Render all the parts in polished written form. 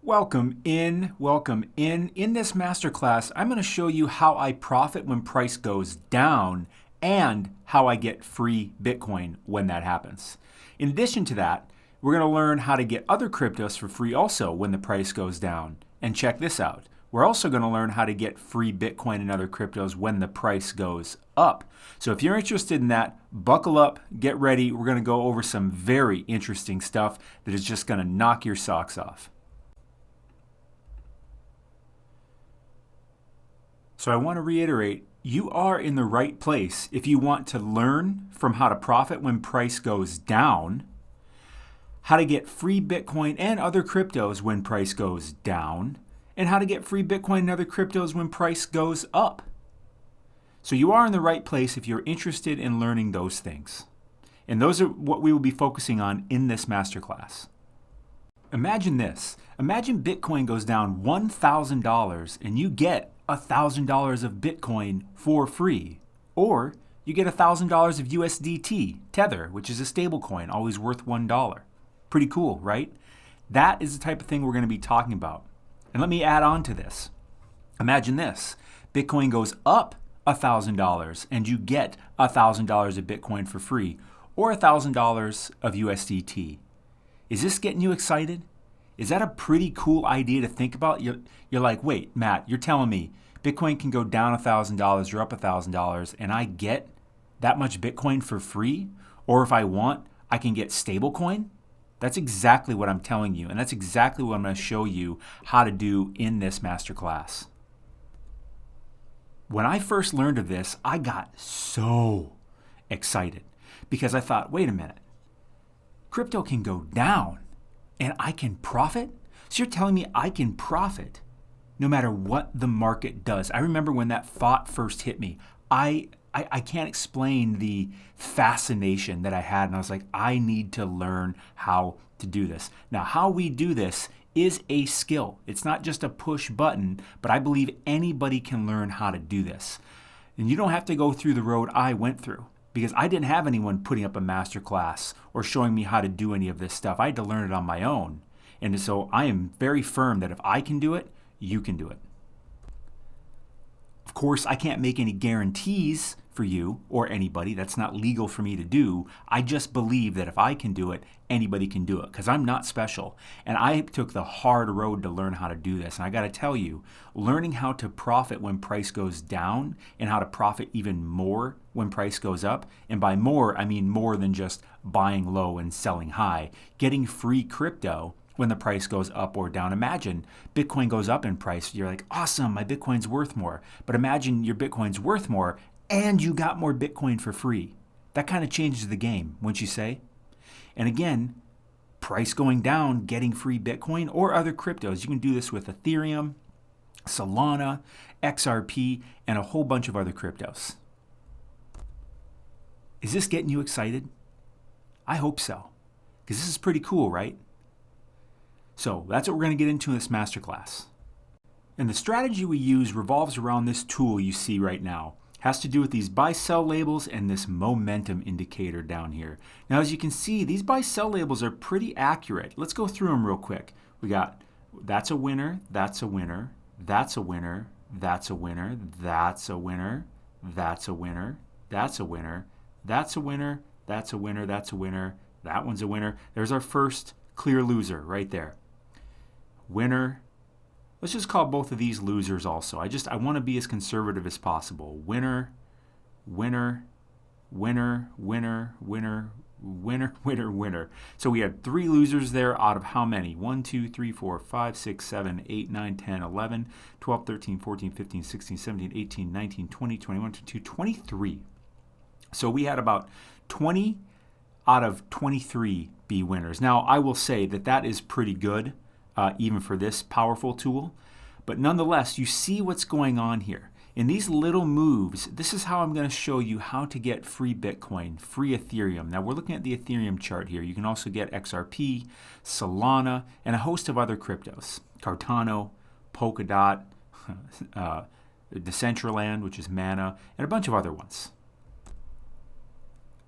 Welcome in, welcome in. In this masterclass, I'm going to show you how I profit when price goes down and how I get free Bitcoin when that happens. In addition to that, we're going to learn how to get other cryptos for free also when the price goes down. And check this out. We're also going to learn how to get free Bitcoin and other cryptos when the price goes up. So if you're interested in that, buckle up, get ready. We're going to go over some very interesting stuff that is just going to knock your socks off. So I want to reiterate, you are in the right place if you want to learn from how to profit when price goes down, how to get free Bitcoin and other cryptos when price goes down, and how to get free Bitcoin and other cryptos when price goes up. So you are in the right place if you're interested in learning those things. And those are what we will be focusing on in this masterclass. Imagine this. Imagine Bitcoin goes down $1,000 and you get $1,000 of Bitcoin for free. Or you get $1,000 of USDT, Tether, which is a stable coin, always worth $1. Pretty cool, right? That is the type of thing we're going to be talking about. And let me add on to this. Imagine this. Bitcoin goes up $1,000 and you get $1,000 of Bitcoin for free or $1,000 of USDT. Is this getting you excited? Is that a pretty cool idea to think about? You're like, wait, Matt, you're telling me Bitcoin can go down $1,000 or up $1,000 and I get that much Bitcoin for free? Or if I want, I can get stablecoin? That's exactly what I'm telling you. And that's exactly what I'm going to show you how to do in this masterclass. When I first learned of this, I got so excited because I thought, wait a minute. Crypto can go down and I can profit? So you're telling me I can profit no matter what the market does. I remember when that thought first hit me. I can't explain the fascination that I had, and I was like, I need to learn how to do this. Now, how we do this is a skill. It's not just a push button, but I believe anybody can learn how to do this. And you don't have to go through the road I went through, because I didn't have anyone putting up a masterclass or showing me how to do any of this stuff. I had to learn it on my own. And so I am very firm that if I can do it, you can do it. Of course, I can't make any guarantees for you or anybody. That's not legal for me to do. I just believe that if I can do it, anybody can do it because I'm not special. And I took the hard road to learn how to do this. And I got to tell you, learning how to profit when price goes down and how to profit even more when price goes up. And by more, I mean more than just buying low and selling high. Getting free crypto when the price goes up or down. Imagine Bitcoin goes up in price. You're like, awesome, my Bitcoin's worth more. But imagine your Bitcoin's worth more and you got more Bitcoin for free. That kind of changes the game, wouldn't you say? And again, price going down, getting free Bitcoin or other cryptos. You can do this with Ethereum, Solana, XRP, and a whole bunch of other cryptos. Is this getting you excited? I hope so, because this is pretty cool, right? So that's what we're going to get into in this masterclass. And the strategy we use revolves around this tool you see right now. It has to do with these buy-sell labels and this momentum indicator down here. Now, as you can see, these buy-sell labels are pretty accurate. Let's go through them real quick. We got that's a winner, that's a winner, that's a winner, that's a winner, that's a winner, that's a winner, that's a winner, that's a winner, that's a winner, that's a winner, that one's a winner. There's our first clear loser right there. Winner. Let's just call both of these losers also. I want to be as conservative as possible. Winner, winner, winner, winner, winner, winner, winner, winner. So we had 3 losers there out of how many? 1, 2, 3, 4, 5, 6, 7, 8, 9, 10, 11, 12, 13, 14, 15, 16, 17, 18, 19, 20, 21, 22, 23. So we had about 20 out of 23 be winners. Now, I will say that that is pretty good. Even for this powerful tool. But nonetheless, you see what's going on here. In these little moves, this is how I'm going to show you how to get free Bitcoin, free Ethereum. Now, we're looking at the Ethereum chart here. You can also get XRP, Solana, and a host of other cryptos. Cardano, Polkadot, Decentraland, which is Mana, and a bunch of other ones.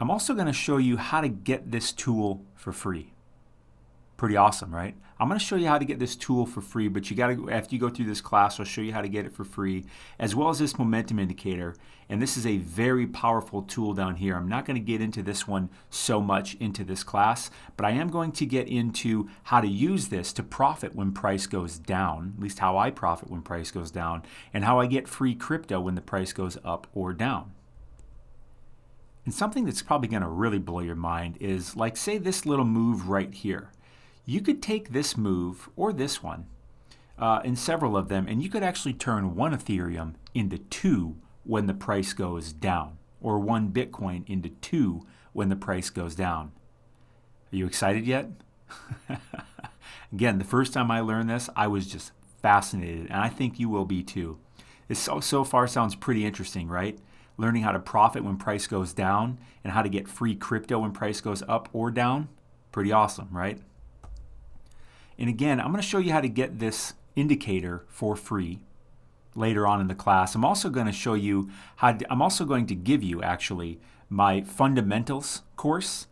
I'm also going to show you how to get this tool for free. Pretty awesome, right? I'm going to show you how to get this tool for free, but you got to, after you go through this class, I'll show you how to get it for free, as well as this momentum indicator. And this is a very powerful tool down here. I'm not going to get into this one so much into this class, but I am going to get into how to use this to profit when price goes down, at least how I profit when price goes down, and how I get free crypto when the price goes up or down. And something that's probably going to really blow your mind is, like, say this little move right here. You could take this move, or this one, and several of them, and you could actually turn one Ethereum into two when the price goes down, or one Bitcoin into two when the price goes down. Are you excited yet? Again, the first time I learned this, I was just fascinated, and I think you will be too. This so far sounds pretty interesting, right? Learning how to profit when price goes down and how to get free crypto when price goes up or down. Pretty awesome, right? And again, I'm going to show you how to get this indicator for free later on in the class. I'm also going to show you I'm also going to give you actually my fundamentals course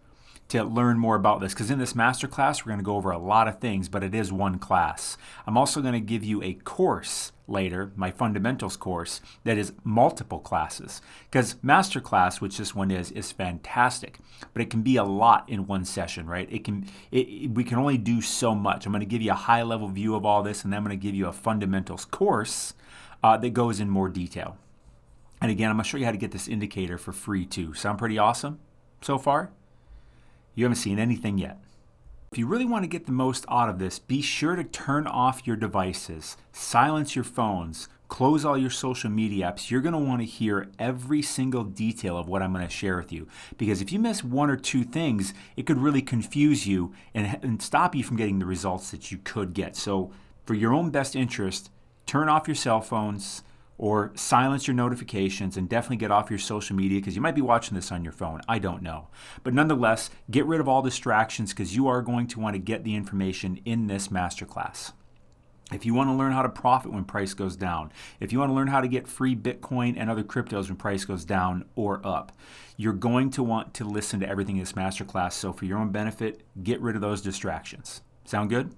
to learn more about this, because in this masterclass we're going to go over a lot of things, but it is one class. I'm also going to give you a course later, my fundamentals course, that is multiple classes, because masterclass, which this one is fantastic, but it can be a lot in one session, right? We can only do so much. I'm going to give you a high level view of all this, and then I'm going to give you a fundamentals course that goes in more detail. And again, I'm going to show you how to get this indicator for free too. Sound pretty awesome so far? You haven't seen anything yet. If you really want to get the most out of this, be sure to turn off your devices, silence your phones, close all your social media apps. You're going to want to hear every single detail of what I'm going to share with you. Because if you miss one or two things, it could really confuse you and stop you from getting the results that you could get. So for your own best interest, turn off your cell phones, or silence your notifications, and definitely get off your social media, because you might be watching this on your phone. I don't know. But nonetheless, get rid of all distractions, because you are going to want to get the information in this masterclass. If you want to learn how to profit when price goes down, if you want to learn how to get free Bitcoin and other cryptos when price goes down or up, you're going to want to listen to everything in this masterclass. So for your own benefit, get rid of those distractions. Sound good?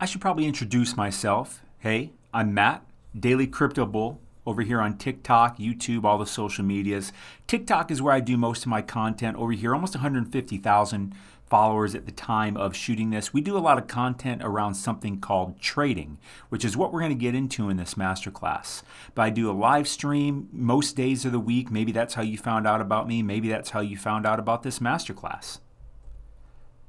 I should probably introduce myself. Hey, I'm Matt, Daily Crypto Bull, over here on TikTok, YouTube, all the social medias. TikTok is where I do most of my content. Over here, almost 150,000 followers at the time of shooting this. We do a lot of content around something called trading, which is what we're going to get into in this masterclass. But I do a live stream most days of the week. Maybe that's how you found out about me. Maybe that's how you found out about this masterclass.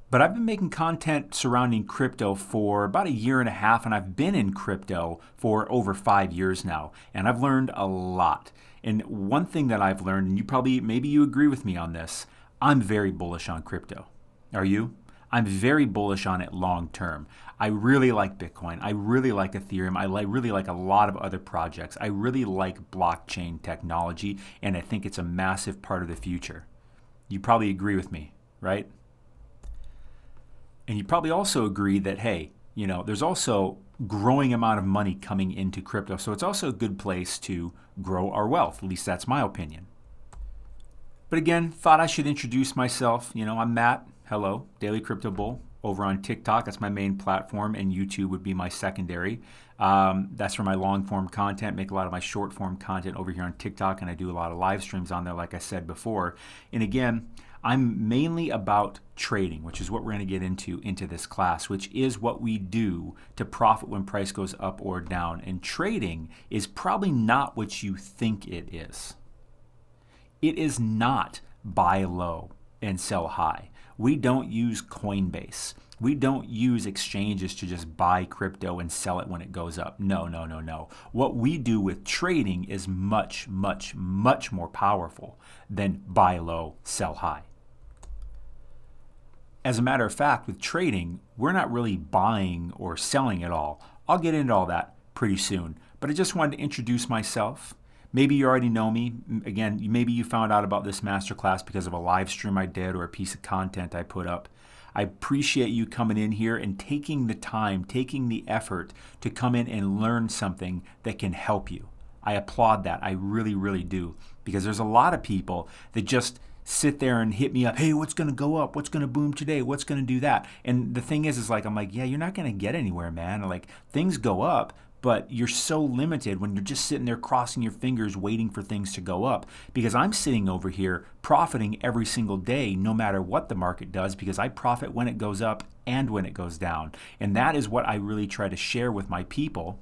But I've been making content surrounding crypto for about 1.5 years, and I've been in crypto for over 5 years now, and I've learned a lot. And one thing that I've learned, and maybe you agree with me on this, I'm very bullish on crypto. Are you? I'm very bullish on it long term. I really like Bitcoin. I really like Ethereum. I really like a lot of other projects. I really like blockchain technology, and I think it's a massive part of the future. You probably agree with me, right? And you probably also agree that, hey, there's also growing amount of money coming into crypto. So it's also a good place to grow our wealth. At least that's my opinion. But again, thought I should introduce myself. I'm Matt. Hello, Daily Crypto Bull. Over on TikTok, that's my main platform, and YouTube would be my secondary. That's for my long form content. Make a lot of my short form content over here on TikTok, and I do a lot of live streams on there, like I said before. And again, I'm mainly about trading, which is what we're going to get into this class, which is what we do to profit when price goes up or down. And trading is probably not what you think it is. It is not buy low and sell high. We don't use Coinbase. We don't use exchanges to just buy crypto and sell it when it goes up. No. What we do with trading is much, much, much more powerful than buy low, sell high. As a matter of fact, with trading, we're not really buying or selling at all. I'll get into all that pretty soon, but I just wanted to introduce myself. Maybe you already know me. Again, maybe you found out about this masterclass because of a live stream I did or a piece of content I put up. I appreciate you coming in here and taking the time, taking the effort to come in and learn something that can help you. I applaud that. I really, really do. Because there's a lot of people that just sit there and hit me up. Hey, what's going to go up? What's going to boom today? What's going to do that? And the thing is like, I'm like, yeah, you're not going to get anywhere, man. Like things go up, but you're so limited when you're just sitting there crossing your fingers waiting for things to go up, because I'm sitting over here profiting every single day no matter what the market does, because I profit when it goes up and when it goes down. And that is what I really try to share with my people,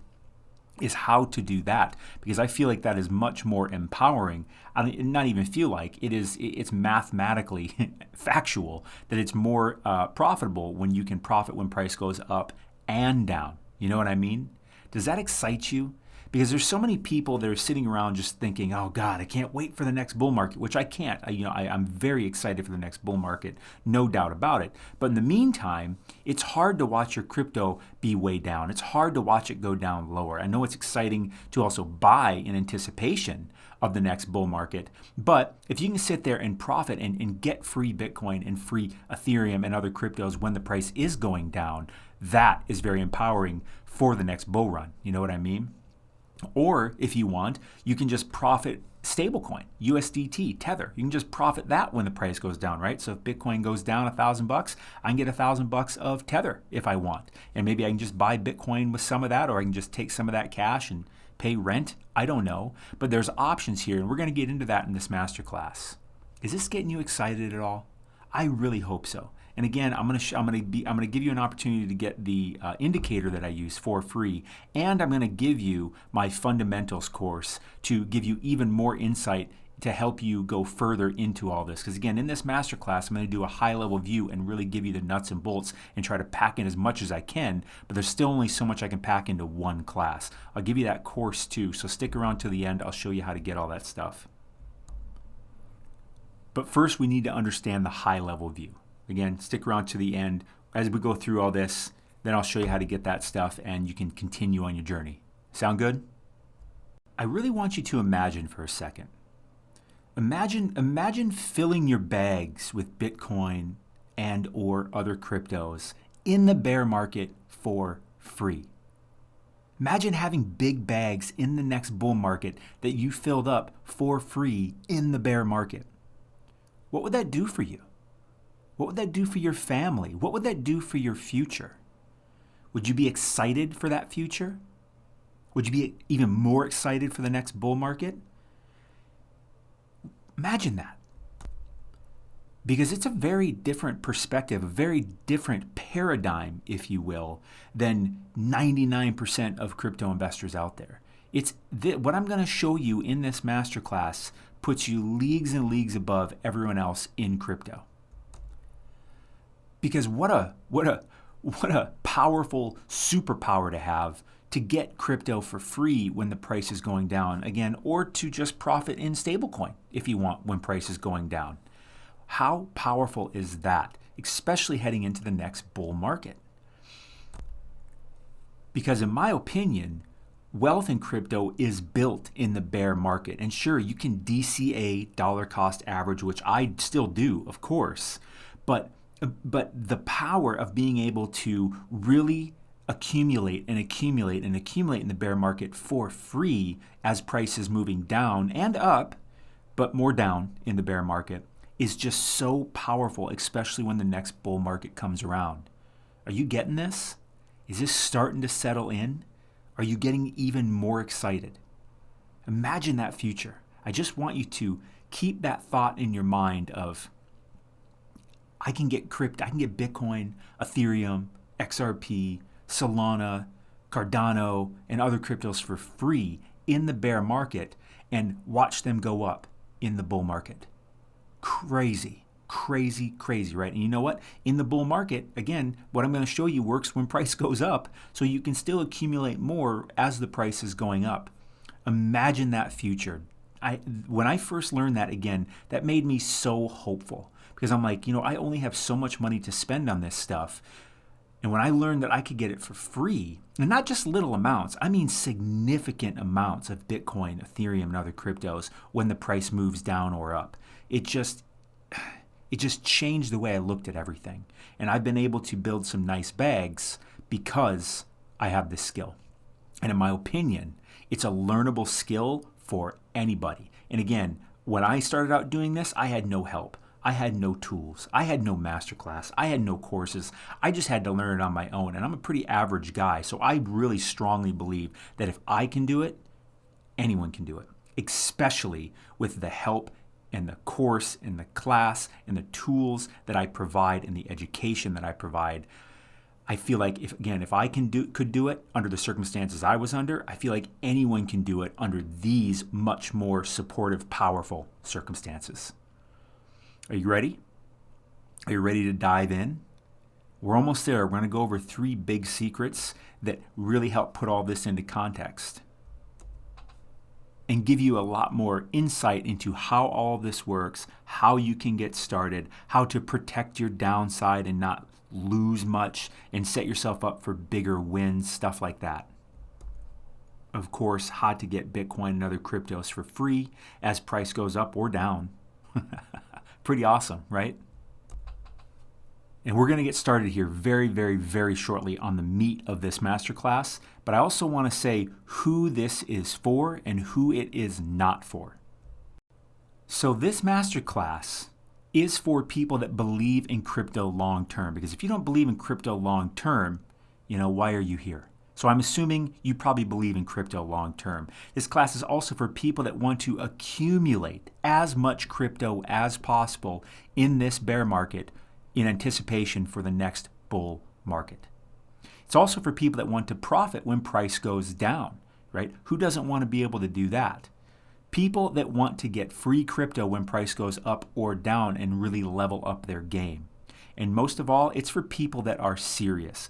is how to do that, because I feel like that is much more empowering. I mean, not even feel like it's mathematically factual that it's more profitable when you can profit when price goes up and down. You know what I mean? Does that excite you? Because there's so many people that are sitting around just thinking, oh God, I can't wait for the next bull market, which I can't. I'm very excited for the next bull market, no doubt about it. But in the meantime, it's hard to watch your crypto be way down. It's hard to watch it go down lower. I know it's exciting to also buy in anticipation of the next bull market, but if you can sit there and profit and get free Bitcoin and free Ethereum and other cryptos when the price is going down, that is very empowering for the next bull run. You know what I mean? Or if you want, you can just profit stablecoin, USDT, Tether. You can just profit that when the price goes down, right? So if Bitcoin goes down $1,000, I can get $1,000 of Tether if I want. And maybe I can just buy Bitcoin with some of that, or I can just take some of that cash and pay rent. I don't know. But there's options here, and we're going to get into that in this masterclass. Is this getting you excited at all? I really hope so. And again, I'm going to give you an opportunity to get the indicator that I use for free, and I'm going to give you my fundamentals course to give you even more insight to help you go further into all this. Because again, in this masterclass, I'm going to do a high-level view and really give you the nuts and bolts and try to pack in as much as I can, but there's still only so much I can pack into one class. I'll give you that course too, so stick around to the end. I'll show you how to get all that stuff. But first, we need to understand the high-level view. Again, stick around to the end. As we go through all this, then I'll show you how to get that stuff and you can continue on your journey. Sound good? I really want you to imagine for a second. Imagine filling your bags with Bitcoin and or other cryptos in the bear market for free. Imagine having big bags in the next bull market that you filled up for free in the bear market. What would that do for you? What would that do for your family? What would that do for your future? Would you be excited for that future? Would you be even more excited for the next bull market? Imagine that. Because it's a very different perspective, a very different paradigm, if you will, than 99% of crypto investors out there. What I'm going to show you in this masterclass puts you leagues and leagues above everyone else in crypto. Because what a powerful superpower to have, to get crypto for free when the price is going down again, or to just profit in stablecoin if you want when price is going down. How powerful is that, especially heading into the next bull market? Because in my opinion, wealth in crypto is built in the bear market. And sure, you can DCA dollar cost average, which I still do, of course, but the power of being able to really accumulate in the bear market for free as price is moving down and up, but more down in the bear market, is just so powerful, especially when the next bull market comes around. Are you getting this? Is this starting to settle in? Are you getting even more excited? Imagine that future. I just want you to keep that thought in your mind of, I can get Bitcoin, Ethereum, XRP, Solana, Cardano, and other cryptos for free in the bear market and watch them go up in the bull market. Crazy, right? And you know what? In the bull market, again, what I'm going to show you works when price goes up, so you can still accumulate more as the price is going up. Imagine that future. When I first learned that, again, that made me so hopeful. Because I'm like, I only have so much money to spend on this stuff. And when I learned that I could get it for free, and not just little amounts, I mean significant amounts of Bitcoin, Ethereum, and other cryptos when the price moves down or up, it just changed the way I looked at everything. And I've been able to build some nice bags because I have this skill. And in my opinion, it's a learnable skill for anybody. And again, when I started out doing this, I had no help. I had no tools. I had no masterclass. I had no courses. I just had to learn it on my own. And I'm a pretty average guy. So I really strongly believe that if I can do it, anyone can do it, especially with the help and the course and the class and the tools that I provide and the education that I provide. I feel like if I could do it under the circumstances I was under, I feel like anyone can do it under these much more supportive, powerful circumstances. Are you ready? Are you ready to dive in? We're almost there. We're going to go over 3 big secrets that really help put all this into context and give you a lot more insight into how all this works, how you can get started, how to protect your downside and not lose much, and set yourself up for bigger wins, stuff like that. Of course, how to get Bitcoin and other cryptos for free as price goes up or down. Pretty awesome, right? And we're going to get started here very, very, very shortly on the meat of this masterclass. But I also want to say who this is for and who it is not for. So this masterclass is for people that believe in crypto long term. Because if you don't believe in crypto long term, why are you here? So I'm assuming you probably believe in crypto long term. This class is also for people that want to accumulate as much crypto as possible in this bear market in anticipation for the next bull market. It's also for people that want to profit when price goes down, right? Who doesn't want to be able to do that? People that want to get free crypto when price goes up or down and really level up their game. And most of all, it's for people that are serious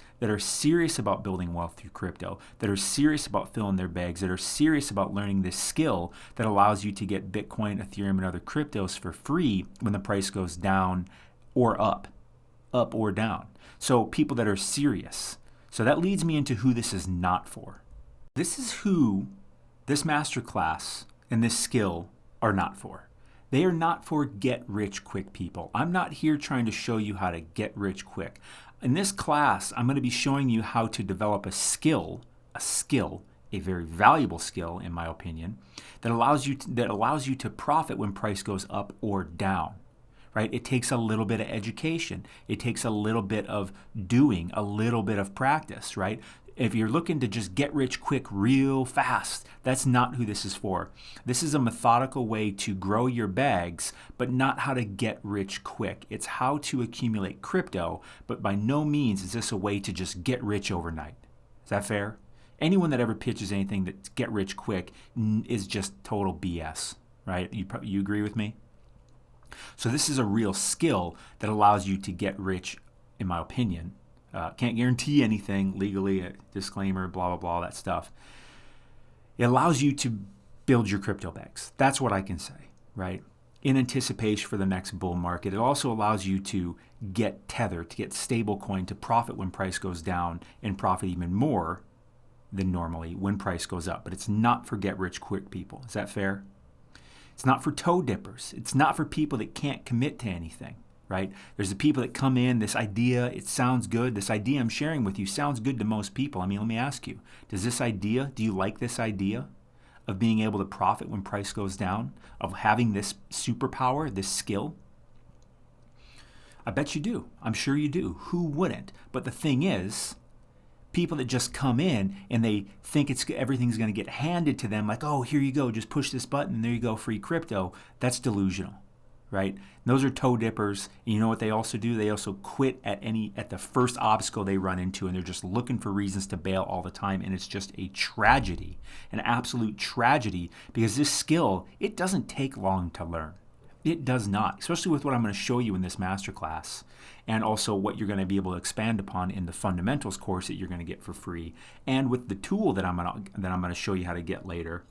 about building wealth through crypto, that are serious about filling their bags, that are serious about learning this skill that allows you to get Bitcoin, Ethereum, and other cryptos for free when the price goes down or up or down. So people that are serious. So that leads me into who this is not for. This is who this masterclass and this skill are not for. They are not for get-rich-quick people. I'm not here trying to show you how to get rich quick. In this class, I'm going to be showing you how to develop a skill, a very valuable skill, in my opinion, that allows you to profit when price goes up or down. Right? It takes a little bit of education. It takes a little bit of doing, a little bit of practice, right? If you're looking to just get rich quick real fast, that's not who this is for. This is a methodical way to grow your bags, but not how to get rich quick. It's how to accumulate crypto, but by no means is this a way to just get rich overnight. Is that fair? Anyone that ever pitches anything that's get rich quick is just total BS, right? You agree with me? So this is a real skill that allows you to get rich, in my opinion. Can't guarantee anything legally, a disclaimer, blah, blah, blah, that stuff. It allows you to build your crypto bags. That's what I can say, right? In anticipation for the next bull market. It also allows you to get Tether, to get stablecoin, to profit when price goes down and profit even more than normally when price goes up. But it's not for get rich quick people. Is that fair? It's not for toe dippers. It's not for people that can't commit to anything, right? There's the people that come in, this idea, it sounds good. This idea I'm sharing with you sounds good to most people. I mean, let me ask you, do you like this idea of being able to profit when price goes down, of having this superpower, this skill? I bet you do. I'm sure you do. Who wouldn't? But the thing is, people that just come in and they think everything's going to get handed to them, like, oh, here you go, just push this button, and there you go, free crypto. That's delusional, right? And those are toe dippers. And you know what they also do? They also quit at the first obstacle they run into, and they're just looking for reasons to bail all the time. And it's just a tragedy, an absolute tragedy, because this skill, it doesn't take long to learn. It does not, especially with what I'm going to show you in this masterclass, and also what you're going to be able to expand upon in the fundamentals course that you're going to get for free, and with the tool that I'm going to show you how to get later.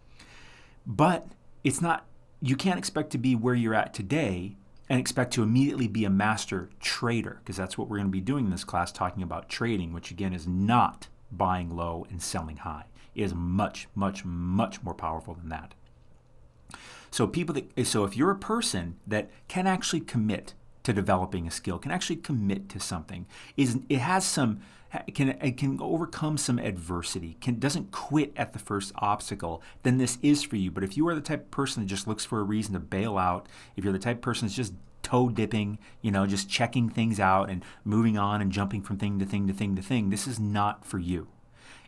But it's not. You can't expect to be where you're at today and expect to immediately be a master trader, because that's what we're going to be doing in this class, talking about trading, which again is not buying low and selling high. It is much, much, much more powerful than that. So if you're a person that can actually commit to developing a skill, can actually commit to something, it can overcome some adversity, doesn't quit at the first obstacle, then this is for you. But if you are the type of person that just looks for a reason to bail out, if you're the type of person that's just toe dipping, just checking things out and moving on and jumping from thing to thing to thing to thing, this is not for you.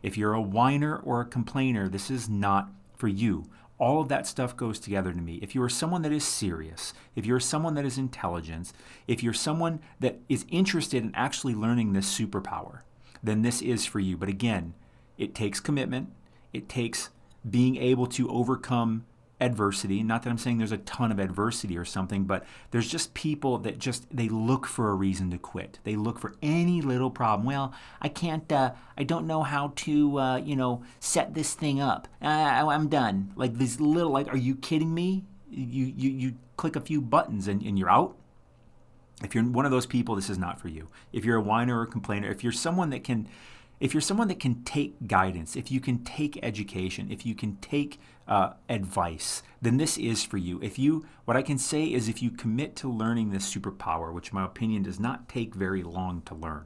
If you're a whiner or a complainer, this is not for you. All of that stuff goes together to me. If you are someone that is serious, if you're someone that is intelligent, if you're someone that is interested in actually learning this superpower, then this is for you. But again, it takes commitment. It takes being able to overcome adversity. Not that I'm saying there's a ton of adversity or something, but there's just people that they look for a reason to quit. They look for any little problem. Well, I can't, I don't know how to, set this thing up. I'm done. Like these little, are you kidding me? You click a few buttons and you're out. If you're one of those people, this is not for you. If you're a whiner or a complainer, if you're someone that can take guidance, if you can take education, if you can take advice, then this is for you. What I can say is if you commit to learning this superpower, which in my opinion does not take very long to learn,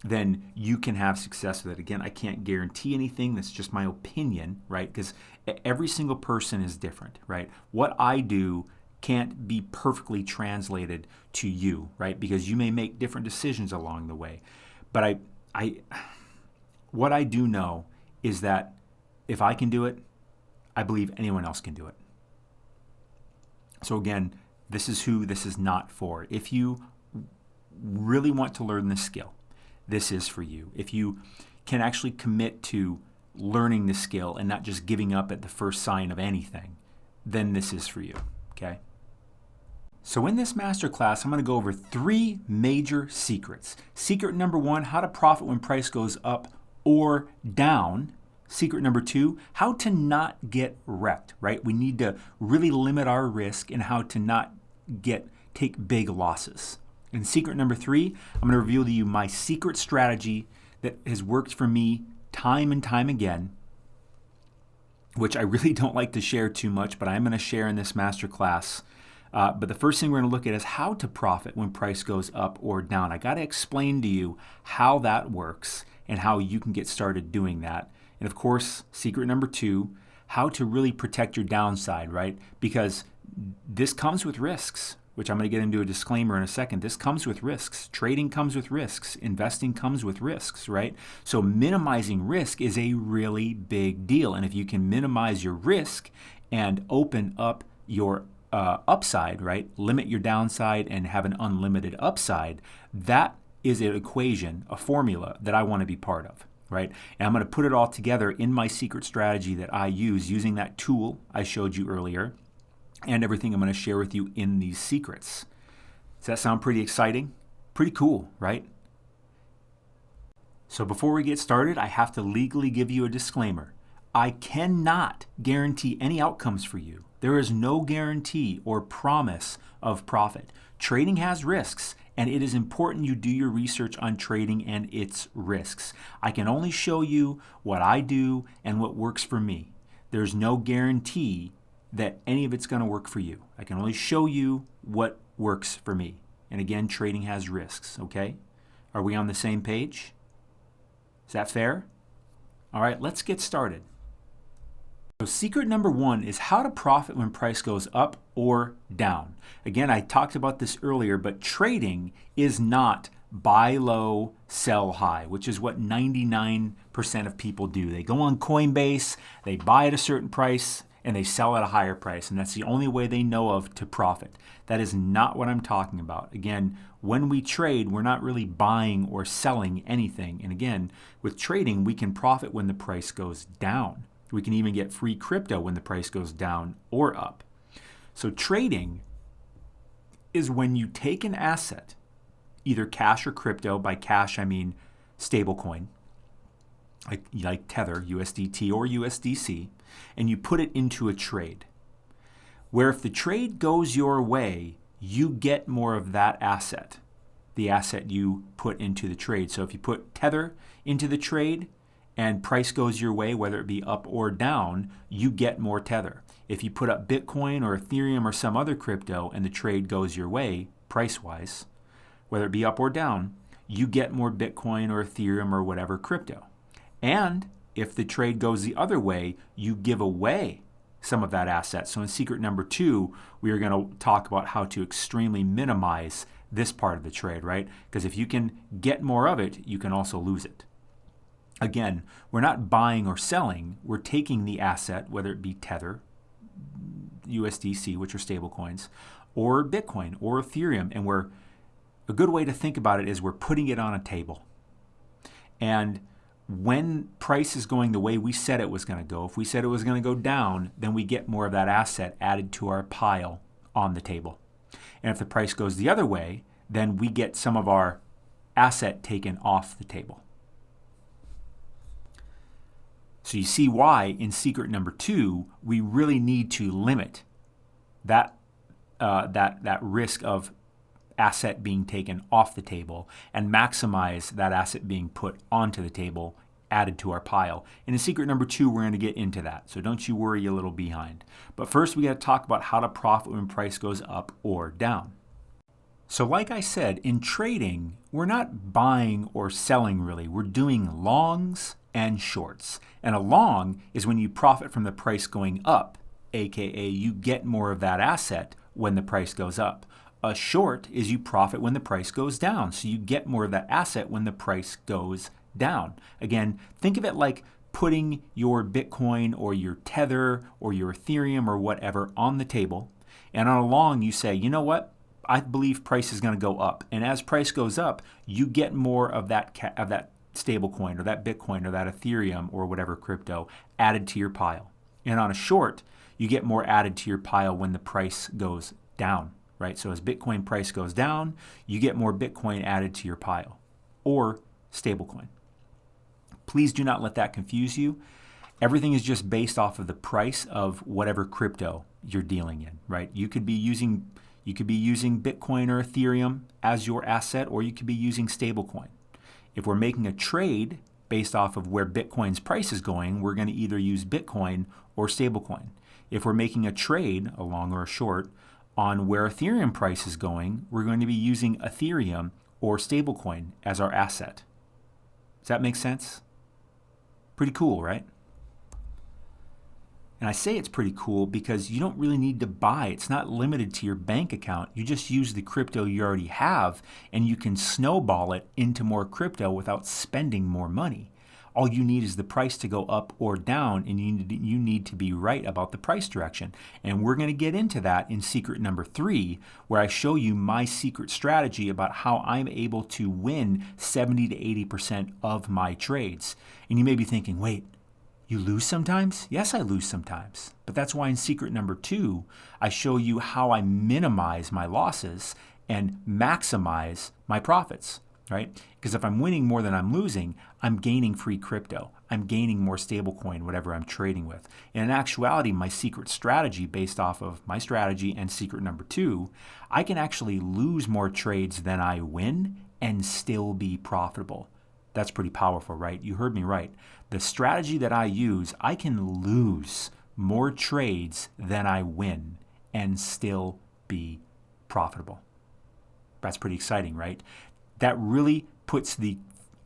then you can have success with it. Again, I can't guarantee anything. That's just my opinion, right? Because every single person is different, right? What I do can't be perfectly translated to you, right? Because you may make different decisions along the way. But what I do know is that if I can do it, I believe anyone else can do it. So again, this is who this is not for. If you really want to learn this skill, this is for you. If you can actually commit to learning the skill and not just giving up at the first sign of anything, then this is for you, okay? So in this masterclass, I'm going to go over 3 major secrets. Secret number 1, how to profit when price goes up or down. Secret number 2, how to not get wrecked, right? We need to really limit our risk and how to not take big losses. And secret number 3, I'm going to reveal to you my secret strategy that has worked for me time and time again, which I really don't like to share too much, but I'm going to share in this masterclass. But the first thing we're going to look at is how to profit when price goes up or down. I got to explain to you how that works and how you can get started doing that. And of course, secret number 2, how to really protect your downside, right? Because this comes with risks, which I'm going to get into a disclaimer in a second. This comes with risks. Trading comes with risks. Investing comes with risks, right? So minimizing risk is a really big deal. And if you can minimize your risk and open up your upside, right? Limit your downside and have an unlimited upside. That is an equation, a formula that I want to be part of, right? And I'm going to put it all together in my secret strategy that I use using that tool I showed you earlier and everything I'm going to share with you in these secrets. Does that sound pretty exciting? Pretty cool, right? So before we get started, I have to legally give you a disclaimer. I cannot guarantee any outcomes for you. There is no guarantee or promise of profit. Trading has risks, and it is important you do your research on trading and its risks. I can only show you what I do and what works for me. There's no guarantee that any of it's going to work for you. I can only show you what works for me. And again, trading has risks, okay? Are we on the same page? Is that fair? All right, let's get started. So secret number 1 is how to profit when price goes up or down. Again, I talked about this earlier, but trading is not buy low, sell high, which is what 99% of people do. They go on Coinbase, they buy at a certain price, and they sell at a higher price, and that's the only way they know of to profit. That is not what I'm talking about. Again, when we trade, we're not really buying or selling anything. And again, with trading, we can profit when the price goes down. We can even get free crypto when the price goes down or up. So trading is when you take an asset, either cash or crypto. By cash, I mean stablecoin, like Tether, USDT or USDC, and you put it into a trade. Where if the trade goes your way, you get more of that asset, the asset you put into the trade. So if you put Tether into the trade, and price goes your way, whether it be up or down, you get more Tether. If you put up Bitcoin or Ethereum or some other crypto and the trade goes your way, price-wise, whether it be up or down, you get more Bitcoin or Ethereum or whatever crypto. And if the trade goes the other way, you give away some of that asset. So in secret number 2, we are going to talk about how to extremely minimize this part of the trade, right? Because if you can get more of it, you can also lose it. Again, we're not buying or selling. We're taking the asset, whether it be Tether, USDC, which are stable coins, or Bitcoin or Ethereum, and a good way to think about it is we're putting it on a table. And when price is going the way we said it was going to go, if we said it was going to go down, then we get more of that asset added to our pile on the table. And if the price goes the other way, then we get some of our asset taken off the table. So you see why in secret number 2, we really need to limit that risk of asset being taken off the table and maximize that asset being put onto the table, added to our pile. And in secret number 2, we're going to get into that. So don't you worry, a little behind. But first, we got to talk about how to profit when price goes up or down. So like I said, in trading, we're not buying or selling really. We're doing longs and shorts. And a long is when you profit from the price going up, aka you get more of that asset when the price goes up. A short is you profit when the price goes down, so you get more of that asset when the price goes down. Again, think of it like putting your Bitcoin or your Tether or your Ethereum or whatever on the table, and on a long you say, you know what? I believe price is going to go up, and as price goes up, you get more of that stable coin or that Bitcoin or that Ethereum or whatever crypto added to your pile. And on a short, you get more added to your pile when the price goes down, right? So as Bitcoin price goes down, you get more Bitcoin added to your pile or stablecoin. Please do not let that confuse you. Everything is just based off of the price of whatever crypto you're dealing in, right? You could be using Bitcoin or Ethereum as your asset, or you could be using stablecoin. If we're making a trade based off of where Bitcoin's price is going, we're going to either use Bitcoin or stablecoin. If we're making a trade, a long or a short, on where Ethereum price is going, we're going to be using Ethereum or stablecoin as our asset. Does that make sense? Pretty cool, right? And I say it's pretty cool because you don't really need to buy. It's not limited to your bank account. You just use the crypto you already have, and you can snowball it into more crypto without spending more money. All you need is the price to go up or down, and you need to be right about the price direction. And we're going to get into that in secret number 3, where I show you my secret strategy about how I'm able to win 70 to 80% of my trades. And you may be thinking, wait, you lose sometimes? Yes, I lose sometimes. But that's why in secret number 2, I show you how I minimize my losses and maximize my profits, right? Because if I'm winning more than I'm losing, I'm gaining free crypto. I'm gaining more stablecoin, whatever I'm trading with. And in actuality, my secret strategy based off of my strategy and secret number 2, I can actually lose more trades than I win and still be profitable. That's pretty powerful, right? You heard me right. The strategy that I use, I can lose more trades than I win and still be profitable. That's pretty exciting, right? That really puts the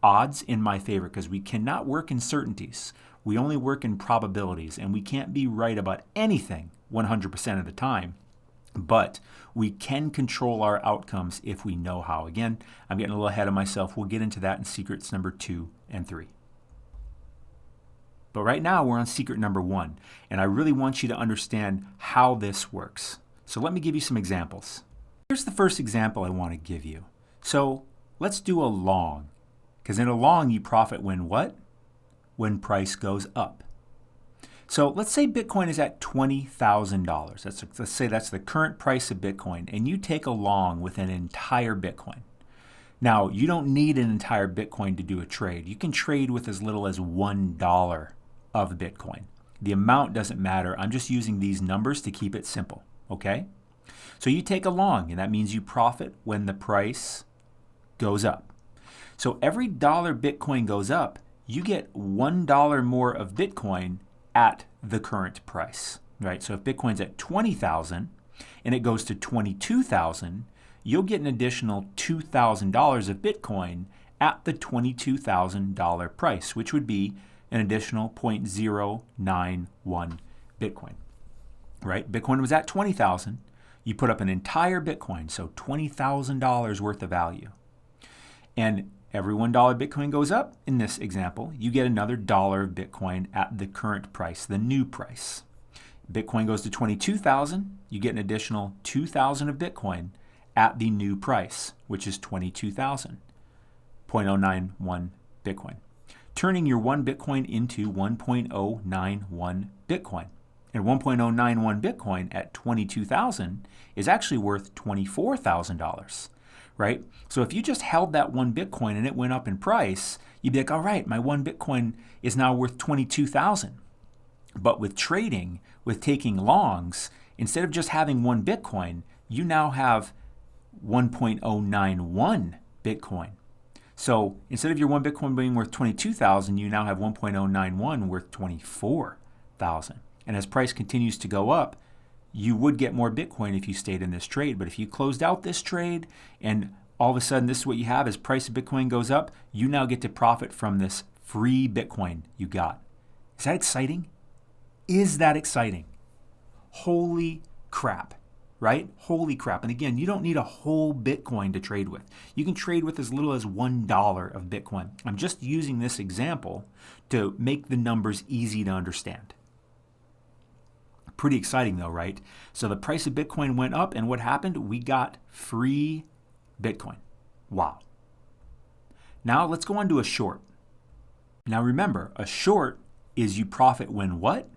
odds in my favor because we cannot work in certainties. We only work in probabilities, and we can't be right about anything 100% of the time. But we can control our outcomes if we know how. Again, I'm getting a little ahead of myself. We'll get into that in secrets number 2 and 3. But right now we're on secret number 1, and I really want you to understand how this works. So let me give you some examples. Here's the first example I want to give you. So let's do a long, because in a long you profit when what? When price goes up. So let's say Bitcoin is at $20,000. Let's say that's the current price of Bitcoin, and you take a long with an entire Bitcoin. Now, you don't need an entire Bitcoin to do a trade. You can trade with as little as $1 of Bitcoin. The amount doesn't matter. I'm just using these numbers to keep it simple, okay? So you take a long, and that means you profit when the price goes up. So every dollar Bitcoin goes up, you get $1 more of Bitcoin at the current price, right? So if Bitcoin's at 20,000 and it goes to 22,000, you'll get an additional $2,000 of Bitcoin at the $22,000 price, which would be an additional 0.091 Bitcoin, right? Bitcoin was at 20,000. You put up an entire Bitcoin, so $20,000 worth of value. And every $1 Bitcoin goes up, in this example, you get another dollar of Bitcoin at the current price, the new price. Bitcoin goes to 22,000, you get an additional 2,000 of Bitcoin at the new price, which is 22,000, 0.091 Bitcoin, turning your 1 Bitcoin into 1.091 Bitcoin. And 1.091 Bitcoin at 22,000 is actually worth $24,000, right? So if you just held that 1 Bitcoin and it went up in price, you'd be like, all right, my 1 Bitcoin is now worth 22,000. But with trading, with taking longs, instead of just having 1 Bitcoin, you now have 1.091 Bitcoin. So instead of your 1 Bitcoin being worth 22,000, you now have 1.091 worth 24,000. And as price continues to go up, you would get more Bitcoin if you stayed in this trade. But if you closed out this trade and all of a sudden this is what you have, as price of Bitcoin goes up, you now get to profit from this free Bitcoin you got. Is that exciting? Is that exciting? Holy crap, right? Holy crap. And again, you don't need a whole Bitcoin to trade with. You can trade with as little as $1 of Bitcoin. I'm just using this example to make the numbers easy to understand. Pretty exciting though, right? So the price of Bitcoin went up, and what happened? We got free Bitcoin. Wow. Now let's go on to a short. Now remember, a short is you profit when what?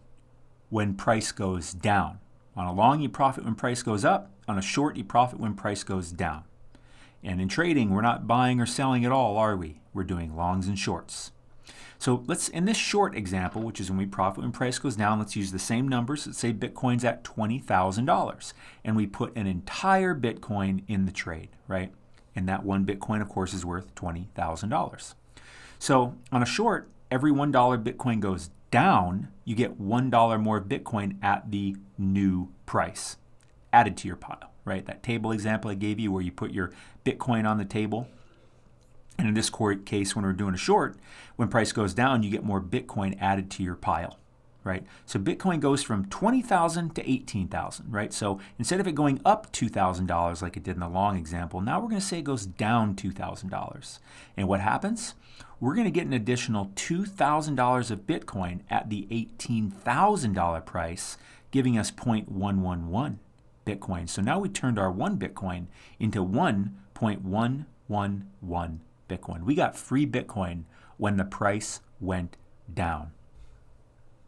When price goes down. On a long, you profit when price goes up. On a short, you profit when price goes down. And in trading, we're not buying or selling at all, are we? We're doing longs and shorts. So let's, in this short example, which is when we profit when price goes down, let's use the same numbers. Let's say Bitcoin's at $20,000, and we put an entire Bitcoin in the trade, right? And that 1 Bitcoin, of course, is worth $20,000. So on a short, every $1 Bitcoin goes down, you get $1 more Bitcoin at the new price added to your pile, right? That table example I gave you where you put your Bitcoin on the table. And in this case, when we're doing a short, when price goes down, you get more Bitcoin added to your pile, right? So Bitcoin goes from 20,000 to 18,000, right? So instead of it going up $2,000 like it did in the long example, now we're going to say it goes down $2,000. And what happens? We're going to get an additional $2,000 of Bitcoin at the $18,000 price, giving us 0.111 Bitcoin. So now we turned our 1 Bitcoin into 1.111 Bitcoin. We got free Bitcoin when the price went down.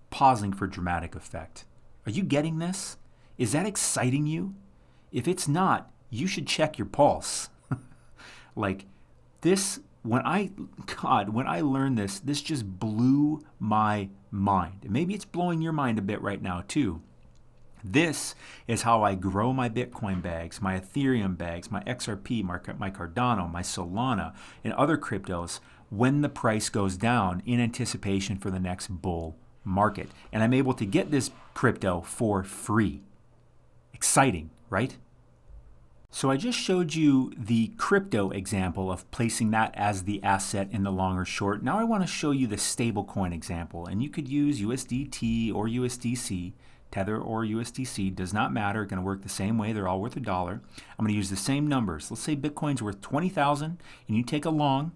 Pausing for dramatic effect. Are you getting this? Is that exciting you? If it's not, you should check your pulse. Like this, when I learned this just blew my mind. And maybe it's blowing your mind a bit right now too. This is how I grow my Bitcoin bags, my Ethereum bags, my XRP, my Cardano, my Solana, and other cryptos when the price goes down in anticipation for the next bull market. And I'm able to get this crypto for free. Exciting, right? So I just showed you the crypto example of placing that as the asset in the long or short. Now I want to show you the stablecoin example. And you could use USDT or USDC. Tether or USDC, does not matter, going to work the same way, they're all worth $1. I'm going to use the same numbers. Let's say Bitcoin's worth 20,000 and you take a long,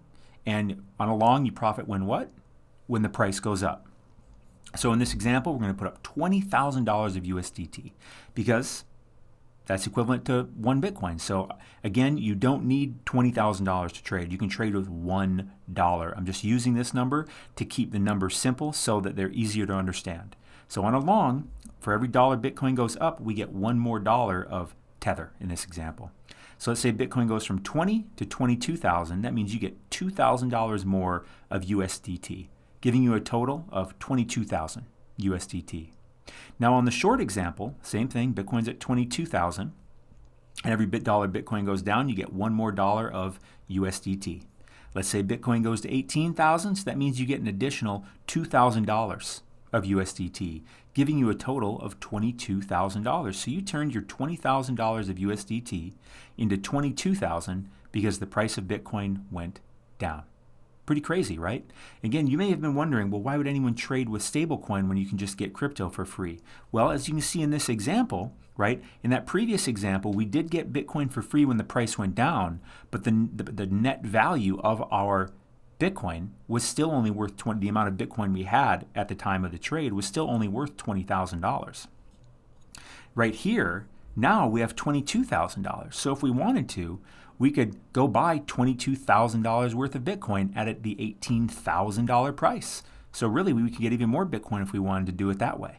and on a long you profit when what? When the price goes up. So in this example, we're going to put up $20,000 of USDT because that's equivalent to 1 Bitcoin. So again, you don't need $20,000 to trade. You can trade with $1. I'm just using this number to keep the numbers simple so that they're easier to understand. So on a long, for every $1 Bitcoin goes up, we get $1 more of Tether in this example. So let's say Bitcoin goes from 20 to 22,000. That means you get $2,000 more of USDT, giving you a total of 22,000 USDT. Now on the short example, same thing, Bitcoin's at 22,000. And every $1 Bitcoin goes down, you get $1 more of USDT. Let's say Bitcoin goes to 18,000, so that means you get an additional $2,000 of USDT, giving you a total of $22,000. So you turned your $20,000 of USDT into $22,000 because the price of Bitcoin went down. Pretty crazy, right? Again, you may have been wondering, well, why would anyone trade with stablecoin when you can just get crypto for free? Well, as you can see in this example, right, in that previous example, we did get Bitcoin for free when the price went down, but the net value of our Bitcoin was still only worth the amount of Bitcoin we had at the time of the trade was still only worth $20,000. Right here, now we have $22,000. So if we wanted to, we could go buy $22,000 worth of Bitcoin at the $18,000 price. So really, we could get even more Bitcoin if we wanted to do it that way.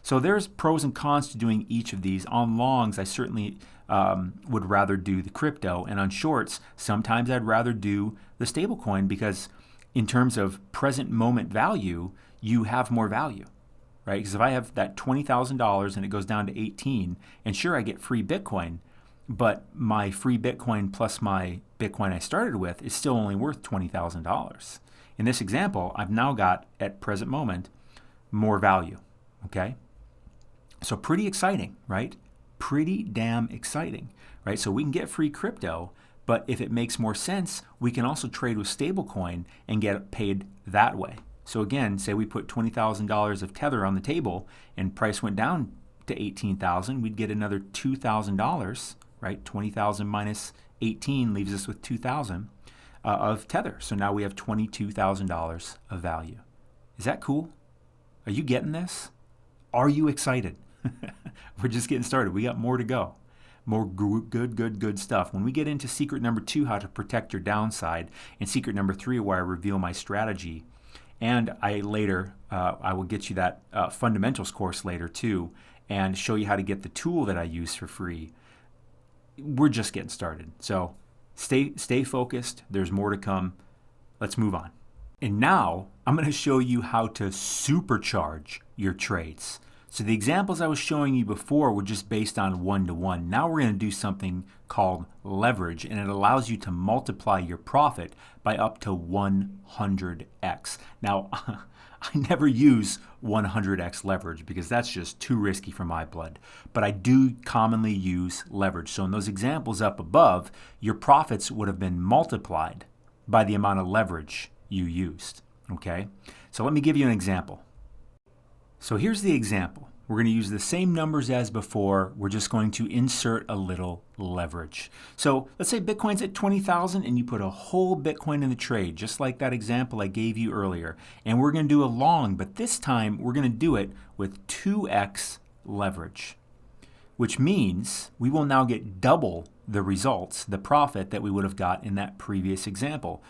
So there's pros and cons to doing each of these. On longs, I certainly would rather do the crypto, and on shorts, sometimes I'd rather do the stablecoin because in terms of present moment value, you have more value, right? Because if I have that $20,000 and it goes down to 18, and sure, I get free Bitcoin, but my free Bitcoin plus my Bitcoin I started with is still only worth $20,000. In this example, I've now got, at present moment, more value, okay? So pretty exciting, right? Pretty damn exciting, right? So we can get free crypto, but if it makes more sense, we can also trade with stablecoin and get paid that way. So again, say we put $20,000 of Tether on the table and price went down to $18,000, we'd get another $2,000, right? 20,000 minus 18 leaves us with 2,000 of Tether. So now we have $22,000 of value. Is that cool? Are you getting this? Are you excited? We're just getting started. We got more to go. More good stuff. When we get into secret number 2, how to protect your downside, and secret number 3, where I reveal my strategy, and I will get you that fundamentals course later too, and show you how to get the tool that I use for free. We're just getting started. So stay focused. There's more to come. Let's move on. And now I'm going to show you how to supercharge your trades. So the examples I was showing you before were just based on one-to-one. Now we're going to do something called leverage, and it allows you to multiply your profit by up to 100x. Now, I never use 100x leverage because that's just too risky for my blood. But I do commonly use leverage. So in those examples up above, your profits would have been multiplied by the amount of leverage you used. Okay? So let me give you an example. So here's the example. We're going to use the same numbers as before. We're just going to insert a little leverage. So let's say Bitcoin's at 20,000 and you put a whole Bitcoin in the trade, just like that example I gave you earlier. And we're going to do a long, but this time we're going to do it with 2x leverage, which means we will now get double the results, the profit that we would have got in that previous example.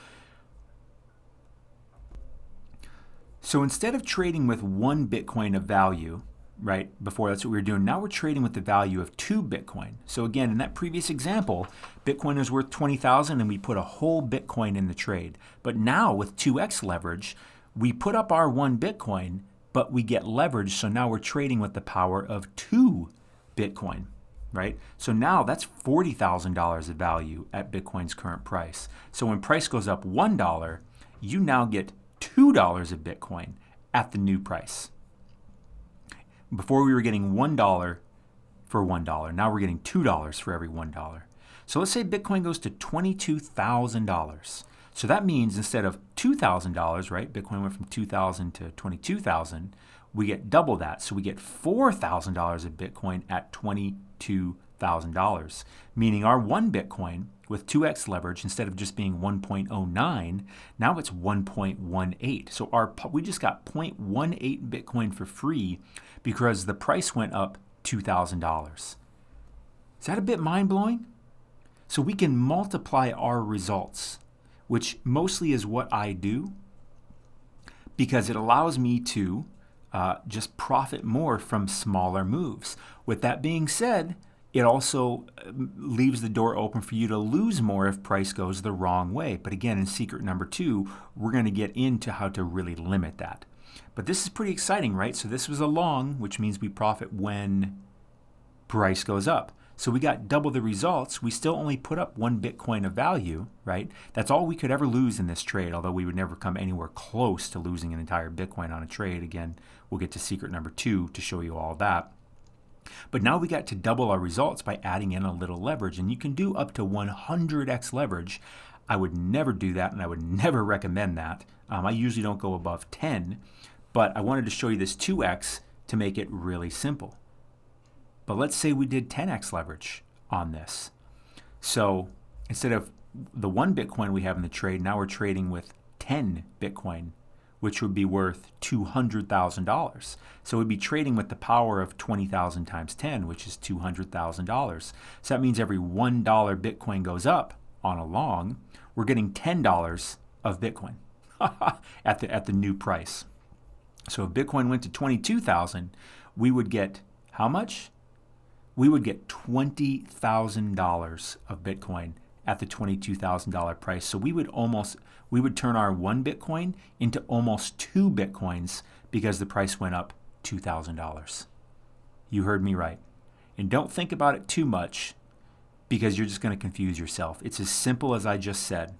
So instead of trading with 1 Bitcoin of value, right, before that's what we were doing, now we're trading with the value of 2 Bitcoin. So again, in that previous example, Bitcoin was worth 20,000 and we put a whole Bitcoin in the trade. But now with 2x leverage, we put up our 1 Bitcoin, but we get leverage, so now we're trading with the power of 2 Bitcoin, right? So now that's $40,000 of value at Bitcoin's current price. So when price goes up $1, you now get $2 of Bitcoin at the new price. Before we were getting $1 for $1. Now we're getting $2 for every $1. So let's say Bitcoin goes to $22,000. So that means instead of $2,000, right? Bitcoin went from 2,000 to 22,000. We get double that. So we get $4,000 of Bitcoin at $22,000, meaning our 1 Bitcoin with 2x leverage, instead of just being 1.09, now it's 1.18. So we just got 0.18 Bitcoin for free because the price went up $2,000. Is that a bit mind-blowing? So we can multiply our results, which mostly is what I do, because it allows me to just profit more from smaller moves. With that being said, it also leaves the door open for you to lose more if price goes the wrong way. But again, in secret number 2, we're going to get into how to really limit that. But this is pretty exciting, right? So this was a long, which means we profit when price goes up. So we got double the results. We still only put up 1 Bitcoin of value, right? That's all we could ever lose in this trade, although we would never come anywhere close to losing an entire Bitcoin on a trade. Again, we'll get to secret number 2 to show you all that. But now we got to double our results by adding in a little leverage, and you can do up to 100x leverage. I would never do that, and I would never recommend that. I usually don't go above 10, but I wanted to show you this 2x to make it really simple. But let's say we did 10x leverage on this. So instead of the 1 Bitcoin we have in the trade, now we're trading with 10 Bitcoin, which would be worth $200,000. So we'd be trading with the power of 20,000 times 10, which is $200,000. So that means every $1 Bitcoin goes up on a long, we're getting $10 of Bitcoin at the new price. So if Bitcoin went to 22,000, we would get how much? We would get $20,000 of Bitcoin at the $22,000 price. So we would turn our 1 Bitcoin into almost 2 Bitcoins because the price went up $2,000. You heard me right. And don't think about it too much because you're just going to confuse yourself. It's as simple as I just said.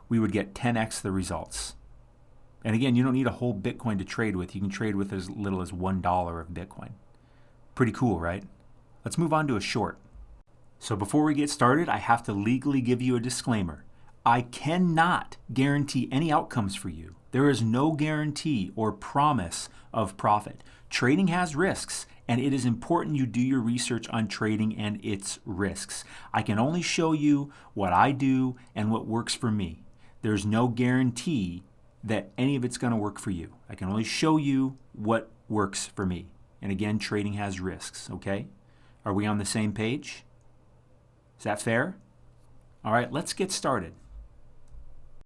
We would get 10x the results. And again, you don't need a whole Bitcoin to trade with. You can trade with as little as $1 of Bitcoin. Pretty cool, right? Let's move on to a short. So before we get started, I have to legally give you a disclaimer. I cannot guarantee any outcomes for you. There is no guarantee or promise of profit. Trading has risks, and it is important you do your research on trading and its risks. I can only show you what I do and what works for me. There's no guarantee that any of it's going to work for you. I can only show you what works for me. And again, trading has risks, okay? Are we on the same page? Is that fair? All right, let's get started.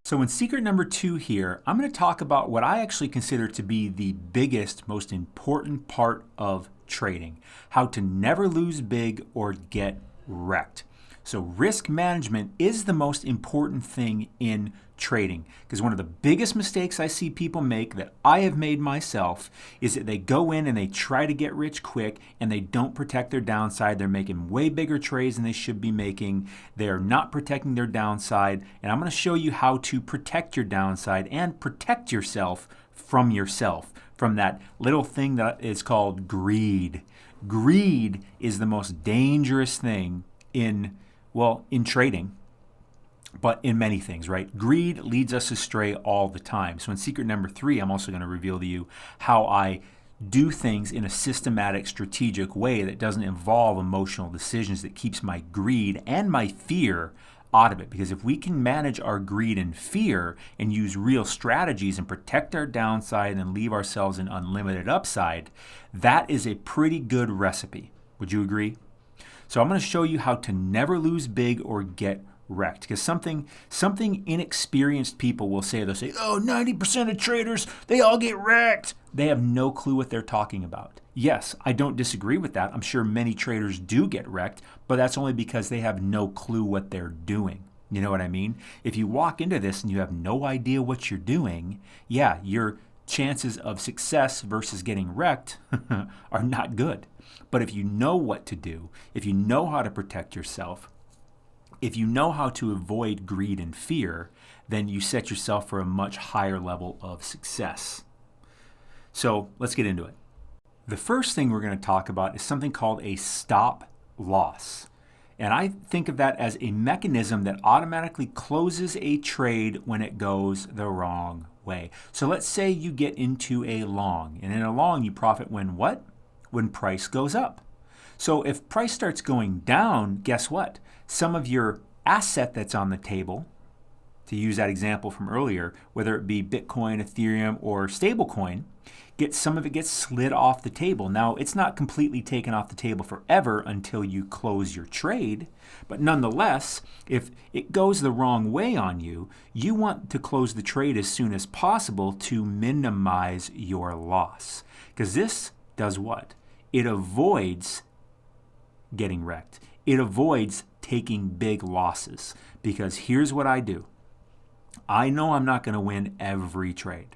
So in secret number 2 here, I'm going to talk about what I actually consider to be the biggest, most important part of trading. How to never lose big or get wrecked. So risk management is the most important thing in trading, because one of the biggest mistakes I see people make that I have made myself is that they go in and they try to get rich quick and they don't protect their downside. They're making way bigger trades than they should be making. They're not protecting their downside, and I'm going to show you how to protect your downside and protect yourself, from that little thing that is called greed. Greed is the most dangerous thing in trading, but in many things, right? Greed leads us astray all the time. So in secret number 3, I'm also going to reveal to you how I do things in a systematic, strategic way that doesn't involve emotional decisions, that keeps my greed and my fear out of it. Because if we can manage our greed and fear and use real strategies and protect our downside and leave ourselves an unlimited upside, that is a pretty good recipe. Would you agree? So I'm going to show you how to never lose big or get wrecked. Because something inexperienced people will say, they'll say, oh, 90% of traders, they all get wrecked. They have no clue what they're talking about. Yes, I don't disagree with that. I'm sure many traders do get wrecked, but that's only because they have no clue what they're doing. You know what I mean? If you walk into this and you have no idea what you're doing, yeah, your chances of success versus getting wrecked are not good. But if you know what to do, if you know how to protect yourself, if you know how to avoid greed and fear, then you set yourself for a much higher level of success. So let's get into it. The first thing we're going to talk about is something called a stop loss. And I think of that as a mechanism that automatically closes a trade when it goes the wrong way. So let's say you get into a long, and in a long you profit when what? When price goes up. So if price starts going down, guess what? Some of your asset that's on the table, to use that example from earlier, whether it be Bitcoin, Ethereum, or stablecoin, some of it gets slid off the table. Now, it's not completely taken off the table forever until you close your trade, but nonetheless, if it goes the wrong way on you, you want to close the trade as soon as possible to minimize your loss. Because this does what? It avoids getting wrecked. It avoids taking big losses, because here's what I do. I know I'm not going to win every trade,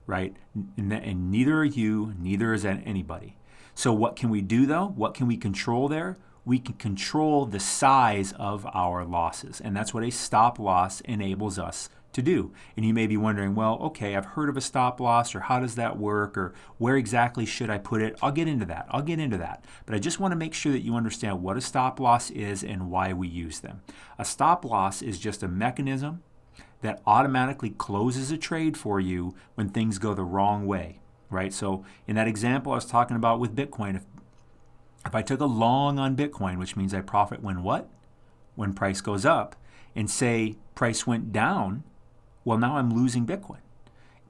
right? And neither are you, neither is anybody. So what can we do though? What can we control there? we can control the size of our losses. And that's what a stop loss enables us to do. And you may be wondering, well, okay, I've heard of a stop loss, or how does that work, or where exactly should I put it? I'll get into that. But I just want to make sure that you understand what a stop loss is and why we use them. A stop loss is just a mechanism that automatically closes a trade for you when things go the wrong way, right? So in that example I was talking about with Bitcoin, if I took a long on Bitcoin, which means I profit when what? When price goes up, and say price went down, well, now I'm losing Bitcoin.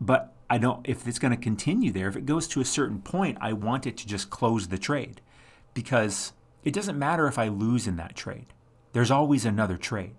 But I don't, if it's going to continue there, if it goes to a certain point, I want it to just close the trade, because it doesn't matter if I lose in that trade. There's always another trade.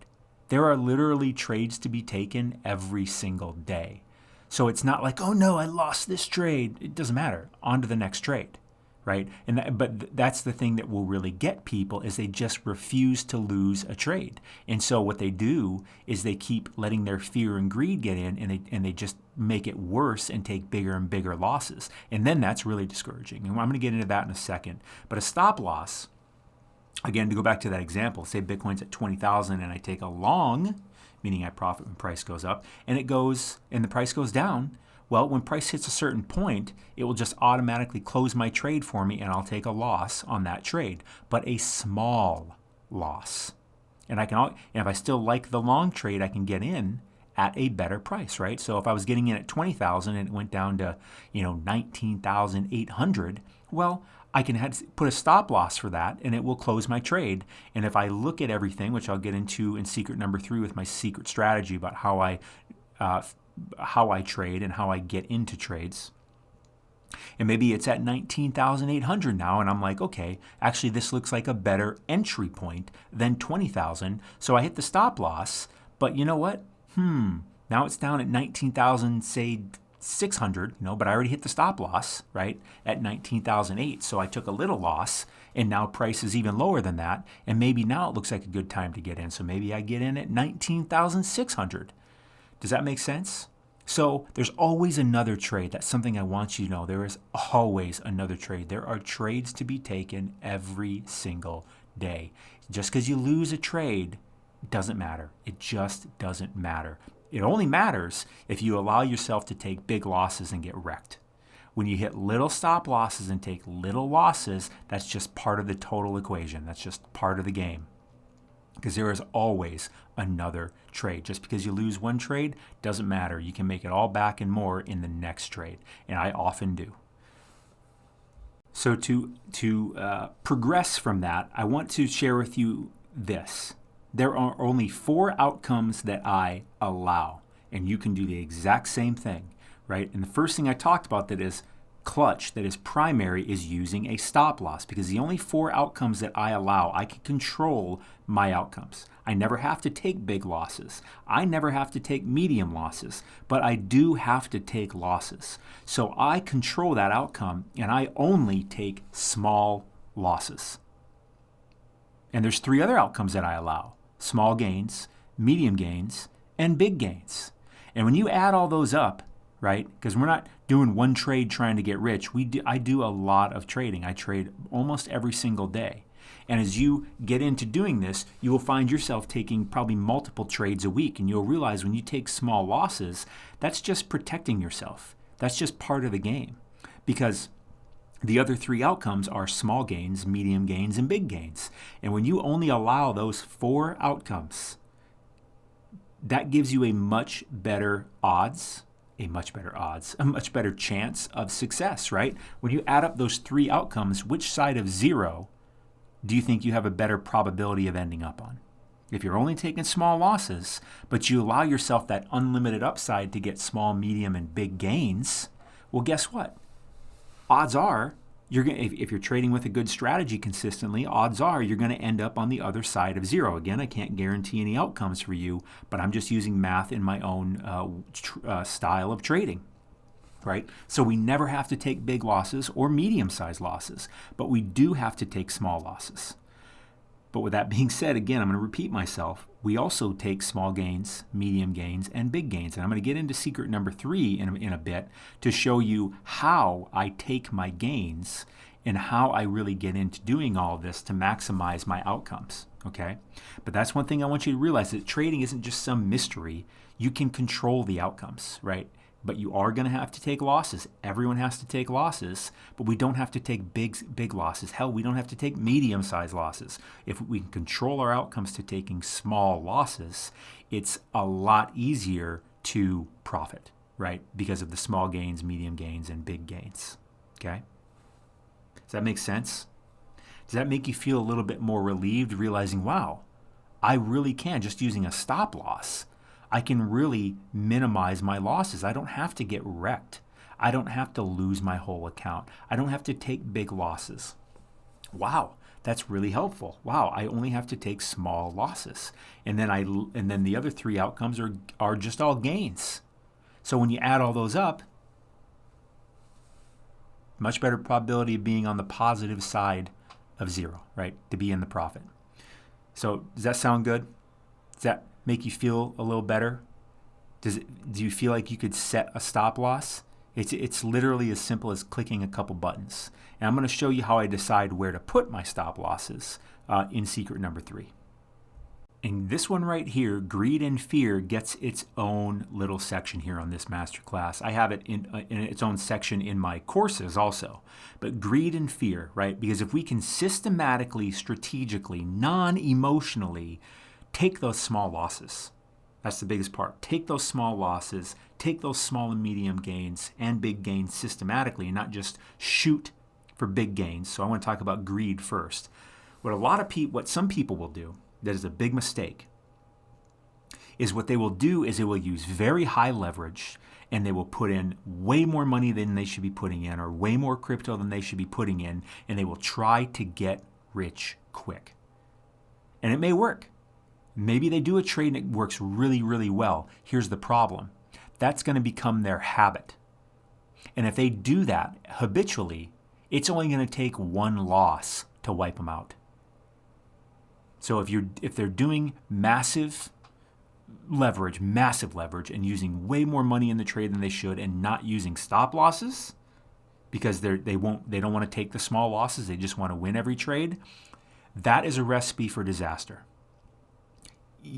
There are literally trades to be taken every single day. So it's not like, oh no, I lost this trade. It doesn't matter. On to the next trade, right? But that's the thing that will really get people, is they just refuse to lose a trade. And so what they do is they keep letting their fear and greed get in, and they just make it worse and take bigger and bigger losses. And then that's really discouraging. And I'm going to get into that in a second. But a stop loss, again, to go back to that example, say Bitcoin's at 20,000 and I take a long, meaning I profit when price goes up, and the price goes down. Well, when price hits a certain point, it will just automatically close my trade for me, and I'll take a loss on that trade, but a small loss. And if I still like the long trade, I can get in at a better price, right? So if I was getting in at 20,000 and it went down to 19,800, well, I can put a stop loss for that, and it will close my trade. And if I look at everything, which I'll get into in secret number 3 with my secret strategy about how I trade and how I get into trades, and maybe it's at 19,800 now, and I'm like, okay, actually this looks like a better entry point than 20,000, so I hit the stop loss. But you know what? Now it's down at 19,000, say 600, but I already hit the stop loss, right, at 19,008. So I took a little loss, and now price is even lower than that. And maybe now it looks like a good time to get in. So maybe I get in at 19,600. Does that make sense? So there's always another trade. That's something I want you to know. There is always another trade. There are trades to be taken every single day. Just because you lose a trade doesn't matter. It just doesn't matter. It only matters if you allow yourself to take big losses and get wrecked. When you hit little stop losses and take little losses, that's just part of the total equation. That's just part of the game. Because there is always another trade. Just because you lose one trade doesn't matter. You can make it all back and more in the next trade. And I often do. So to progress from that, I want to share with you this. There are only 4 outcomes that I allow, and you can do the exact same thing, right? And the first thing I talked about that is clutch, that is primary, is using a stop loss, because the only 4 outcomes that I allow, I can control my outcomes. I never have to take big losses. I never have to take medium losses, but I do have to take losses. So I control that outcome, and I only take small losses. And there's 3 other outcomes that I allow: small gains, medium gains, and big gains. And when you add all those up, right, because we're not doing one trade trying to get rich. I do a lot of trading. I trade almost every single day. And as you get into doing this, you will find yourself taking probably multiple trades a week. And you'll realize when you take small losses, that's just protecting yourself. That's just part of the game. Because the other 3 outcomes are small gains, medium gains, and big gains. And when you only allow those 4 outcomes, that gives you a much better chance of success, right? When you add up those 3 outcomes, which side of 0 do you think you have a better probability of ending up on? If you're only taking small losses, but you allow yourself that unlimited upside to get small, medium, and big gains, well, guess what? Odds are, if you're trading with a good strategy consistently, odds are you're going to end up on the other side of 0. Again, I can't guarantee any outcomes for you, but I'm just using math in my own style of trading, right? So we never have to take big losses or medium-sized losses, but we do have to take small losses. But with that being said, again, I'm going to repeat myself. We also take small gains, medium gains, and big gains. And I'm going to get into secret number 3 in a bit to show you how I take my gains and how I really get into doing all of this to maximize my outcomes, okay? But that's one thing I want you to realize, that trading isn't just some mystery. You can control the outcomes, right? But you are going to have to take losses. Everyone has to take losses, but we don't have to take big losses. Hell, we don't have to take medium-sized losses. If we can control our outcomes to taking small losses, it's a lot easier to profit, right? Because of the small gains, medium gains, and big gains, okay? Does that make sense? Does that make you feel a little bit more relieved, realizing, wow, I really can, just using a stop loss, I can really minimize my losses. I don't have to get wrecked. I don't have to lose my whole account. I don't have to take big losses. Wow, that's really helpful. Wow, I only have to take small losses. And then the other three outcomes are just all gains. So when you add all those up, much better probability of being on the positive side of zero, right? To be in the profit. So does that sound good? Does that make you feel a little better? Do you feel like you could set a stop loss? It's literally as simple as clicking a couple buttons. And I'm going to show you how I decide where to put my stop losses in secret number 3. And this one right here, greed and fear, gets its own little section here on this masterclass. I have it in its own section in my courses also. But greed and fear, right? Because if we can systematically, strategically, non-emotionally take those small losses, that's the biggest part. Take those small losses, take those small and medium gains and big gains systematically, and not just shoot for big gains. So I want to talk about greed first. What some people will do, that is a big mistake, is what they will do is they will use very high leverage, and they will put in way more money than they should be putting in, or way more crypto than they should be putting in, and they will try to get rich quick. And it may work. Maybe they do a trade and it works really, really well. Here's the problem. That's going to become their habit. And if they do that habitually, it's only going to take one loss to wipe them out. So if they're doing massive leverage, and using way more money in the trade than they should, and not using stop losses because they don't want to take the small losses, they just want to win every trade, that is a recipe for disaster.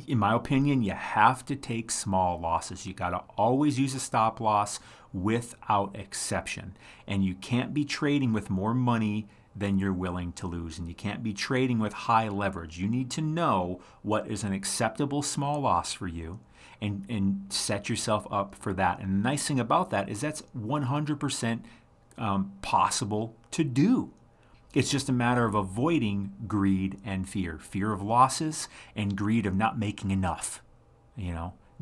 In my opinion, you have to take small losses. You got to always use a stop loss without exception. And you can't be trading with more money than you're willing to lose. And you can't be trading with high leverage. You need to know what is an acceptable small loss for you and set yourself up for that. And the nice thing about that is that's 100% possible to do. It's just a matter of avoiding greed and fear. Fear of losses and greed of not making enough.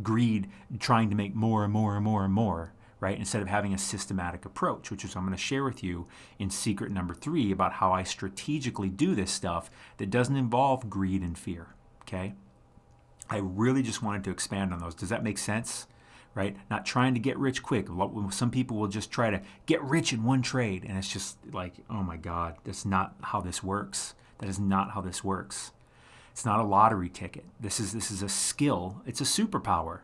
Greed trying to make more and more and more and more, right? Instead of having a systematic approach, which is I'm going to share with you in secret number 3 about how I strategically do this stuff that doesn't involve greed and fear, okay? I really just wanted to expand on those. Does that make sense? Right? Not trying to get rich quick. Some people will just try to get rich in one trade, and it's just like, oh my God, that's not how this works. That is not how this works. It's not a lottery ticket. This is a skill. It's a superpower.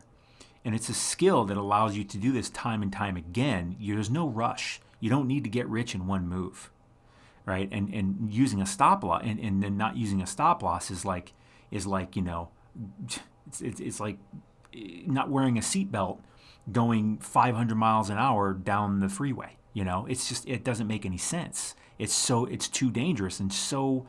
And it's a skill that allows you to do this time and time again. There's no rush. You don't need to get rich in one move, right? And using a stop loss and then not using a stop loss is like it's like not wearing a seatbelt going 500 miles an hour down the freeway. It doesn't make any sense. It's too dangerous and so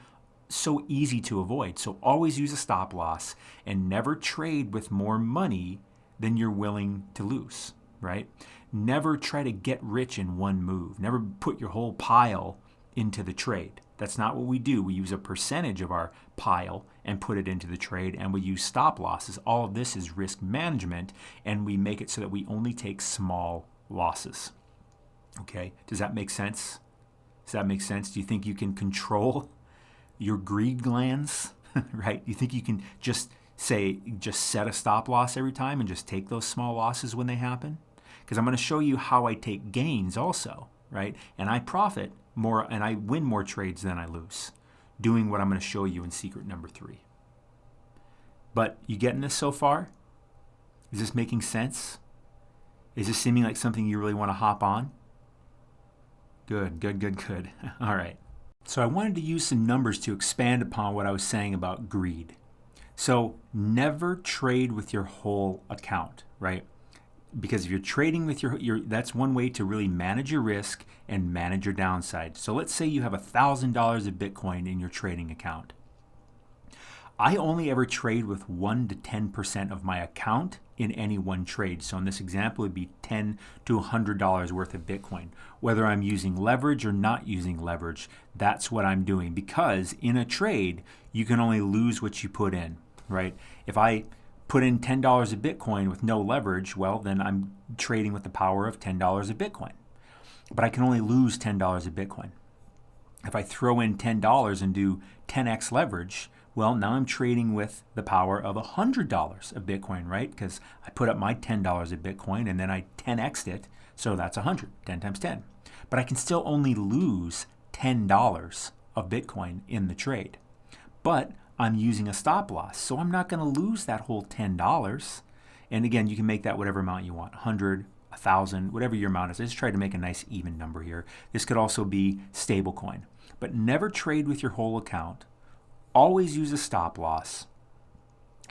easy to avoid. So always use a stop loss and never trade with more money than you're willing to lose, right? Never try to get rich in one move. Never put your whole pile into the trade. That's not what we do. We use a percentage of our pile and put it into the trade, and we use stop losses. All of this is risk management, and we make it so that we only take small losses. Okay? Does that make sense? Does that make sense? Do you think you can control your greed glands? Right? Do you think you can just set a stop loss every time and just take those small losses when they happen? Because I'm going to show you how I take gains also, right? And I profit more and I win more trades than I lose, doing what I'm going to show you in secret number 3. But you getting this so far? Is this making sense? Is this seeming like something you really want to hop on? Good. All right. So I wanted to use some numbers to expand upon what I was saying about greed. So never trade with your whole account, right? Because if you're trading with your that's one way to really manage your risk and manage your downside. So let's say you have $1,000 of Bitcoin in your trading account. I only ever trade with 1 to 10% of my account in any one trade. So in this example, it would be $10 to $100 worth of Bitcoin. Whether I'm using leverage or not using leverage, that's what I'm doing, because in a trade, you can only lose what you put in, right? If I put in $10 of Bitcoin with no leverage, well, then I'm trading with the power of $10 of Bitcoin. But I can only lose $10 of Bitcoin. If I throw in $10 and do 10x leverage, well, now I'm trading with the power of $100 of Bitcoin, right? Because I put up my $10 of Bitcoin and then I 10x'd it, so that's 100, 10 times 10. But I can still only lose $10 of Bitcoin in the trade. But I'm using a stop loss, so I'm not going to lose that whole $10. And again, you can make that whatever amount you want, 100, 1,000, whatever your amount is. I just tried to make a nice even number here. This could also be stablecoin. But never trade with your whole account. Always use a stop loss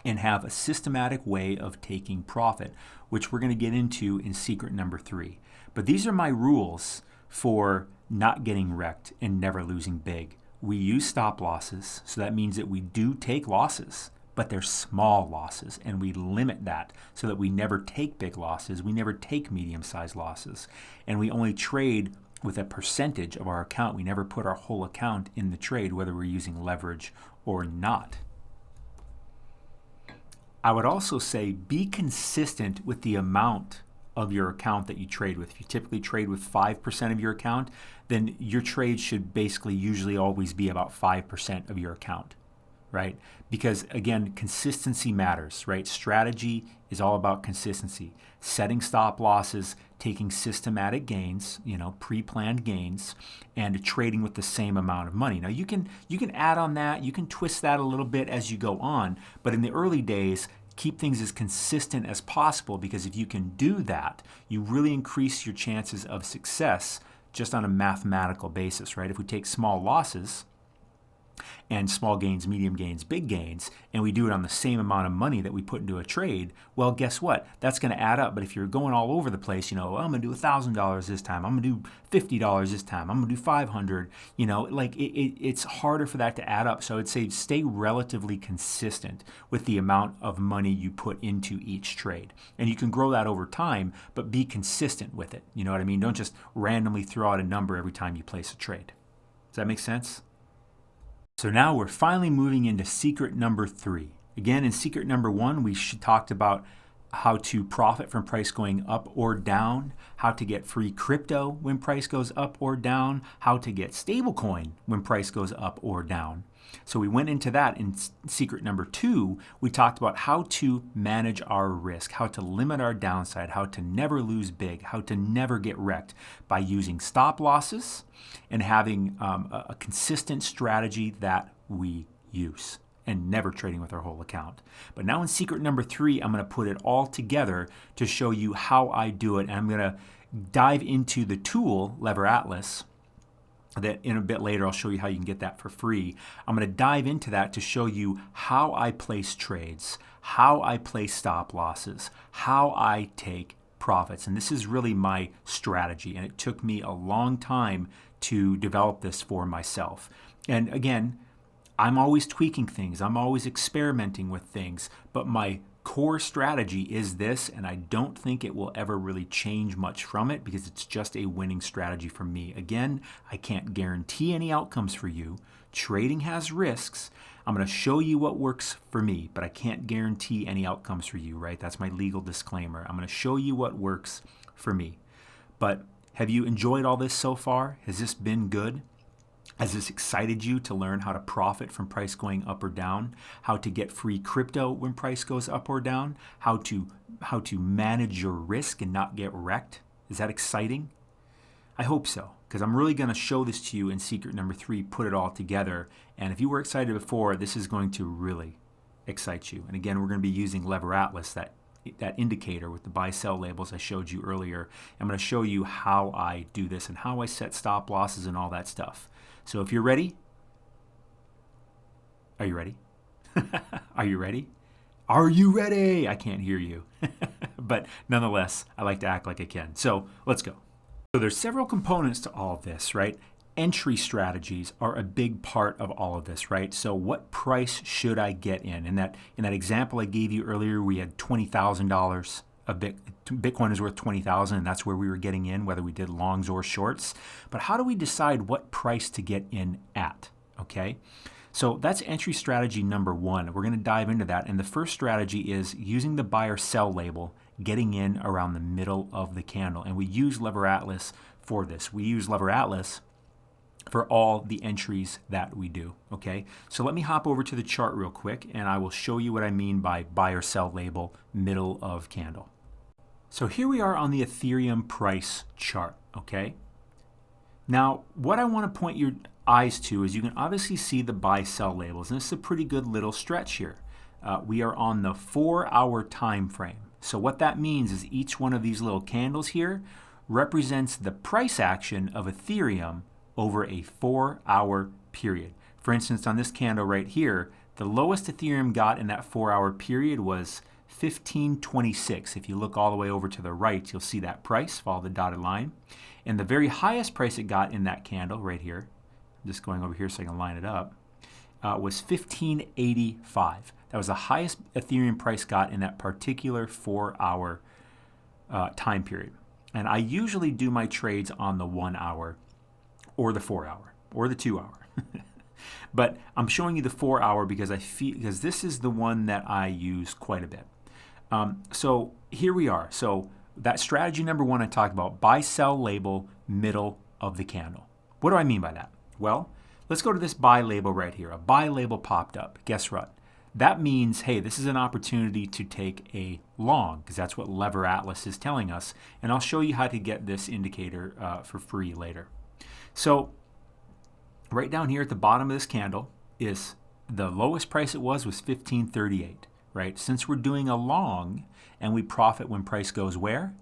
and have a systematic way of taking profit, which we're going to get into in secret number 3. But these are my rules for not getting wrecked and never losing big. We use stop losses, so that means that we do take losses, but they're small losses, and we limit that so that we never take big losses, we never take medium-sized losses, and we only trade with a percentage of our account. We never put our whole account in the trade, whether we're using leverage or not. I would also say be consistent with the amount of your account that you trade with. If you typically trade with 5% of your account, then your trade should basically usually always be about 5% of your account, right? Because again, consistency matters, right? Strategy is all about consistency. Setting stop losses, taking systematic gains, pre-planned gains, and trading with the same amount of money. Now you can add on that, you can twist that a little bit as you go on, but in the early days, keep things as consistent as possible, because if you can do that, you really increase your chances of success just on a mathematical basis, right? If we take small losses and small gains, medium gains, big gains, and we do it on the same amount of money that we put into a trade, well, guess what? That's going to add up. But if you're going all over the place, well, I'm going to do $1,000 this time, I'm going to do $50 this time, I'm going to do $500, it's harder for that to add up. So I'd say stay relatively consistent with the amount of money you put into each trade. And you can grow that over time, but be consistent with it. You know what I mean? Don't just randomly throw out a number every time you place a trade. Does that make sense? So now we're finally moving into secret number 3. Again, in secret number 1, we talked about how to profit from price going up or down, how to get free crypto when price goes up or down, how to get stablecoin when price goes up or down. So we went into that in secret number 2. We talked about how to manage our risk, how to limit our downside, how to never lose big, how to never get wrecked by using stop losses and having a consistent strategy that we use and never trading with our whole account. But now in secret number 3, I'm going to put it all together to show you how I do it. And I'm going to dive into the tool, Lever Atlas, that in a bit later I'll show you how you can get that for free. I'm going to dive into that to show you how I place trades, how I place stop losses, how I take profits. And this is really my strategy, and it took me a long time to develop this for myself. And again, I'm always tweaking things, I'm always experimenting with things, but my core strategy is this, and I don't think it will ever really change much from it, because it's just a winning strategy for me. Again, I can't guarantee any outcomes for you. Trading has risks. I'm going to show you what works for me, but I can't guarantee any outcomes for you, right? That's my legal disclaimer. I'm going to show you what works for me. But have you enjoyed all this so far? Has this been good? Has this excited you to learn how to profit from price going up or down? How to get free crypto when price goes up or down? How to manage your risk and not get wrecked? Is that exciting? I hope so, because I'm really going to show this to you in secret number 3, put it all together. And if you were excited before, this is going to really excite you. And again, we're going to be using Lever Atlas, that that indicator with the buy-sell labels I showed you earlier. I'm going to show you how I do this and how I set stop losses and all that stuff. So if you're ready, are you ready? Are you ready? Are you ready? I can't hear you. But nonetheless, I like to act like I can. So let's go. So there's several components to all of this, right? Entry strategies are a big part of all of this, right? So what price should I get in? In that example I gave you earlier, we had $20,000. Bitcoin is worth $20,000, and that's where we were getting in, whether we did longs or shorts. But how do we decide what price to get in at? Okay, so that's entry strategy number one. We're going to dive into that, and the first strategy is using the buy or sell label, getting in around the middle of the candle, and we use Lever Atlas for this. We use Lever Atlas for all the entries that we do, okay? So let me hop over to the chart real quick, and I will show you what I mean by buy or sell label, middle of candle. So here we are on the Ethereum price chart, okay? Now, what I want to point your eyes to is you can obviously see the buy-sell labels, and this is a pretty good little stretch here. We are on the 4-hour time frame. So what that means is each one of these little candles here represents the price action of Ethereum over a 4-hour period. For instance, on this candle right here, the lowest Ethereum got in that 4-hour period was 1526. If you look all the way over to the right, you'll see that price, follow the dotted line. And the very highest price it got in that candle right here, I'm just going over here so I can line it up, was 1585. That was the highest Ethereum price got in that particular 4-hour time period. And I usually do my trades on the 1 hour or the 4-hour or the 2-hour. But I'm showing you the 4-hour because because this is the one that I use quite a bit. So here we are. So that strategy number one I talked about, buy sell label, middle of the candle. What do I mean by that? Well, let's go to this buy label right here. A buy label popped up. Guess what? That means, hey, this is an opportunity to take a long, because that's what Lever Atlas is telling us. And I'll show you how to get this indicator for free later. So right down here at the bottom of this candle is the lowest price it was 1538, right? Since we're doing a long and we profit when price goes where?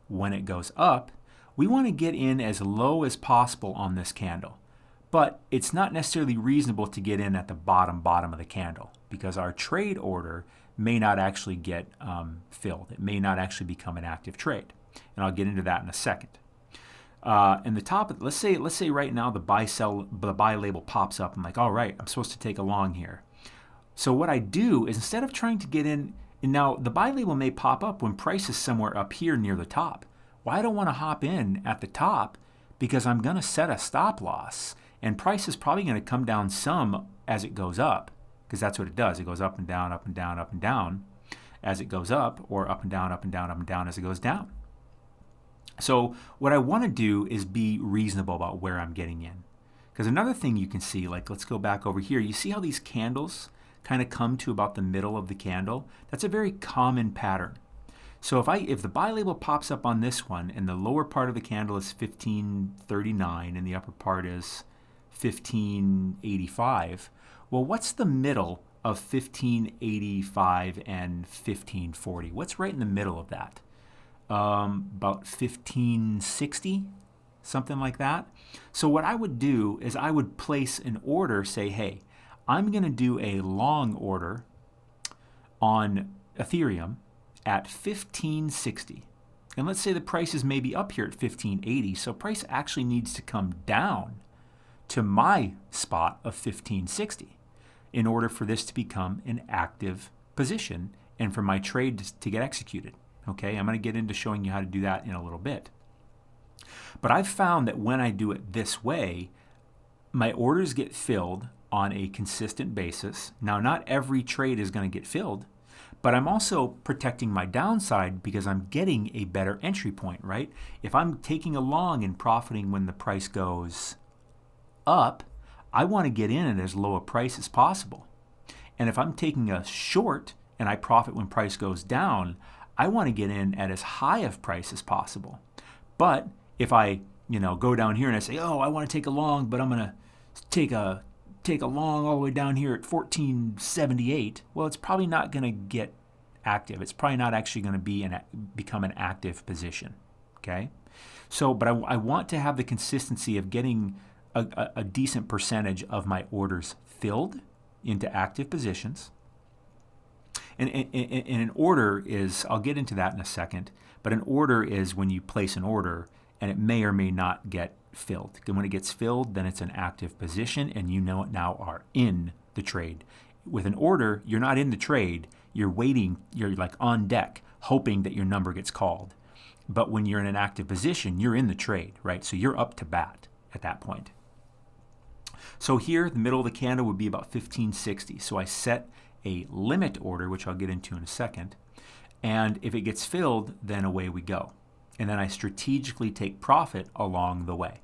When it goes up, we want to get in as low as possible on this candle. But it's not necessarily reasonable to get in at the bottom of the candle because our trade order may not actually get filled. It may not actually become an active trade. And I'll get into that in a second. And the top, let's say right now the buy label pops up. I'm like, all right, I'm supposed to take a long here. So what I do is instead of trying to get in, and now the buy label may pop up when price is somewhere up here near the top. Well, I don't want to hop in at the top because I'm going to set a stop loss, and price is probably going to come down some as it goes up, because that's what it does. It goes up and down, up and down, up and down as it goes up, or up and down, up and down, up and down as it goes down. So what I want to do is be reasonable about where I'm getting in. Because another thing you can see, like let's go back over here, you see how these candles kind of come to about the middle of the candle? That's a very common pattern. So if the buy label pops up on this one and the lower part of the candle is 1539 and the upper part is 1585, well, what's the middle of 1585 and 1540? What's right in the middle of that? About 1560, something like that. So what I would do is I would place an order, say, hey, I'm going to do a long order on Ethereum at 1560. And let's say the price is maybe up here at 1580, so price actually needs to come down to my spot of 1560 in order for this to become an active position and for my trade to get executed. Okay, I'm going to get into showing you how to do that in a little bit. But I've found that when I do it this way, my orders get filled on a consistent basis. Now, not every trade is going to get filled, but I'm also protecting my downside because I'm getting a better entry point, right? If I'm taking a long and profiting when the price goes up, I want to get in at as low a price as possible. And if I'm taking a short and I profit when price goes down, I want to get in at as high of price as possible. But if I, go down here and I say, oh, I want to take a long, but I'm going to take a long all the way down here at 1478, well, it's probably not going to get active. It's probably not actually going to become an active position. Okay, so but I want to have the consistency of getting a decent percentage of my orders filled into active positions. And an order is, I'll get into that in a second, but an order is when you place an order and it may or may not get filled. And when it gets filled, then it's an active position and you now are in the trade. With an order, you're not in the trade, you're waiting, you're like on deck, hoping that your number gets called. But when you're in an active position, you're in the trade, right? So you're up to bat at that point. So here, the middle of the candle would be about 1560. So I set a limit order, which I'll get into in a second. And if it gets filled, then away we go. And then I strategically take profit along the way.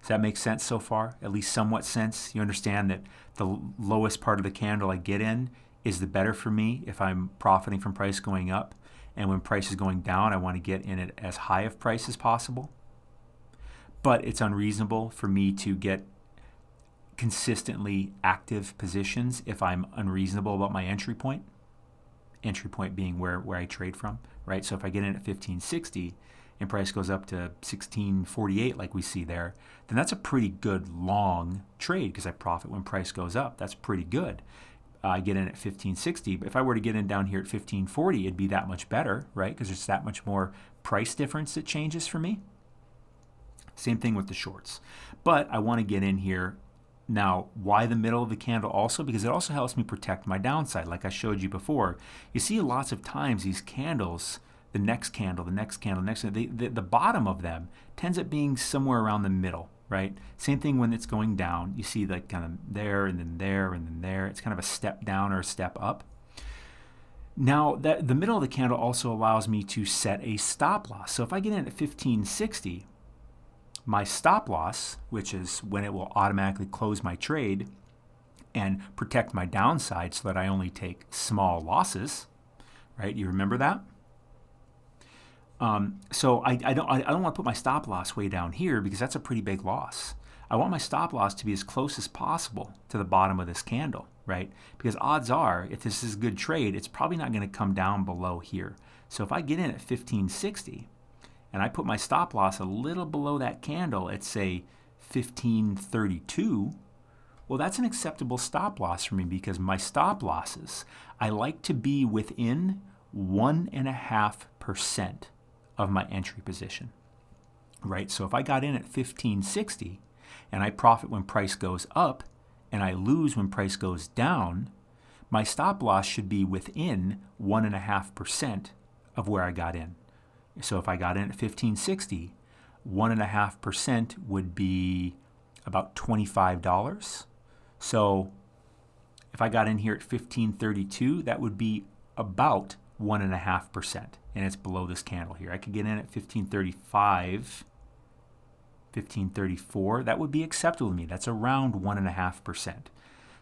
Does that make sense so far? At least somewhat sense? You understand that the lowest part of the candle I get in is the better for me if I'm profiting from price going up. And when price is going down, I want to get in it as high of price as possible. But it's unreasonable for me to get consistently active positions if I'm unreasonable about my entry point. Entry point being where I trade from, right? So if I get in at 1560 and price goes up to 1648 like we see there, then that's a pretty good long trade because I profit when price goes up. That's pretty good. I get in at 1560, but if I were to get in down here at 1540, it'd be that much better, right? Because there's that much more price difference that changes for me. Same thing with the shorts. But I want to get in here. Now, why the middle of the candle also? Because it also helps me protect my downside. Like I showed you before, you see lots of times these candles, the next candle, the next candle, the next candle, the bottom of them tends up being somewhere around the middle, right? Same thing when it's going down. You see like kind of there and then there and then there. It's kind of a step down or a step up. Now, the middle of the candle also allows me to set a stop loss. So if I get in at 1560, my stop loss, which is when it will automatically close my trade and protect my downside so that I only take small losses, right? You remember that? So I don't want to put my stop loss way down here because that's a pretty big loss. I want my stop loss to be as close as possible to the bottom of this candle, right? Because odds are, if this is a good trade, it's probably not going to come down below here. So if I get in at 1560, and I put my stop loss a little below that candle at, say, 1532, well, that's an acceptable stop loss for me because my stop losses, I like to be within 1.5% of my entry position, right? So if I got in at 1560 and I profit when price goes up and I lose when price goes down, my stop loss should be within 1.5% of where I got in. So if I got in at 1560, 1.5% would be about $25. So if I got in here at 1532, that would be about 1.5%. And it's below this candle here. I could get in at 1535, 1534. That would be acceptable to me. That's around 1.5%.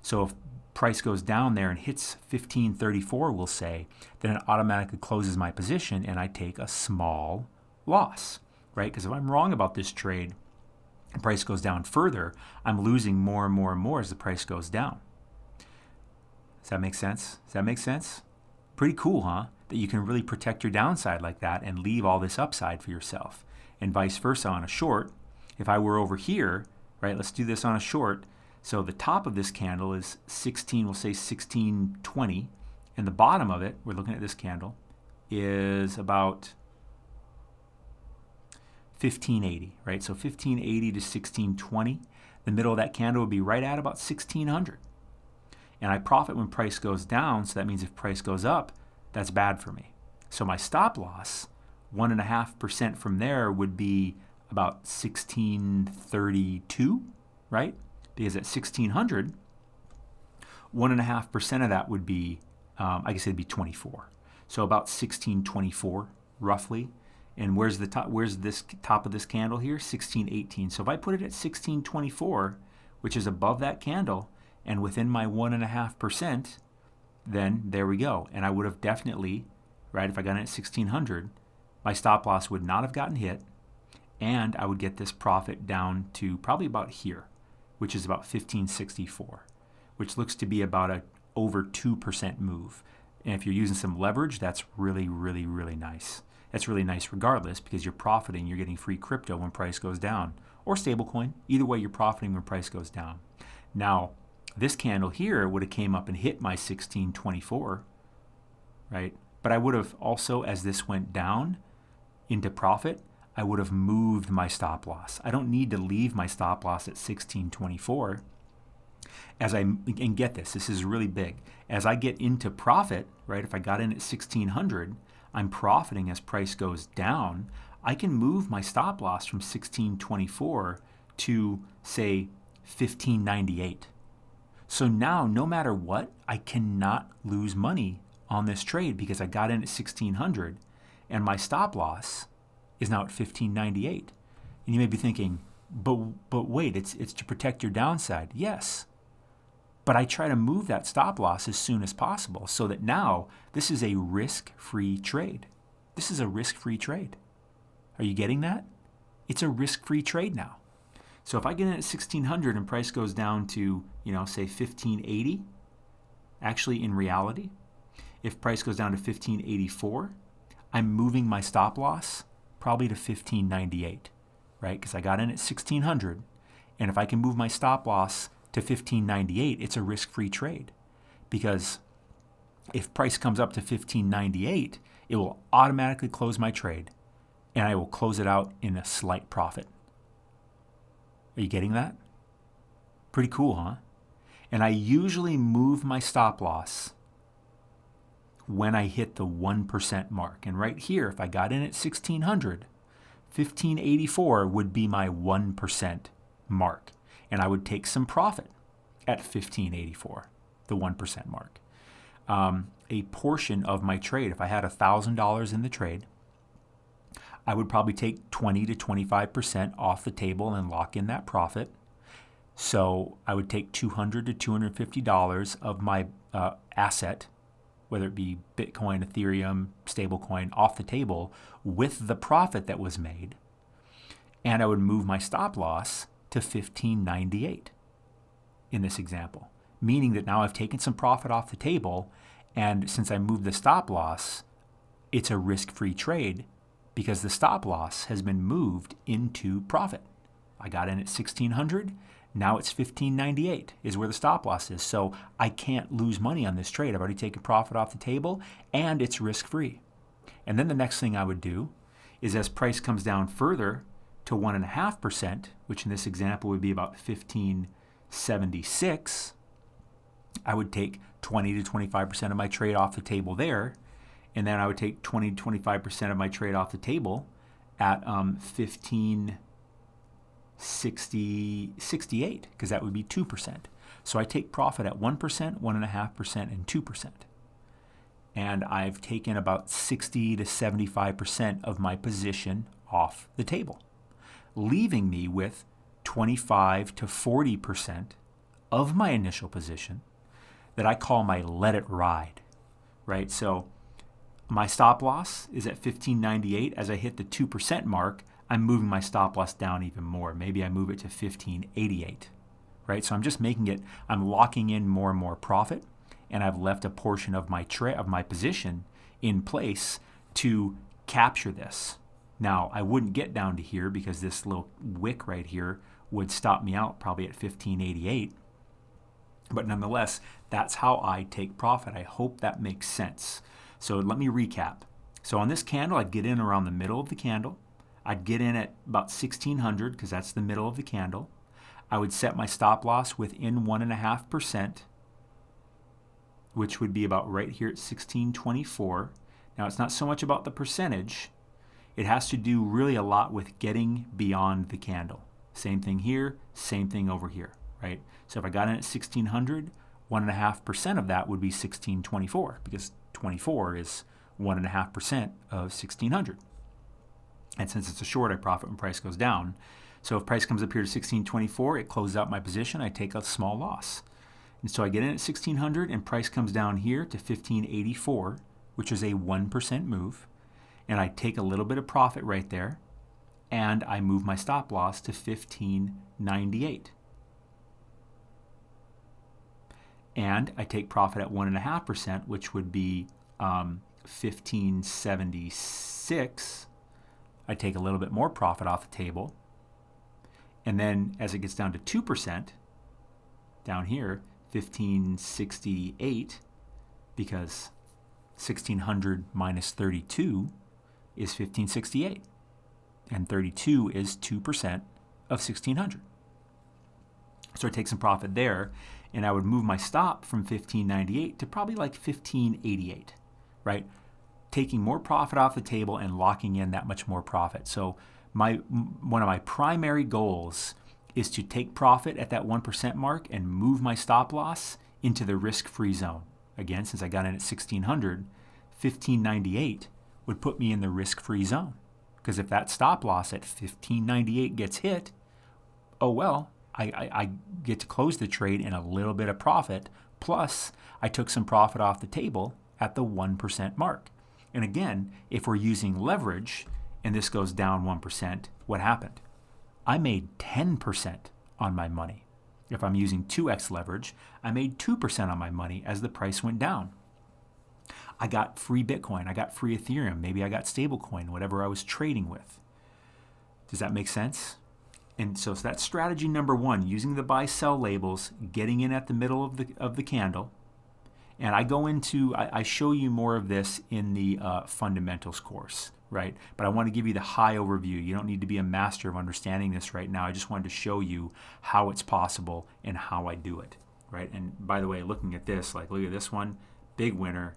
So if price goes down there and hits 1534, we'll say, then it automatically closes my position and I take a small loss, right? Because if I'm wrong about this trade and price goes down further, I'm losing more and more and more as the price goes down. Does that make sense? Does that make sense? Pretty cool, huh? That you can really protect your downside like that and leave all this upside for yourself. And vice versa on a short. If I were over here, right, let's do this on a short. So the top of this candle is 16, we'll say 1620, and the bottom of it, we're looking at this candle, is about 1580, right? So 1580 to 1620. The middle of that candle would be right at about 1600. And I profit when price goes down, so that means if price goes up, that's bad for me. So my stop loss, 1.5% from there would be about 1632, right? Because at 1600, 1.5% of that would be, I guess it'd be 24. So about 1624, roughly. And where's the top? Where's this top of this candle here? 1618. So if I put it at 1624, which is above that candle, and within my 1.5%, then there we go. And I would have definitely, right, if I got in at 1600, my stop loss would not have gotten hit, and I would get this profit down to probably about here, which is about 1564, which looks to be about a over 2% move. And if you're using some leverage, that's really, really, really nice. That's really nice regardless, because you're profiting, you're getting free crypto when price goes down, or stablecoin. Either way, you're profiting when price goes down. Now, this candle here would have came up and hit my 1624, right? But I would have also, as this went down into profit, I would have moved my stop loss. I don't need to leave my stop loss at 1624. And get this is really big. As I get into profit, right, if I got in at 1600, I'm profiting as price goes down. I can move my stop loss from 1624 to, say, 1598. So now, no matter what, I cannot lose money on this trade because I got in at 1600 and my stop loss is now at 1598. And you may be thinking, but wait, it's to protect your downside. Yes. But I try to move that stop loss as soon as possible so that now this is a risk-free trade. This is a risk-free trade. Are you getting that? It's a risk-free trade now. So if I get in at 1600 and price goes down to, say 1580, actually in reality, if price goes down to 1584, I'm moving my stop loss probably to 1598, right? Because I got in at 1600, and if I can move my stop loss to 1598, it's a risk-free trade. Because if price comes up to 1598, it will automatically close my trade, and I will close it out in a slight profit. Are you getting that? Pretty cool, huh? And I usually move my stop loss when I hit the 1% mark. And right here, if I got in at 1600, 1584 would be my 1% mark. And I would take some profit at 1584, the 1% mark. A portion of my trade, if I had $1,000 in the trade, I would probably take 20 to 25% off the table and lock in that profit. So I would take $200 to $250 of my asset, whether it be Bitcoin, Ethereum, stablecoin, off the table with the profit that was made. And I would move my stop loss to 1598 in this example, meaning that now I've taken some profit off the table, and since I moved the stop loss, it's a risk-free trade because the stop loss has been moved into profit. I got in at 1600, now it's 1598 is where the stop loss is. So I can't lose money on this trade. I've already taken profit off the table and it's risk-free. And then the next thing I would do is as price comes down further to 1.5%, which in this example would be about 1576, I would take 20 to 25% of my trade off the table there. And then I would take 20 to 25% of my trade off the table at 1568, because that would be 2%. So I take profit at 1%, 1.5%, and 2%. And I've taken about 60 to 75% of my position off the table, leaving me with 25 to 40% of my initial position that I call my let it ride, right? So my stop loss is at 1598. As I hit the 2% mark, I'm moving my stop loss down even more. Maybe I move it to 1588, right? So I'm just making it, I'm locking in more and more profit, and I've left a portion of my position in place to capture this. Now, I wouldn't get down to here because this little wick right here would stop me out probably at 1588. But nonetheless, that's how I take profit. I hope that makes sense. So let me recap. So on this candle, I'd get in around the middle of the candle. I'd get in at about 1600 because that's the middle of the candle. I would set my stop loss within 1.5%, which would be about right here at 1624. Now, it's not so much about the percentage. It has to do really a lot with getting beyond the candle. Same thing here, same thing over here, right? So if I got in at 1600, 1.5% of that would be 1624 because 24 is 1.5% of 1600. And since it's a short, I profit when price goes down. So if price comes up here to 1624, it closes out my position. I take a small loss. And so I get in at 1600 and price comes down here to 1584, which is a 1% move. And I take a little bit of profit right there. And I move my stop loss to 1598. and I take profit at 1.5%, which would be 1576. I take a little bit more profit off the table. And then as it gets down to 2%, down here, 1568, because 1600 minus 32 is 1568. And 32 is 2% of 1600. So I take some profit there, and I would move my stop from 1598 to probably like 1588, right? Taking more profit off the table and locking in that much more profit. So one of my primary goals is to take profit at that 1% mark and move my stop loss into the risk-free zone. Again, since I got in at 1600, 1598 would put me in the risk-free zone. Because if that stop loss at 1598 gets hit, oh well, I get to close the trade in a little bit of profit, plus I took some profit off the table at the 1% mark. And again, if we're using leverage and this goes down 1%, what happened? I made 10% on my money. If I'm using 2x leverage, I made 2% on my money as the price went down. I got free Bitcoin, I got free Ethereum, maybe I got stablecoin, whatever I was trading with. Does that make sense? And so that's strategy number one, using the buy-sell labels, getting in at the middle of the candle. And I show you more of this in the fundamentals course, right? But I want to give you the high overview. You don't need to be a master of understanding this right now. I just wanted to show you how it's possible and how I do it, right? And by the way, looking at this, like look at this one, big winner.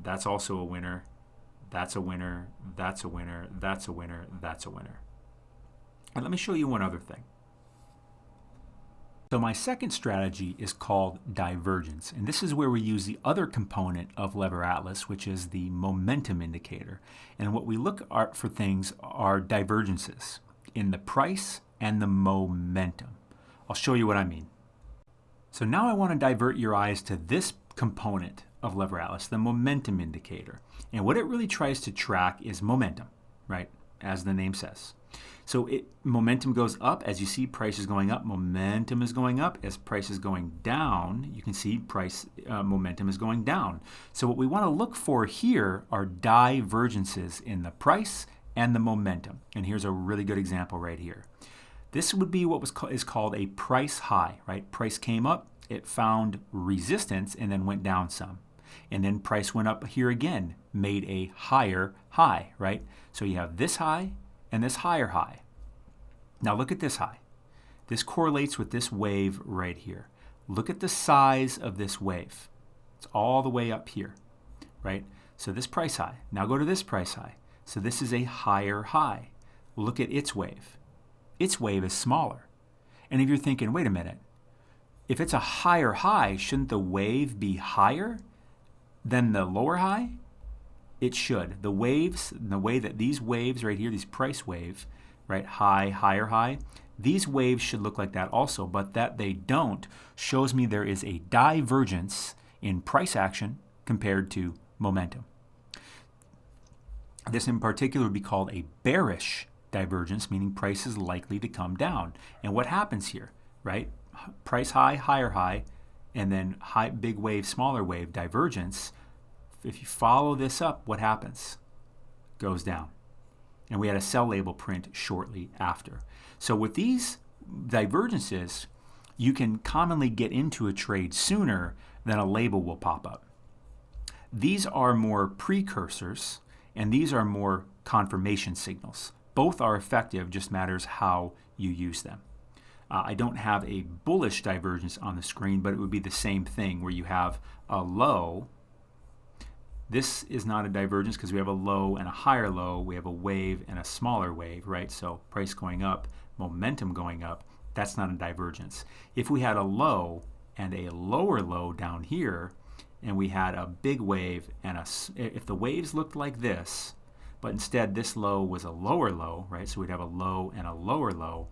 That's also a winner. That's a winner. That's a winner. That's a winner. That's a winner. And let me show you one other thing. So my second strategy is called divergence. And this is where we use the other component of Lever Atlas, which is the momentum indicator. And what we look at for things are divergences in the price and the momentum. I'll show you what I mean. So now I want to divert your eyes to this component of Lever Atlas, the momentum indicator. And what it really tries to track is momentum, right? As the name says. So momentum goes up. As you see, price is going up. Momentum is going up. As price is going down, you can see momentum is going down. So what we want to look for here are divergences in the price and the momentum. And here's a really good example right here. This would be what is called a price high, right? Price came up, it found resistance, and then went down some. And then price went up here again, made a higher high, right? So you have this high and this higher high. Now look at this high. This correlates with this wave right here. Look at the size of this wave. It's all the way up here, right? So this price high. Now go to this price high. So this is a higher high. Look at its wave. Its wave is smaller. And if you're thinking, wait a minute, if it's a higher high, shouldn't the wave be higher than the lower high? It should. The waves, the way that these waves right here, these price wave, right, high, higher high, these waves should look like that also, but that they don't shows me there is a divergence in price action compared to momentum. This in particular would be called a bearish divergence, meaning price is likely to come down. And what happens here, right? Price high, higher high, and then high, big wave, smaller wave, divergence. If you follow this up, what happens? Goes down. And we had a sell label print shortly after. So with these divergences, you can commonly get into a trade sooner than a label will pop up. These are more precursors, and these are more confirmation signals. Both are effective, just matters how you use them. I don't have a bullish divergence on the screen, but it would be the same thing where you have a low. This is not a divergence because we have a low and a higher low. We have a wave and a smaller wave, right? So price going up, momentum going up, that's not a divergence. If we had a low and a lower low down here, and we had a big wave and if the waves looked like this, but instead this low was a lower low, right? So we'd have a low and a lower low,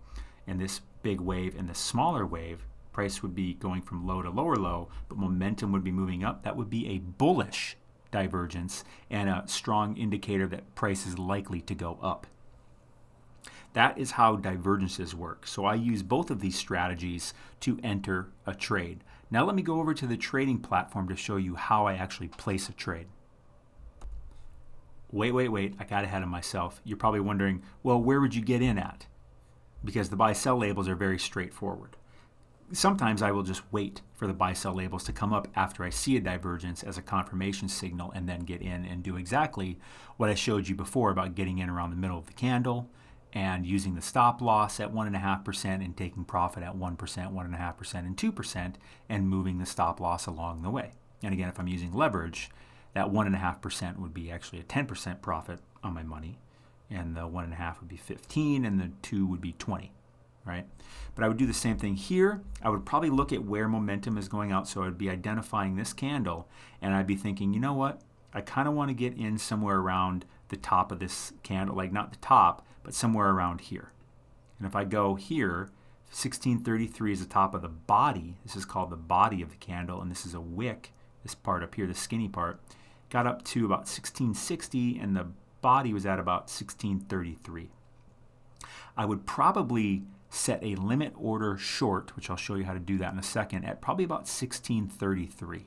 and this big wave and the smaller wave, price would be going from low to lower low, but momentum would be moving up. That would be a bullish divergence and a strong indicator that price is likely to go up. That is how divergences work. So I use both of these strategies to enter a trade. Now let me go over to the trading platform to show you how I actually place a trade. Wait, I got ahead of myself. You're probably wondering, well, where would you get in at? Because the buy-sell labels are very straightforward. Sometimes I will just wait for the buy-sell labels to come up after I see a divergence as a confirmation signal and then get in and do exactly what I showed you before about getting in around the middle of the candle and using the stop loss at 1.5% and taking profit at 1%, 1.5%, and 2% and moving the stop loss along the way. And again, if I'm using leverage, that 1.5% would be actually a 10% profit on my money, and the 1.5 would be 15, and the 2 would be 20. Right? But I would do the same thing here. I would probably look at where momentum is going out, so I would be identifying this candle, and I'd be thinking, you know what? I kind of want to get in somewhere around the top of this candle, like not the top, but somewhere around here. And if I go here, 1633 is the top of the body. This is called the body of the candle, and this is a wick, this part up here, the skinny part. Got up to about 1660, and the body was at about 1633. I would probably set a limit order short, which I'll show you how to do that in a second, at probably about 1633,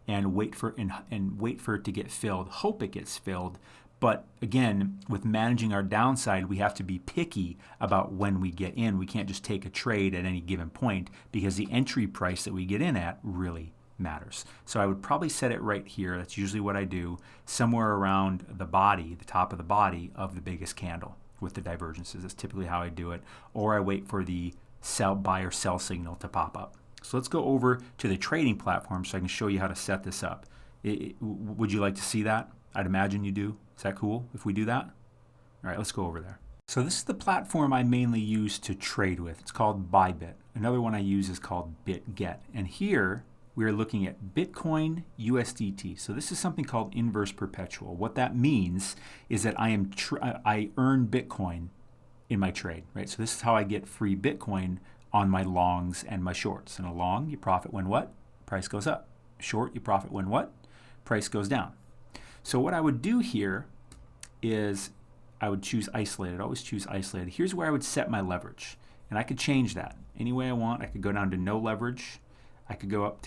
and wait for it to get filled. Hope it gets filled, but again, with managing our downside, we have to be picky about when we get in. We can't just take a trade at any given point because the entry price that we get in at really matters. So I would probably set it right here. That's usually what I do, somewhere around the body, the top of the body of the biggest candle. With the divergences, that's typically how I do it, or I wait for the buy or sell signal to pop up. So let's go over to the trading platform so I can show you how to set this up. Would you like to see that? I'd imagine you do. Is that cool if we do that? All right, let's go over there. So this is the platform I mainly use to trade with. It's called Bybit. Another one I use is called BitGet. And here we are looking at Bitcoin USDT. So this is something called inverse perpetual. What that means is that I earn Bitcoin in my trade, right? So this is how I get free Bitcoin on my longs and my shorts. In a long, you profit when what? Price goes up. Short, you profit when what? Price goes down. So what I would do here is I would choose isolated. Always choose isolated. Here's where I would set my leverage, and I could change that any way I want. I could go down to no leverage. I could go up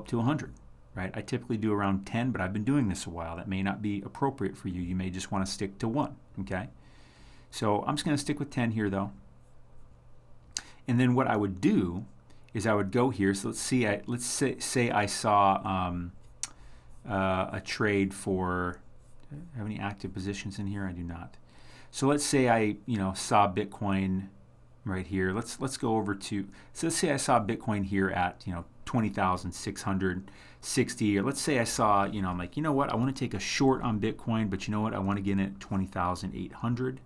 to 100, right? I typically do around 10, but I've been doing this a while. That may not be appropriate for you. You may just want to stick to 1, okay? So I'm just going to stick with 10 here, though. And then what I would do is I would go here. So let's say I saw a trade for. Do I have any active positions in here? I do not. So let's say I saw Bitcoin right here. Let's go over to. So let's say I saw Bitcoin here at 20,660, or let's say I saw, I'm like, you know what, I want to take a short on Bitcoin, but you know what, I want to get in at 20,800.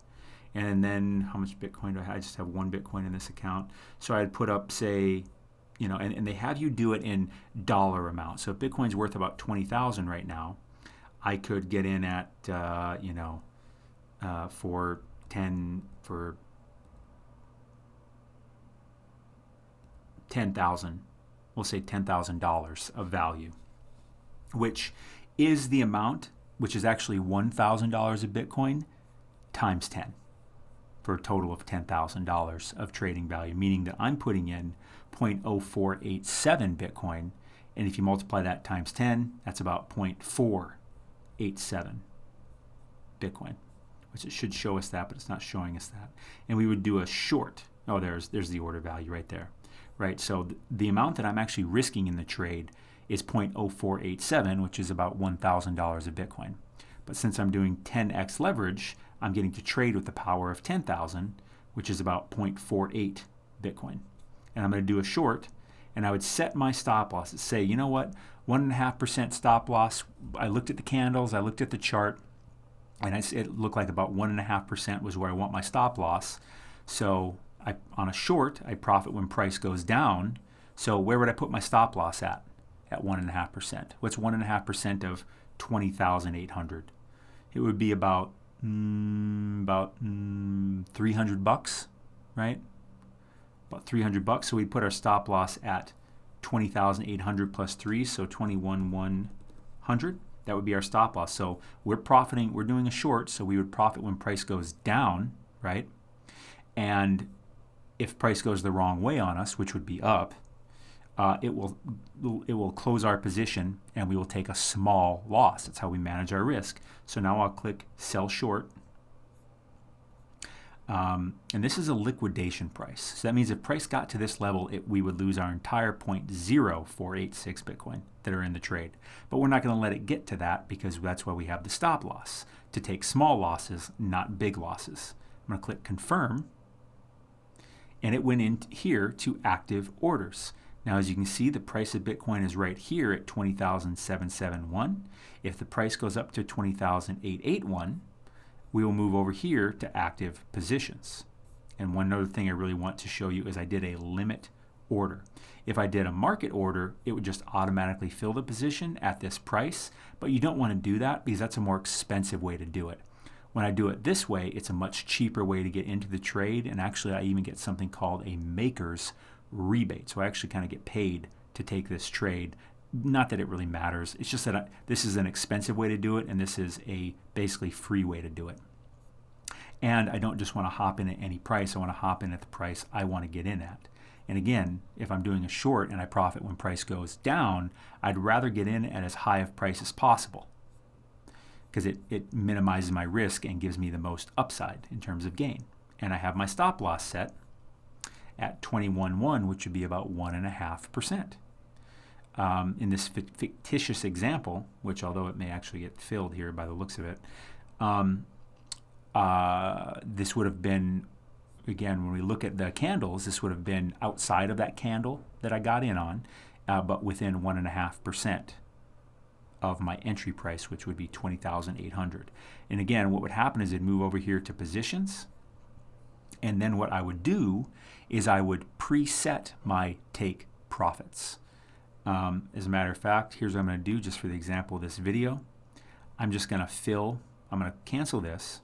And then how much Bitcoin do I have? I just have 1 Bitcoin in this account. So I'd put up, say, and they have you do it in dollar amount. So if Bitcoin's worth about 20,000 right now, I could get in at, for 10,000, we'll say $10,000 of value, which is the amount, which is actually $1,000 of Bitcoin times 10 for a total of $10,000 of trading value, meaning that I'm putting in 0.0487 Bitcoin, and if you multiply that times 10, that's about 0.487 Bitcoin, which it should show us that, but it's not showing us that. And we would do a short. Oh, there's the order value right there. Right, so the amount that I'm actually risking in the trade is 0.0487, which is about $1,000 of Bitcoin. But since I'm doing 10x leverage, I'm getting to trade with the power of 10,000, which is about 0.48 Bitcoin. And I'm going to do a short, and I would set my stop loss and say, you know what, 1.5% stop loss. I looked at the candles, I looked at the chart, and it looked like about 1.5% was where I want my stop loss. So on a short, I profit when price goes down. So where would I put my stop loss at? At 1.5%. What's 1.5% of 20,800? It would be about $300, right? About $300. So we put our stop loss at 20,800 plus 3, so 21,100. That would be our stop loss. So we're profiting. We're doing a short, so we would profit when price goes down, right? And if price goes the wrong way on us, which would be up, it will close our position and we will take a small loss. That's how we manage our risk. So now I'll click sell short. And this is a liquidation price. So that means if price got to this level, we would lose our entire 0.0486 Bitcoin that are in the trade. But we're not going to let it get to that because that's why we have the stop loss, to take small losses, not big losses. I'm going to click confirm. And it went in here to active orders. Now, as you can see, the price of Bitcoin is right here at 20,771. If the price goes up to 20,881, we will move over here to active positions. And one other thing I really want to show you is I did a limit order. If I did a market order, it would just automatically fill the position at this price, but you don't want to do that because that's a more expensive way to do it. When I do it this way, it's a much cheaper way to get into the trade, and actually I even get something called a maker's rebate. So I actually kind of get paid to take this trade. Not that it really matters. It's just that this is an expensive way to do it, and this is a basically free way to do it. And I don't just want to hop in at any price. I want to hop in at the price I want to get in at. And again, if I'm doing a short and I profit when price goes down, I'd rather get in at as high of price as possible because it minimizes my risk and gives me the most upside in terms of gain. And I have my stop loss set at 21.1, which would be about 1.5%. In this fictitious example, which although it may actually get filled here by the looks of it, this would have been, again, when we look at the candles, this would have been outside of that candle that I got in on, but within 1.5% of my entry price, which would be 20,800. And again, what would happen is it'd move over here to positions, and then what I would do is I would preset my take profits. As a matter of fact, here's what I'm going to do just for the example of this video. I'm just going to I'm going to cancel this,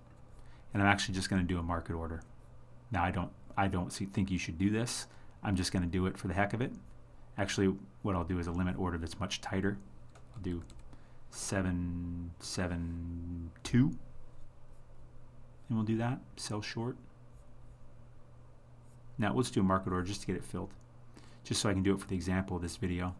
and I'm actually just going to do a market order. Now I don't think you should do this. I'm just going to do it for the heck of it. Actually, what I'll do is a limit order that's much tighter. I'll do 772, and we'll do that. Sell short. Now let's do a market order just to get it filled, just so I can do it for the example of this video.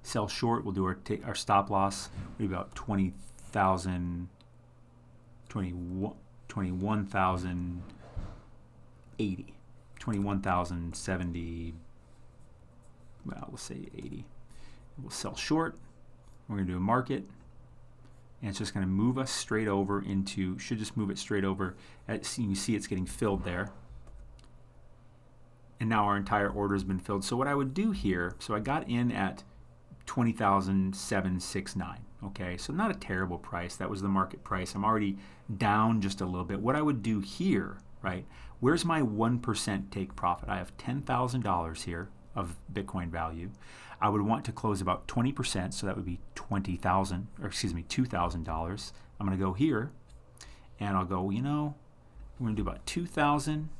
Sell short. We'll do our stop loss. We'll be about 21,080, 21,070. Well, we'll say 80. We'll sell short. We're going to do a market, and it's just going to move us straight over into. Should just move it straight over. You can see it's getting filled there. And now our entire order has been filled. So what I would do here, so I got in at 20,769. Okay, so not a terrible price. That was the market price. I'm already down just a little bit. What I would do here, right? Where's my 1% take profit? I have $10,000 here of Bitcoin value. I would want to close about 20%, so that would be $2,000. I'm going to go here, and I'll go, we're going to do about 2,000,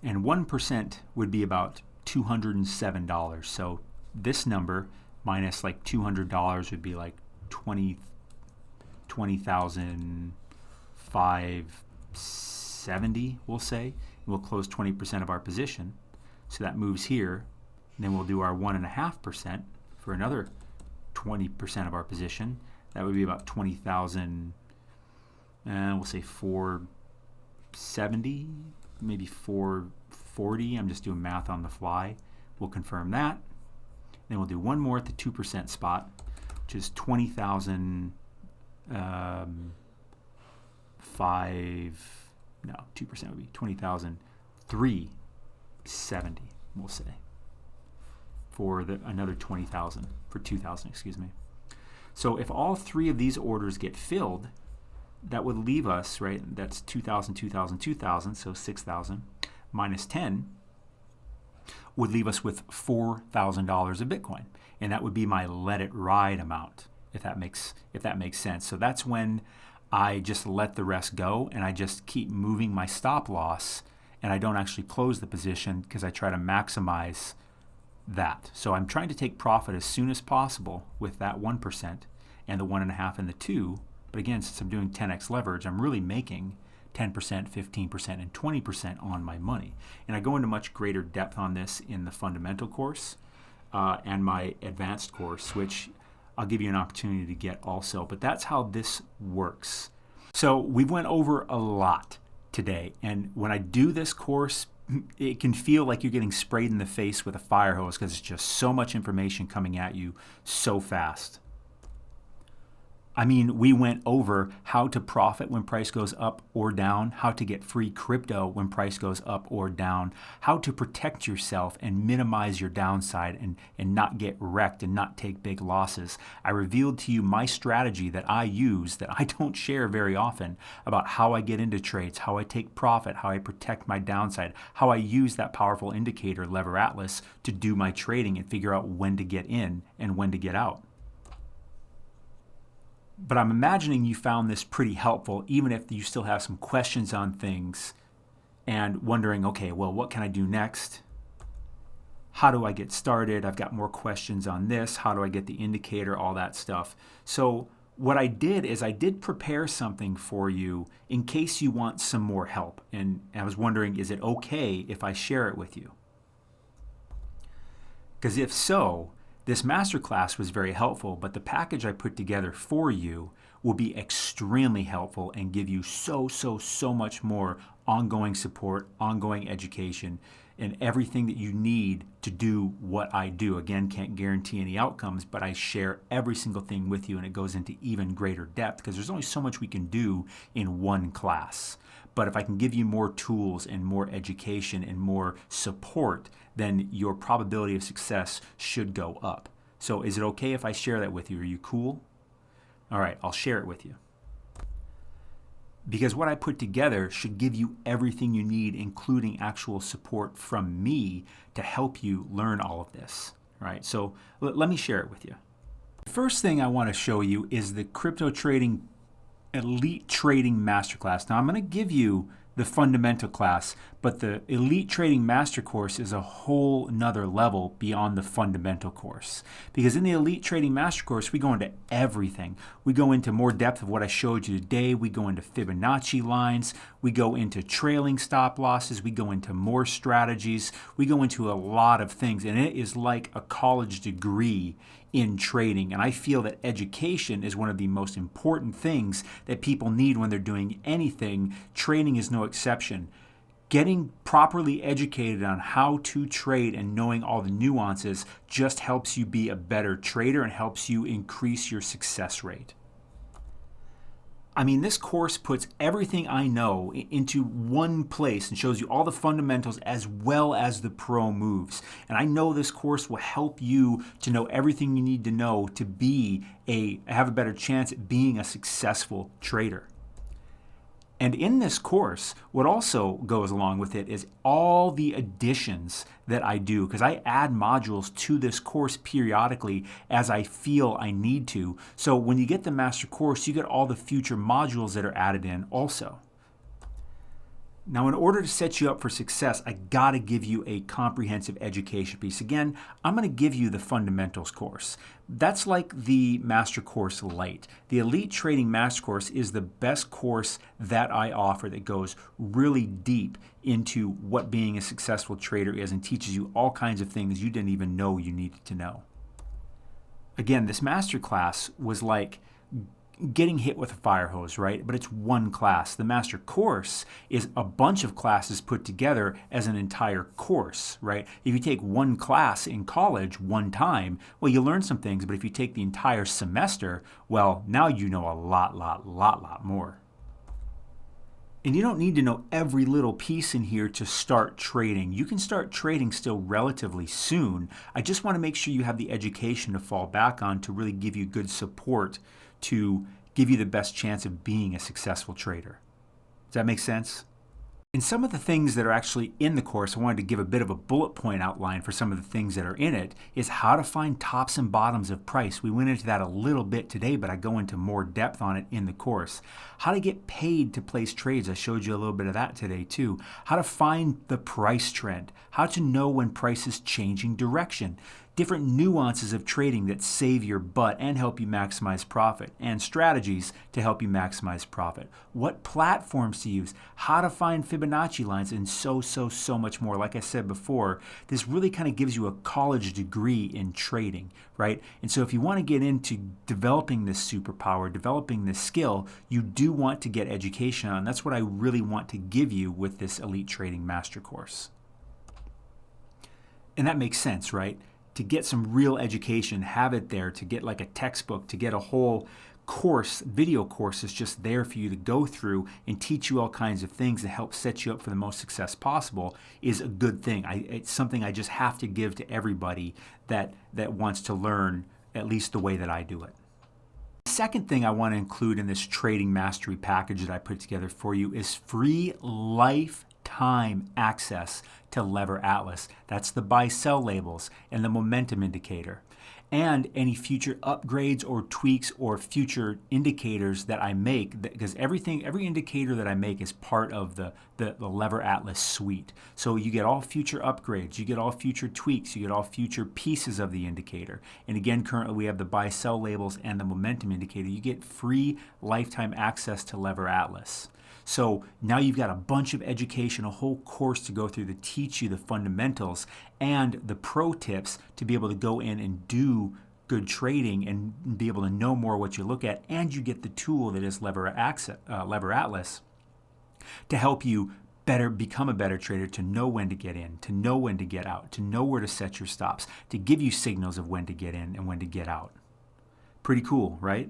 and 1% would be about $207. So this number minus like $200 would be like 20,570, we'll say. We'll close 20% of our position. So that moves here. And then we'll do our 1.5% for another 20% of our position. That would be about 20,000, we'll say 470, maybe 440. I'm just doing math on the fly. We'll confirm that. Then we'll do one more at the 2% spot, which is 20,000, 2% would be 20,370, we'll say, for another 20,000, for 2,000, excuse me. So if all three of these orders get filled, that would leave us, right, that's 2,000, 2,000, 2,000, so 6,000 minus 10 would leave us with $4,000 of Bitcoin, and that would be my let it ride amount, if that makes sense. So that's when I just let the rest go, and I just keep moving my stop loss, and I don't actually close the position because I try to maximize that. So I'm trying to take profit as soon as possible with that 1% and the 1.5 and the 2. But But again, since I'm doing 10x leverage, I'm really making 10%, 15%, and 20% on my money. And I go into much greater depth on this in the fundamental course and my advanced course, which I'll give you an opportunity to get also. But that's how this works. So we went over a lot today. And when I do this course, it can feel like you're getting sprayed in the face with a fire hose because it's just so much information coming at you so fast. I mean, we went over how to profit when price goes up or down, how to get free crypto when price goes up or down, how to protect yourself and minimize your downside and not get wrecked and not take big losses. I revealed to you my strategy that I use that I don't share very often about how I get into trades, how I take profit, how I protect my downside, how I use that powerful indicator, Lever Atlas, to do my trading and figure out when to get in and when to get out. But I'm imagining you found this pretty helpful, even if you still have some questions on things and wondering, okay, well, what can I do next? How do I get started? I've got more questions on this. How do I get the indicator? All that stuff. So what I did is I did prepare something for you in case you want some more help. And I was wondering, is it okay if I share it with you? Because if so, this masterclass was very helpful, but the package I put together for you will be extremely helpful and give you so much more ongoing support, ongoing education, and everything that you need to do what I do. Again, can't guarantee any outcomes, but I share every single thing with you, and it goes into even greater depth because there's only so much we can do in one class. But if I can give you more tools and more education and more support, then your probability of success should go up. So is it okay if I share that with you? Are you cool? All right, I'll share it with you. Because what I put together should give you everything you need, including actual support from me to help you learn all of this. All right, so let me share it with you. The first thing I want to show you is the crypto trading Elite Trading Masterclass. Now I'm going to give you the fundamental class, but the Elite Trading Master course is a whole nother level beyond the fundamental course. Because in the Elite Trading Master course, we go into everything. We go into more depth of what I showed you today. We go into Fibonacci lines. We go into trailing stop losses. We go into more strategies. We go into a lot of things, and it is like a college degree in trading. And I feel that education is one of the most important things that people need when they're doing anything. Trading is no exception. Getting properly educated on how to trade and knowing all the nuances just helps you be a better trader and helps you increase your success rate. I mean, this course puts everything I know into one place and shows you all the fundamentals as well as the pro moves. And I know this course will help you to know everything you need to know to have a better chance at being a successful trader. And in this course, what also goes along with it is all the additions that I do, because I add modules to this course periodically as I feel I need to. So when you get the master course, you get all the future modules that are added in also. Now, in order to set you up for success, I got to give you a comprehensive education piece. Again, I'm going to give you the fundamentals course. That's like the Master Course Lite. The Elite Trading Master Course is the best course that I offer that goes really deep into what being a successful trader is and teaches you all kinds of things you didn't even know you needed to know. Again, this masterclass was like getting hit with a fire hose, right? But it's one class. The master course is a bunch of classes put together as an entire course, right? If you take one class in college one time, well, you learn some things, but if you take the entire semester, well, now you know a lot more. And you don't need to know every little piece in here to start trading. You can start trading still relatively soon. I just want to make sure you have the education to fall back on to really give you good support to give you the best chance of being a successful trader. Does that make sense? And some of the things that are actually in the course, I wanted to give a bit of a bullet point outline for some of the things that are in it, is how to find tops and bottoms of price. We went into that a little bit today, but I go into more depth on it in the course. How to get paid to place trades. I showed you a little bit of that today too. How to find the price trend. How to know when price is changing direction. different nuances of trading that save your butt and help you maximize profit, and strategies to help you maximize profit, what platforms to use, how to find Fibonacci lines, and so much more. Like I said before, this really kind of gives you a college degree in trading, right? And so if you want to get into developing this superpower, developing this skill, you do want to get education on. That's what I really want to give you with this Elite Trading Master Course. And that makes sense, right? To get some real education, have it there, to get like a textbook, to get a whole course, video course is just there for you to go through and teach you all kinds of things and help set you up for the most success possible is a good thing. It's something I just have to give to everybody that wants to learn at least the way that I do it. The second thing I want to include in this trading mastery package that I put together for you is free lifetime access to Lever Atlas. That's the buy-sell labels and the momentum indicator, and any future upgrades or tweaks or future indicators that I make, because every indicator that I make is part of the Lever Atlas suite. So you get all future upgrades, you get all future tweaks, you get all future pieces of the indicator. And again, currently we have the buy-sell labels and the momentum indicator. You get free lifetime access to Lever Atlas. So now you've got a bunch of education, a whole course to go through to teach you the fundamentals and the pro tips to be able to go in and do good trading and be able to know more what you look at. And you get the tool that is Lever Atlas to help you become a better trader, to know when to get in, to know when to get out, to know where to set your stops, to give you signals of when to get in and when to get out. Pretty cool, right?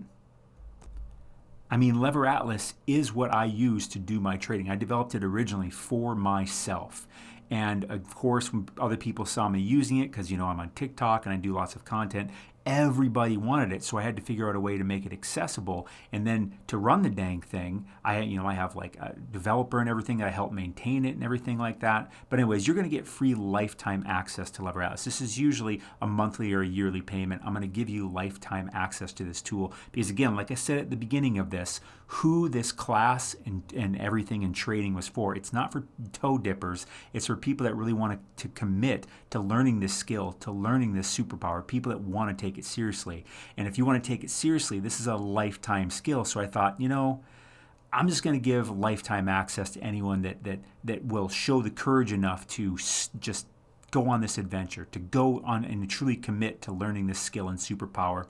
I mean, Lever Atlas is what I use to do my trading. I developed it originally for myself. And of course, when other people saw me using it, because I'm on TikTok and I do lots of content, everybody wanted it. So I had to figure out a way to make it accessible. And then to run the dang thing, I have like a developer and everything that I help maintain it and everything like that. But anyways, you're going to get free lifetime access to Lever Atlas. This is usually a monthly or a yearly payment. I'm going to give you lifetime access to this tool because, again, like I said at the beginning of this, who this class and everything in trading was for. It's not for toe dippers. It's for people that really want to commit to learning this skill, to learning this superpower, people that want to take it seriously. And if you want to take it seriously, this is a lifetime skill. So I thought, I'm just going to give lifetime access to anyone that will show the courage enough to just go on this adventure, to go on and truly commit to learning this skill and superpower.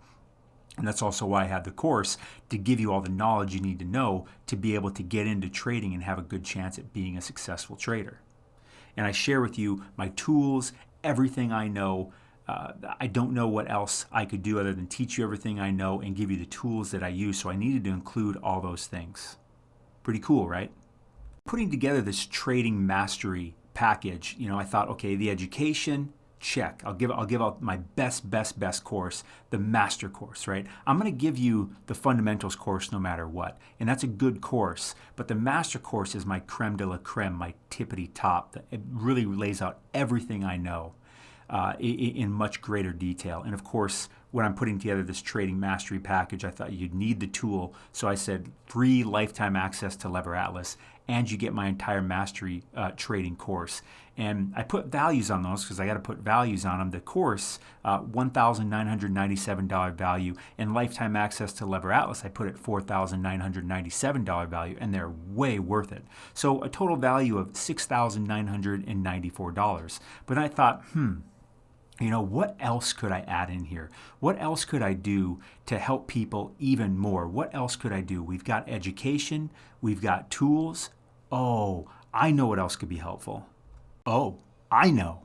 And that's also why I have the course, to give you all the knowledge you need to know to be able to get into trading and have a good chance at being a successful trader. And I share with you my tools, everything I know. I don't know what else I could do other than teach you everything I know and give you the tools that I use. So I needed to include all those things. Pretty cool, right? Putting together this trading mastery package, I thought, okay, the education, check. I'll give out my best course, the master course, right? I'm going to give you the fundamentals course no matter what. And that's a good course. But the master course is my creme de la creme, my tippity top. It really lays out everything I know in much greater detail. And of course, when I'm putting together this trading mastery package, I thought you'd need the tool. So I said free lifetime access to Lever Atlas, and you get my entire mastery trading course. And I put values on those because I got to put values on them. The course, $1,997 value, and lifetime access to Lever Atlas, I put at $4,997 value, and they're way worth it. So a total value of $6,994. But I thought, what else could I add in here? What else could I do to help people even more? What else could I do? We've got education. We've got tools. Oh, I know what else could be helpful. Oh, I know.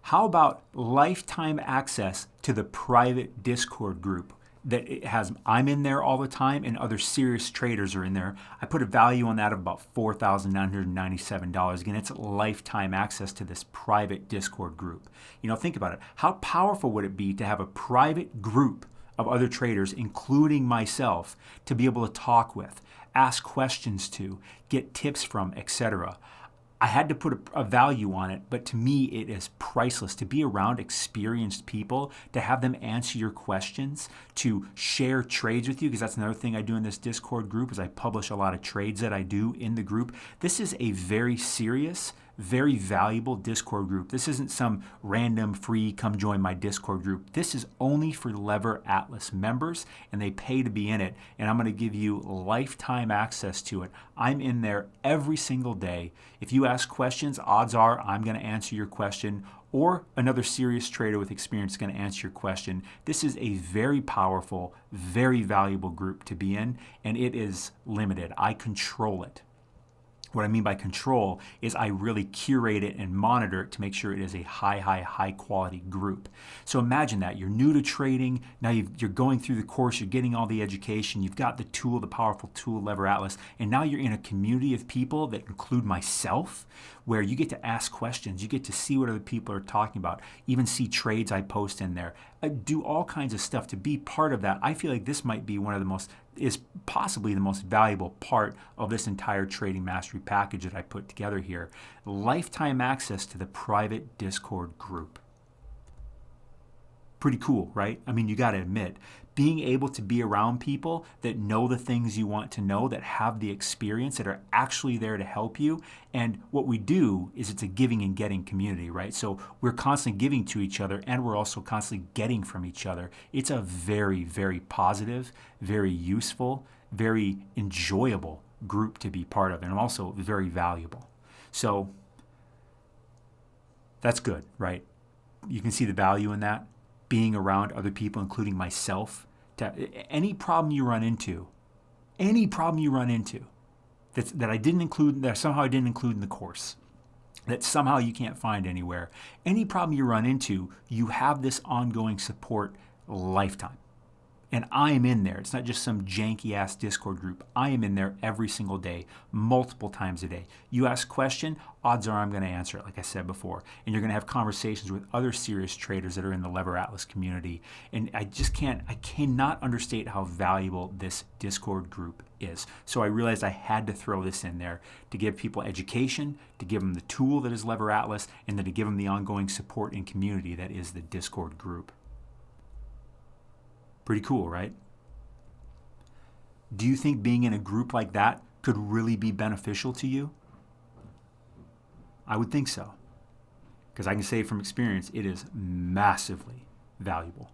How about lifetime access to the private Discord group that it has? I'm in there all the time and other serious traders are in there. I put a value on that of about $4,997. Again, it's lifetime access to this private Discord group. Think about it. How powerful would it be to have a private group of other traders, including myself, to be able to talk with, ask questions to, get tips from, etc.? I had to put a value on it, but to me it is priceless to be around experienced people, to have them answer your questions, to share trades with you, because that's another thing I do in this Discord group is I publish a lot of trades that I do in the group. This is a very serious, very valuable Discord group. This isn't some random free come join my Discord group. This is only for Lever Atlas members, and they pay to be in it, and I'm going to give you lifetime access to it. I'm in there every single day. If you ask questions, odds are I'm going to answer your question, or another serious trader with experience is going to answer your question. This is a very powerful, very valuable group to be in, and it is limited. I control it. What I mean by control is I really curate it and monitor it to make sure it is a high quality group. So imagine that. You're new to trading. Now you're going through the course. You're getting all the education. You've got the tool, the powerful tool, Lever Atlas. And now you're in a community of people that include myself, where you get to ask questions. You get to see what other people are talking about, even see trades I post in there. I do all kinds of stuff to be part of that. I feel like this might be is possibly the most valuable part of this entire trading mastery package that I put together here. Lifetime access to the private Discord group. Pretty cool, right? I mean, you got to admit, being able to be around people that know the things you want to know, that have the experience, that are actually there to help you. And what we do is it's a giving and getting community, right? So we're constantly giving to each other, and we're also constantly getting from each other. It's a very, very positive, very useful, very enjoyable group to be part of, and also very valuable. So that's good, right? You can see the value in that. Being around other people, including myself. Any problem you run into that I didn't include, that somehow I didn't include in the course, that somehow you can't find anywhere, any problem you run into, you have this ongoing support lifetime. And I am in there. It's not just some janky ass Discord group. I am in there every single day, multiple times a day. You ask a question, odds are I'm going to answer it, like I said before. And you're going to have conversations with other serious traders that are in the Lever Atlas community. And I cannot understate how valuable this Discord group is. So I realized I had to throw this in there to give people education, to give them the tool that is Lever Atlas, and then to give them the ongoing support and community that is the Discord group. Pretty cool, right? Do you think being in a group like that could really be beneficial to you? I would think so. Because I can say from experience, it is massively valuable.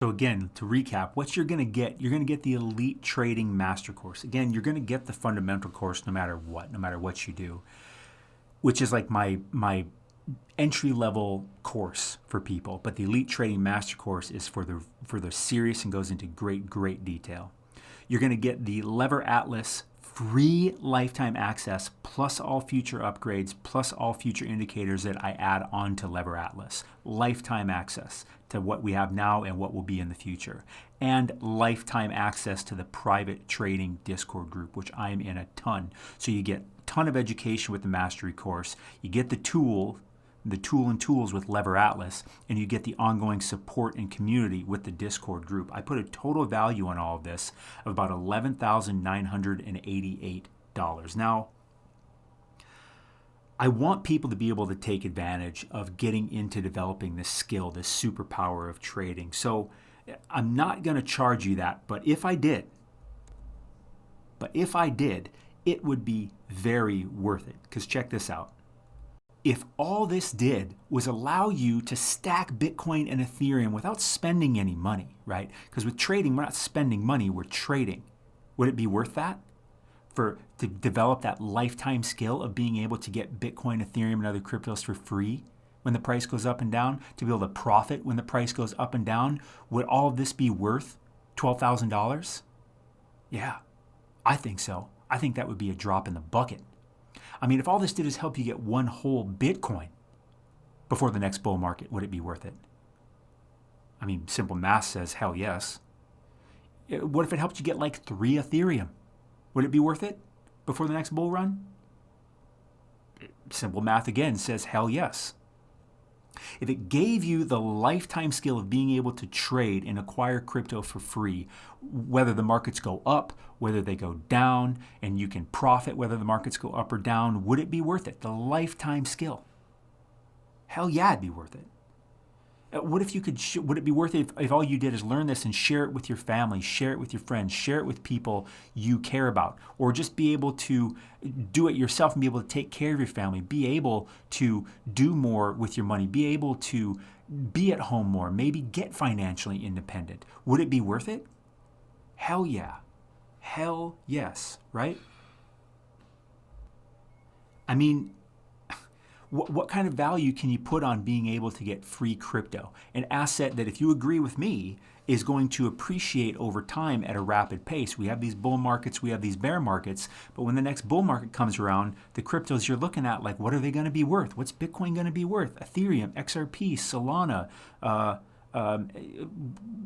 So again, to recap, what you're going to get the Elite Trading Master Course. Again, you're going to get the fundamental course no matter what you do, which is like my entry-level course for people, but the Elite Trading Master Course is for the serious and goes into great detail. You're going to get the Lever Atlas free lifetime access, plus all future upgrades, plus all future indicators that I add on to Lever Atlas. Lifetime access to what we have now and what will be in the future. And lifetime access to the private trading Discord group, which I am in a ton. So you get a ton of education with the Mastery course. You get the tool and tools with Lever Atlas, and you get the ongoing support and community with the Discord group. I put a total value on all of this of about $11,988. Now, I want people to be able to take advantage of getting into developing this skill, this superpower of trading. So I'm not going to charge you that, but if I did, it would be very worth it. Because check this out. If all this did was allow you to stack Bitcoin and Ethereum without spending any money, right? Because with trading, we're not spending money, we're trading. Would it be worth that? To develop that lifetime skill of being able to get Bitcoin, Ethereum, and other cryptos for free when the price goes up and down, to be able to profit when the price goes up and down, would all of this be worth $12,000? Yeah, I think so. I think that would be a drop in the bucket. I mean, if all this did is help you get one whole Bitcoin before the next bull market, would it be worth it? I mean, simple math says hell yes. What if it helped you get like 3 Ethereum? Would it be worth it before the next bull run? Simple math again says hell yes. If it gave you the lifetime skill of being able to trade and acquire crypto for free, whether the markets go up, whether they go down, and you can profit whether the markets go up or down, would it be worth it? The lifetime skill. Hell yeah, it'd be worth it. What if you could, would it be worth it if all you did is learn this and share it with your family, share it with your friends, share it with people you care about, or just be able to do it yourself and be able to take care of your family, be able to do more with your money, be able to be at home more, maybe get financially independent? Would it be worth it? Hell yeah. Hell yes, right? I mean, what kind of value can you put on being able to get free crypto? An asset that, if you agree with me, is going to appreciate over time at a rapid pace. We have these bull markets, we have these bear markets, but when the next bull market comes around, the cryptos you're looking at, like, what are they going to be worth? What's Bitcoin going to be worth? Ethereum, XRP, Solana,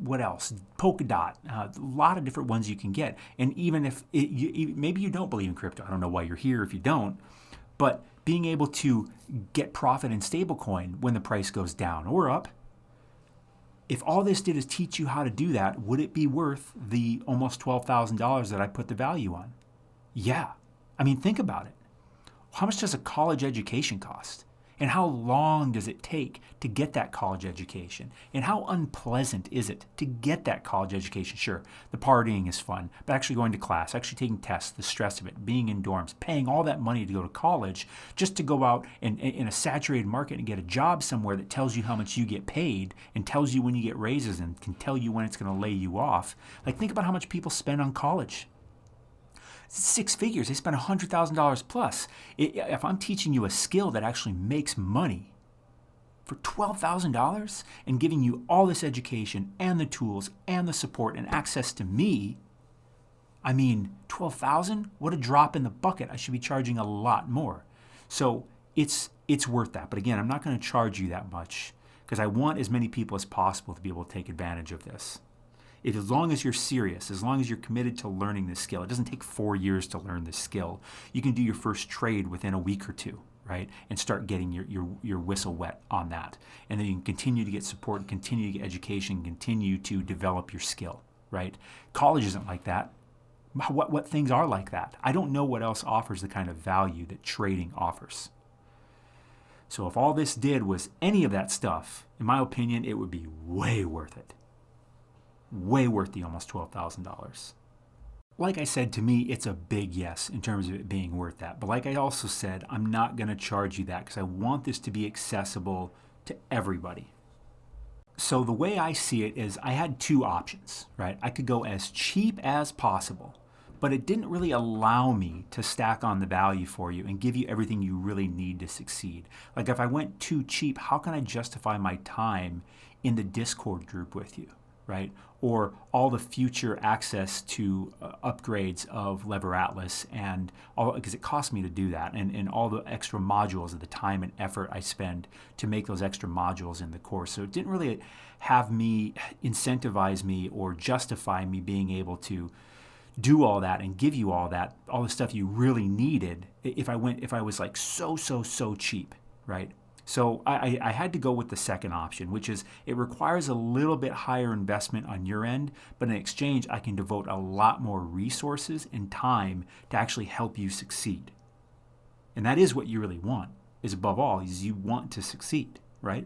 what else? Polkadot, a lot of different ones you can get. And even if maybe you don't believe in crypto, I don't know why you're here if you don't, but being able to get profit in stablecoin when the price goes down or up, if all this did is teach you how to do that, would it be worth the almost $12,000 that I put the value on? Yeah. I mean, think about it. How much does a college education cost? And how long does it take to get that college education? And how unpleasant is it to get that college education? Sure, the partying is fun, but actually going to class, actually taking tests, the stress of it, being in dorms, paying all that money to go to college just to go out and in a saturated market and get a job somewhere that tells you how much you get paid and tells you when you get raises and can tell you when it's going to lay you off. Like, think about how much people spend on college. 6 figures. They spend $100,000 plus. If I'm teaching you a skill that actually makes money for $12,000 and giving you all this education and the tools and the support and access to me, I mean, $12,000? What a drop in the bucket. I should be charging a lot more. So it's worth that. But again, I'm not going to charge you that much because I want as many people as possible to be able to take advantage of this. As long as you're serious, as long as you're committed to learning this skill, it doesn't take 4 years to learn this skill. You can do your first trade within a week or two, right? And start getting your whistle wet on that. And then you can continue to get support, continue to get education, continue to develop your skill, right? College isn't like that. What things are like that? I don't know what else offers the kind of value that trading offers. So if all this did was any of that stuff, in my opinion, it would be way worth it. Way worth the almost $12,000. Like I said, to me, it's a big yes in terms of it being worth that. But like I also said, I'm not going to charge you that because I want this to be accessible to everybody. So the way I see it is I had 2 options, right? I could go as cheap as possible, but it didn't really allow me to stack on the value for you and give you everything you really need to succeed. Like, if I went too cheap, how can I justify my time in the Discord group with you? Right? Or all the future access to upgrades of Lever Atlas and all, because it costs me to do that, and all the extra modules of the time and effort I spend to make those extra modules in the course. So it didn't really have me incentivize me or justify me being able to do all that and give you all that, all the stuff you really needed if I was like so cheap, right? So I had to go with the second option, which is it requires a little bit higher investment on your end, but in exchange, I can devote a lot more resources and time to actually help you succeed. And that is what you really want, is above all, is you want to succeed, right?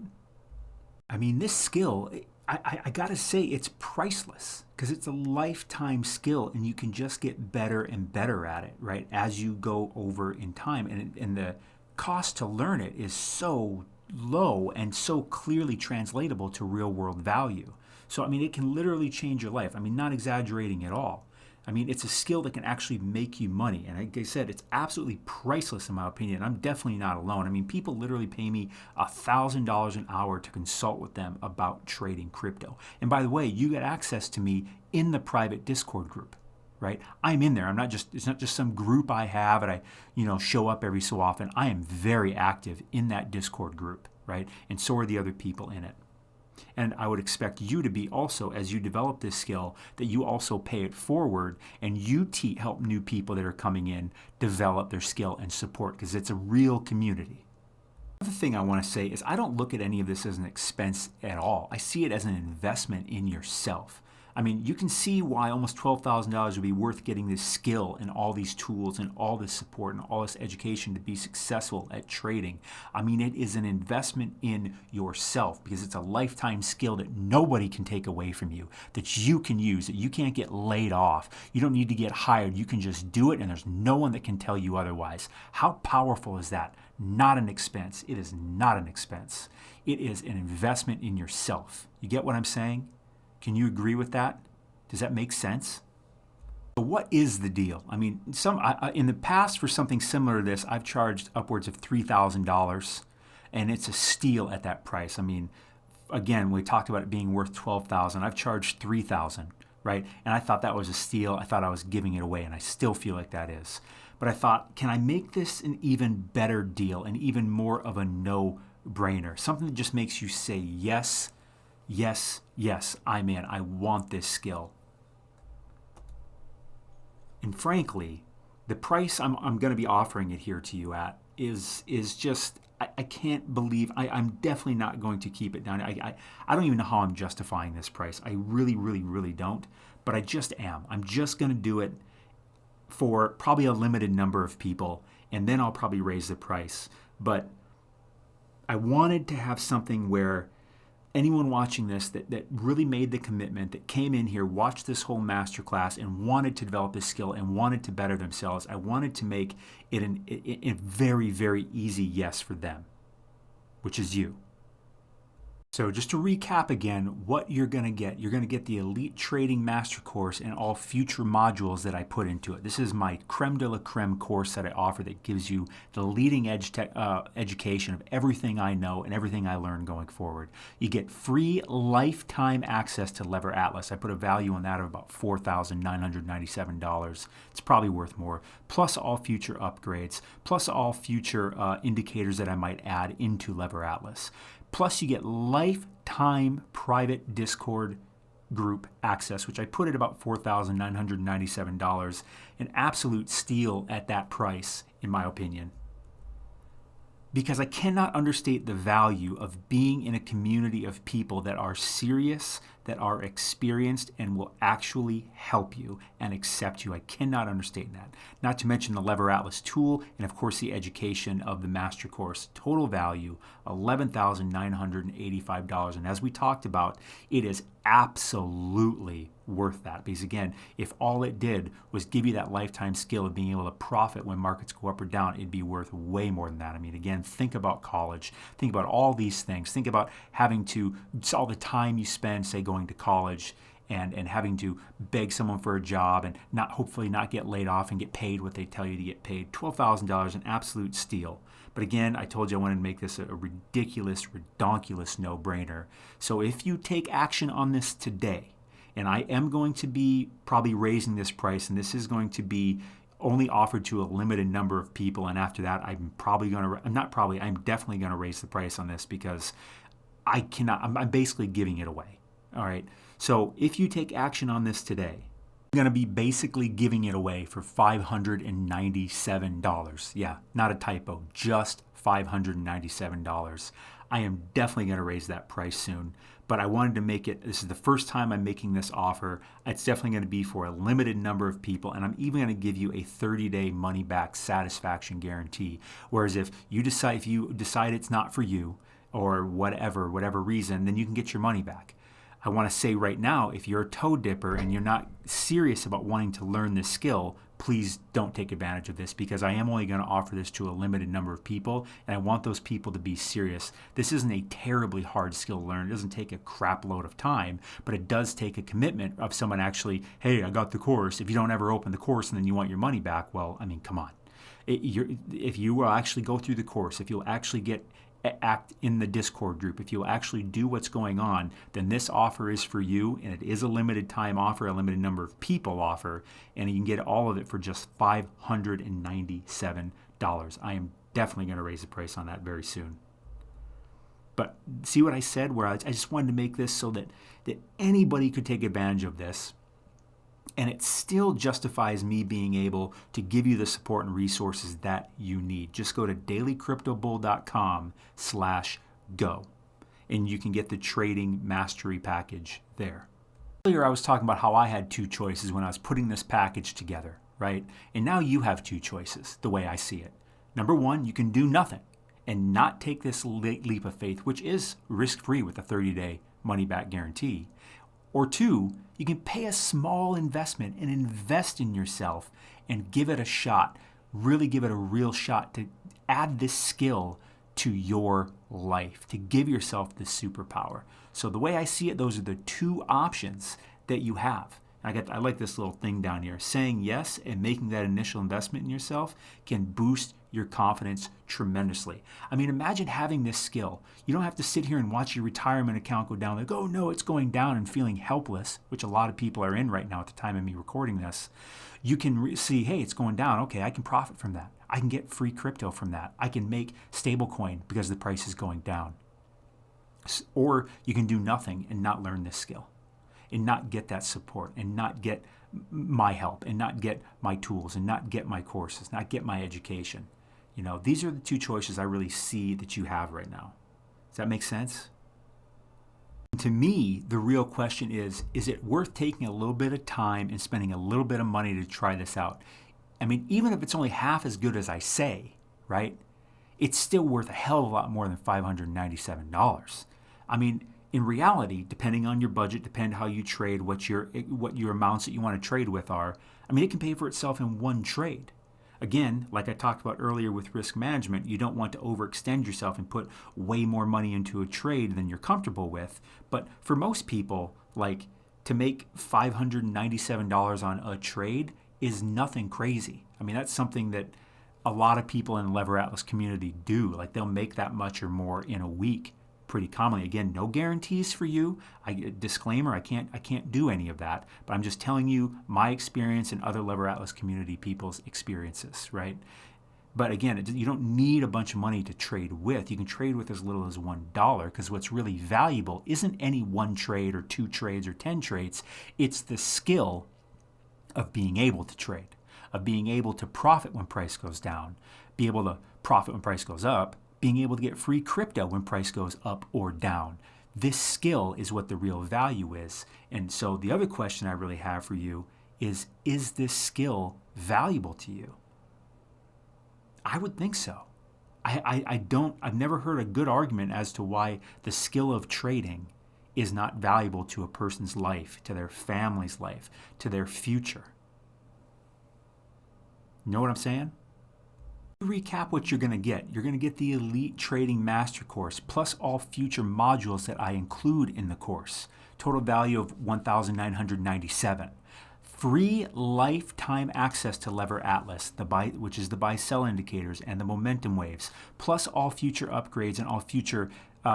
I mean, this skill, I gotta say, it's priceless because it's a lifetime skill and you can just get better and better at it, right, as you go over in time. And the cost to learn it is so low and so clearly translatable to real world value. So, I mean, it can literally change your life. I mean, not exaggerating at all. I mean, it's a skill that can actually make you money. And like I said, it's absolutely priceless in my opinion. I'm definitely not alone. I mean, people literally pay me $1,000 an hour to consult with them about trading crypto. And by the way, you get access to me in the private Discord group. Right? I'm in there. It's not just some group I have and I, show up every so often. I am very active in that Discord group, right? And so are the other people in it. And I would expect you to be also, as you develop this skill, that you also pay it forward and you help new people that are coming in develop their skill and support, because it's a real community. Another thing I want to say is I don't look at any of this as an expense at all. I see it as an investment in yourself. I mean, you can see why almost $12,000 would be worth getting this skill and all these tools and all this support and all this education to be successful at trading. I mean, it is an investment in yourself because it's a lifetime skill that nobody can take away from you, that you can use, that you can't get laid off. You don't need to get hired. You can just do it, and there's no one that can tell you otherwise. How powerful is that? Not an expense. It is not an expense. It is an investment in yourself. You get what I'm saying? Can you agree with that? Does that make sense? So what is the deal? I mean, in the past for something similar to this, I've charged upwards of $3,000, and it's a steal at that price. I mean, again, we talked about it being worth $12,000. I've charged $3,000, right? And I thought that was a steal. I thought I was giving it away, and I still feel like that is. But I thought, can I make this an even better deal, and even more of a no-brainer? Something that just makes you say yes, yes, yes, I'm in. I want this skill. And frankly, the price I'm going to be offering it here to you at is just, I can't believe, I'm definitely not going to keep it down. I don't even know how I'm justifying this price. I really, really, really don't. But I just am. I'm just going to do it for probably a limited number of people, and then I'll probably raise the price. But I wanted to have something where anyone watching this that really made the commitment, that came in here, watched this whole masterclass, and wanted to develop this skill and wanted to better themselves, I wanted to make it a very, very easy yes for them, which is you. So just to recap again, what you're going to get the Elite Trading Master Course and all future modules that I put into it. This is my creme de la creme course that I offer that gives you the leading edge education of everything I know and everything I learned going forward. You get free lifetime access to Lever Atlas. I put a value on that of about $4,997. It's probably worth more, plus all future upgrades, plus all future indicators that I might add into Lever Atlas. Plus, you get lifetime private Discord group access, which I put at about $4,997, an absolute steal at that price, in my opinion. Because I cannot understate the value of being in a community of people that are serious, that are experienced, and will actually help you and accept you. I cannot understate that. Not to mention the Lever Atlas tool and, of course, the education of the Master Course. Total value, $11,985. And as we talked about, it is absolutely worth that. Because again, if all it did was give you that lifetime skill of being able to profit when markets go up or down, it'd be worth way more than that. I mean, again, think about college. Think about all these things. Think about having to, all the time you spend, say, going to college and having to beg someone for a job and hopefully not get laid off and get paid what they tell you to get paid. $12,000, an absolute steal. But again, I told you I wanted to make this a ridiculous, redonkulous no-brainer. So if you take action on this today, and I am going to be probably raising this price, and this is going to be only offered to a limited number of people, and after that, I'm definitely going to raise the price on this because I'm basically giving it away. All right. So if you take action on this today, I'm going to be basically giving it away for $597. Yeah, not a typo, just $597. I am definitely going to raise that price soon, but I wanted to make it, this is the first time I'm making this offer. It's definitely going to be for a limited number of people, and I'm even going to give you a 30-day money-back satisfaction guarantee. Whereas if you decide it's not for you or whatever reason, then you can get your money back. I want to say right now, if you're a toe dipper and you're not serious about wanting to learn this skill, please don't take advantage of this because I am only going to offer this to a limited number of people, and I want those people to be serious. This isn't a terribly hard skill to learn. It doesn't take a crap load of time, but it does take a commitment of someone actually, hey, I got the course. If you don't ever open the course and then you want your money back, well, I mean, come on. If you will actually go through the course, if you'll actually act in the Discord group, if you'll actually do what's going on, then this offer is for you, and it is a limited time offer, a limited number of people offer, and you can get all of it for just $597. I am definitely going to raise the price on that very soon. But see what I said, where I just wanted to make this so that anybody could take advantage of this, and it still justifies me being able to give you the support and resources that you need. Just go to dailycryptobull.com/go, and you can get the trading mastery package there. Earlier I was talking about how I had two choices when I was putting this package together, right? And now you have two choices, the way I see it. Number one, you can do nothing and not take this leap of faith, which is risk-free with a 30-day money-back guarantee. Or two, you can pay a small investment and invest in yourself and give it a shot, really give it a real shot to add this skill to your life, to give yourself this superpower. So the way I see it, those are the two options that you have. I like this little thing down here. Saying yes and making that initial investment in yourself can boost your confidence tremendously. I mean, imagine having this skill. You don't have to sit here and watch your retirement account go down like, oh no, it's going down, and feeling helpless, which a lot of people are in right now at the time of me recording this. You can see, hey, it's going down. Okay, I can profit from that. I can get free crypto from that. I can make stablecoin because the price is going down. Or you can do nothing and not learn this skill, and not get that support, and not get my help, and not get my tools, and not get my courses, not get my education. You know, these are the two choices I really see that you have right now. Does that make sense? To me, the real question is it worth taking a little bit of time and spending a little bit of money to try this out? I mean, even if it's only half as good as I say, right? It's still worth a hell of a lot more than $597. I mean, in reality, depending on your budget, depending how you trade, what your amounts that you want to trade with are, I mean, it can pay for itself in one trade. Again, like I talked about earlier with risk management, you don't want to overextend yourself and put way more money into a trade than you're comfortable with. But for most people, like, to make $597 on a trade is nothing crazy. I mean, that's something that a lot of people in the Lever Atlas community do. Like, they'll make that much or more in a week pretty commonly. Again, no guarantees for you. Disclaimer, I can't do any of that, but I'm just telling you my experience and other Lever Atlas community people's experiences, right? But again, you don't need a bunch of money to trade with. You can trade with as little as $1, because what's really valuable isn't any one trade or two trades or 10 trades. It's the skill of being able to trade, of being able to profit when price goes down, be able to profit when price goes up, being able to get free crypto when price goes up or down. This skill is what the real value is. And so the other question I really have for you is this skill valuable to you? I would think so. I've never heard a good argument as to why the skill of trading is not valuable to a person's life, to their family's life, to their future. You know what I'm saying? To recap what you're going to get. You're going to get the Elite Trading Master Course, plus all future modules that I include in the course. Total value of $1,997. Free lifetime access to Lever Atlas, which is the buy-sell indicators and the momentum waves, plus all future upgrades and all future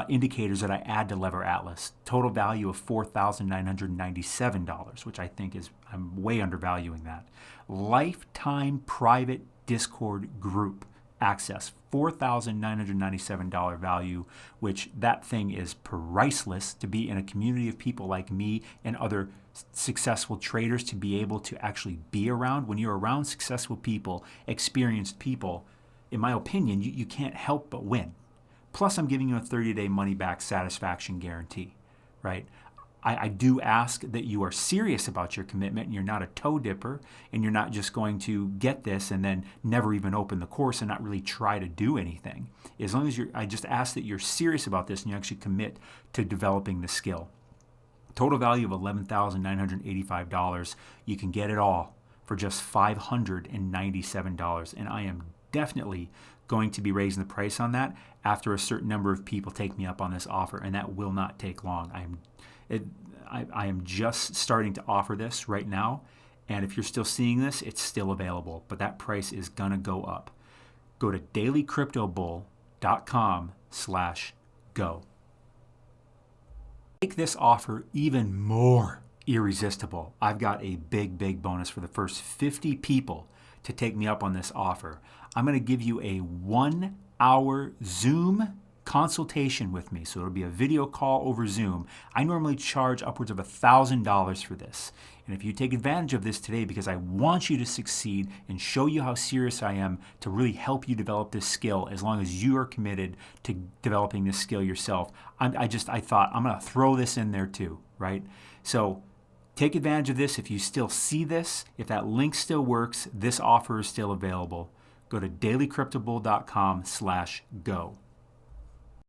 indicators that I add to Lever Atlas. Total value of $4,997, which I think I'm way undervaluing that. Lifetime private Discord group access, $4,997 value, which that thing is priceless, to be in a community of people like me and other successful traders, to be able to actually be around. When you're around successful people, experienced people, in my opinion, you can't help but win. Plus, I'm giving you a 30-day money-back satisfaction guarantee, right? I do ask that you are serious about your commitment and you're not a toe dipper, and you're not just going to get this and then never even open the course and not really try to do anything. As long as I just ask that you're serious about this and you actually commit to developing the skill. Total value of $11,985. You can get it all for just $597. And I am definitely going to be raising the price on that after a certain number of people take me up on this offer, and that will not take long. I am just starting to offer this right now, and if you're still seeing this, it's still available, but that price is going to go up. Go to dailycryptobull.com/go. Make this offer even more irresistible. I've got a big bonus for the first 50 people to take me up on this offer. I'm going to give you a 1-hour Zoom consultation with me. So it'll be a video call over Zoom. I normally charge upwards of $1,000 for this. And if you take advantage of this today, because I want you to succeed and show you how serious I am to really help you develop this skill, as long as you are committed to developing this skill yourself, I thought I'm going to throw this in there too, right? So take advantage of this. If you still see this, if that link still works, this offer is still available. Go to dailycryptable.com/go.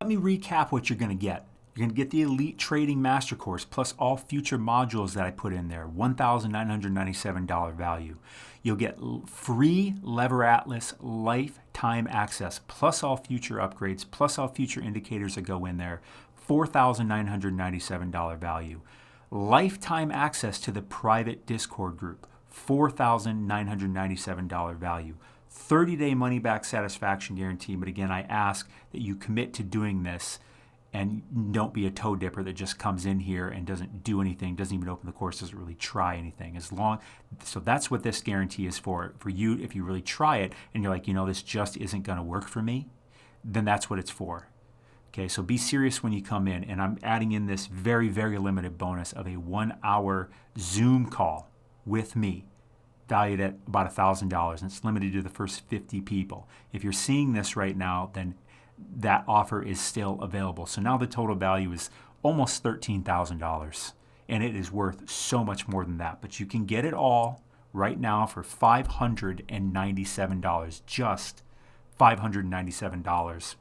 Let me recap what you're going to get. You're going to get the Elite Trading Master Course plus all future modules that I put in there, $1,997 value. You'll get free Lever Atlas lifetime access plus all future upgrades plus all future indicators that go in there, $4,997 value. Lifetime access to the private Discord group, $4,997 value. 30-day money-back satisfaction guarantee, but again, I ask that you commit to doing this and don't be a toe dipper that just comes in here and doesn't do anything, doesn't even open the course, doesn't really try anything. So that's what this guarantee is for you. If you really try it and you're like, this just isn't going to work for me, then that's what it's for. Okay, so be serious when you come in, and I'm adding in this very, very limited bonus of a 1-hour Zoom call with me, valued at about $1,000, and it's limited to the first 50 people. If you're seeing this right now, then that offer is still available. So now the total value is almost $13,000, and it is worth so much more than that. But you can get it all right now for $597, just $597.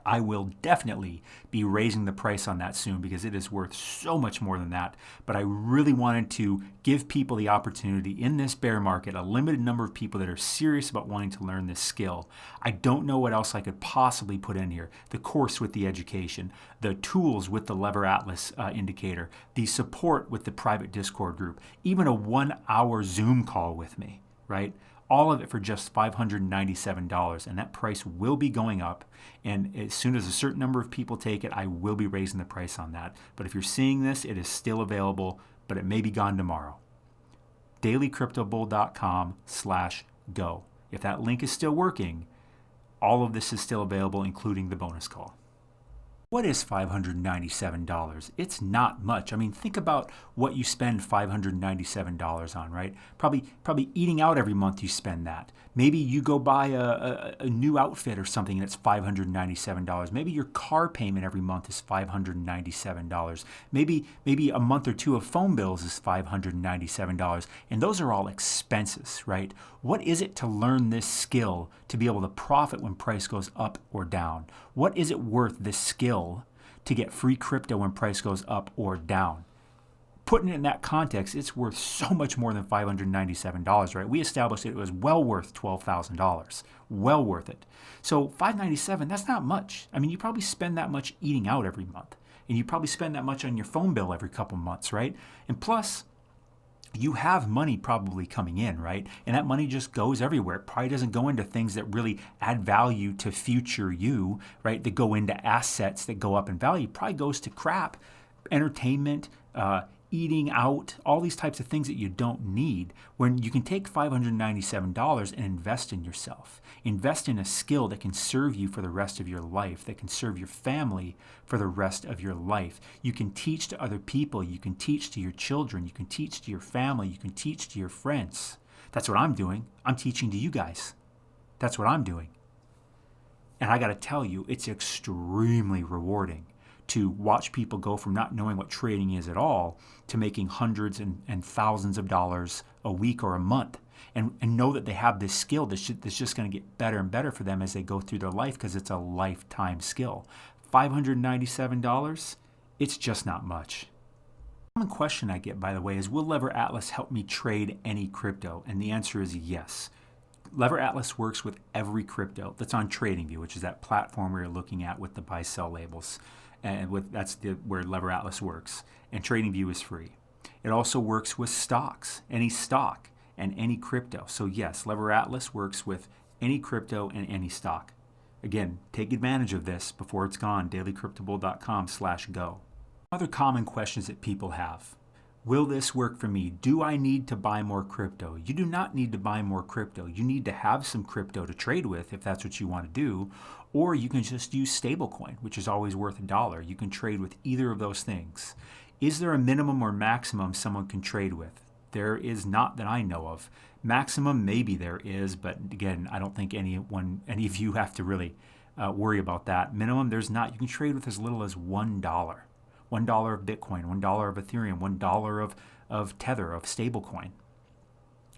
I will definitely be raising the price on that soon because it is worth so much more than that. But I really wanted to give people the opportunity in this bear market, a limited number of people that are serious about wanting to learn this skill. I don't know what else I could possibly put in here. The course with the education, the tools with the Lever Atlas indicator, the support with the private Discord group, even a 1-hour Zoom call with me, right? All of it for just $597, and that price will be going up. And as soon as a certain number of people take it, I will be raising the price on that. But if you're seeing this, it is still available, but it may be gone tomorrow. dailycryptable.com/go. If that link is still working, all of this is still available, including the bonus call. What is $597? It's not much. I mean, think about what you spend $597 on, right? Probably eating out every month you spend that. Maybe you go buy a new outfit or something and it's $597. Maybe your car payment every month is $597. Maybe a month or two of phone bills is $597. And those are all expenses, right? What is it to learn this skill to be able to profit when price goes up or down? What is it worth, this skill, to get free crypto when price goes up or down? Putting it in that context, it's worth so much more than $597, right? We established it was well worth $12,000, well worth it. So $597, that's not much. I mean, you probably spend that much eating out every month, and you probably spend that much on your phone bill every couple months, right? And plus, you have money probably coming in, right? And that money just goes everywhere. It probably doesn't go into things that really add value to future you, right? That go into assets that go up in value. It probably goes to crap, entertainment, eating out, all these types of things that you don't need, when you can take $597 and invest in yourself. Invest in a skill that can serve you for the rest of your life, that can serve your family for the rest of your life. You can teach to other people. You can teach to your children. You can teach to your family. You can teach to your friends. That's what I'm doing. I'm teaching to you guys. That's what I'm doing. And I got to tell you, it's extremely rewarding to watch people go from not knowing what trading is at all to making hundreds and thousands of dollars a week or a month, and know that they have this skill that's just going to get better and better for them as they go through their life, because it's a lifetime skill. $597, it's just not much. A common question I get, by the way, is, will Lever Atlas help me trade any crypto? And the answer is yes. Lever Atlas works with every crypto that's on TradingView, which is that platform we're looking at with the buy-sell labels. And where Lever Atlas works. And TradingView is free. It also works with stocks, any stock and any crypto. So yes, Lever Atlas works with any crypto and any stock. Again, take advantage of this before it's gone. dailycryptable.com/go. Other common questions that people have. Will this work for me? Do I need to buy more crypto? You do not need to buy more crypto. You need to have some crypto to trade with if that's what you want to do. Or you can just use stablecoin, which is always worth $1. You can trade with either of those things. Is there a minimum or maximum someone can trade with? There is not that I know of. Maximum, maybe there is, but again, I don't think any of you have to really worry about that. Minimum, there's not. You can trade with as little as $1. $1 of Bitcoin, $1 of Ethereum, $1 of Tether, of stablecoin.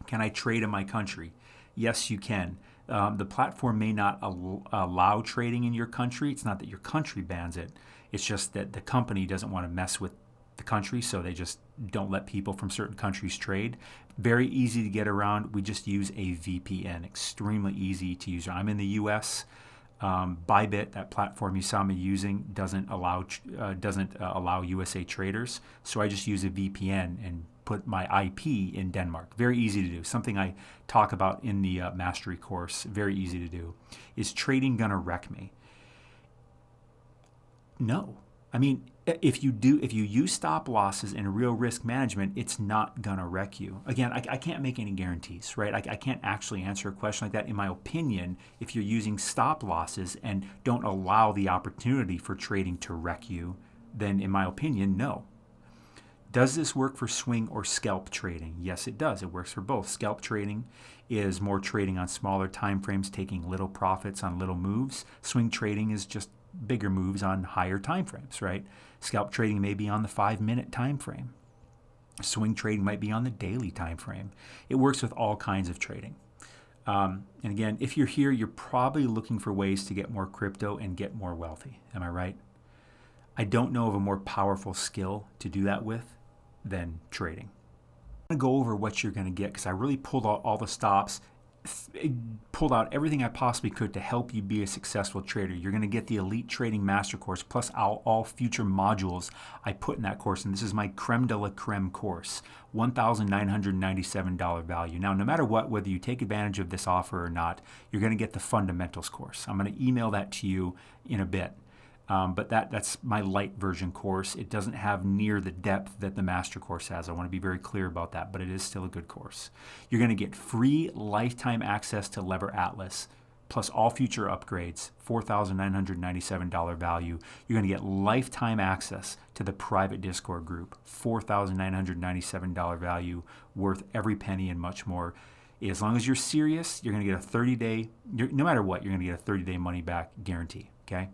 Can I trade in my country? Yes, you can. The platform may not allow trading in your country. It's not that your country bans it. It's just that the company doesn't want to mess with the country, so they just don't let people from certain countries trade. Very easy to get around. We just use a VPN. Extremely easy to use. I'm in the U.S. Bybit, that platform you saw me using, doesn't allow USA traders. So I just use a VPN and put my IP in Denmark. Very easy to do. Something I talk about in the mastery course. Very easy to do. Is trading gonna wreck me? No. I mean, if you use stop losses and real risk management, it's not gonna wreck you. Again, I can't make any guarantees, right? I can't actually answer a question like that. In my opinion, if you're using stop losses and don't allow the opportunity for trading to wreck you, then in my opinion, no. Does this work for swing or scalp trading? Yes, it does. It works for both. Scalp trading is more trading on smaller time frames, taking little profits on little moves. Swing trading is just bigger moves on higher time frames, right? Scalp trading may be on the 5-minute time frame. Swing trading might be on the daily time frame. It works with all kinds of trading. And again, if you're here, you're probably looking for ways to get more crypto and get more wealthy. Am I right? I don't know of a more powerful skill to do that with than trading. I'm going to go over what you're going to get because I really pulled out all the stops, pulled out everything I possibly could to help you be a successful trader. You're going to get the Elite Trading Master Course plus all future modules I put in that course. And this is my creme de la creme course, $1,997 value. Now, no matter what, whether you take advantage of this offer or not, you're going to get the fundamentals course. I'm going to email that to you in a bit. But that's my light version course. It doesn't have near the depth that the master course has. I want to be very clear about that, but it is still a good course. You're going to get free lifetime access to Lever Atlas, plus all future upgrades, $4,997 value. You're going to get lifetime access to the private Discord group, $4,997 value, worth every penny and much more. As long as you're serious, you're going to get a 30-day, no matter what, you're going to get a 30-day money-back guarantee, okay?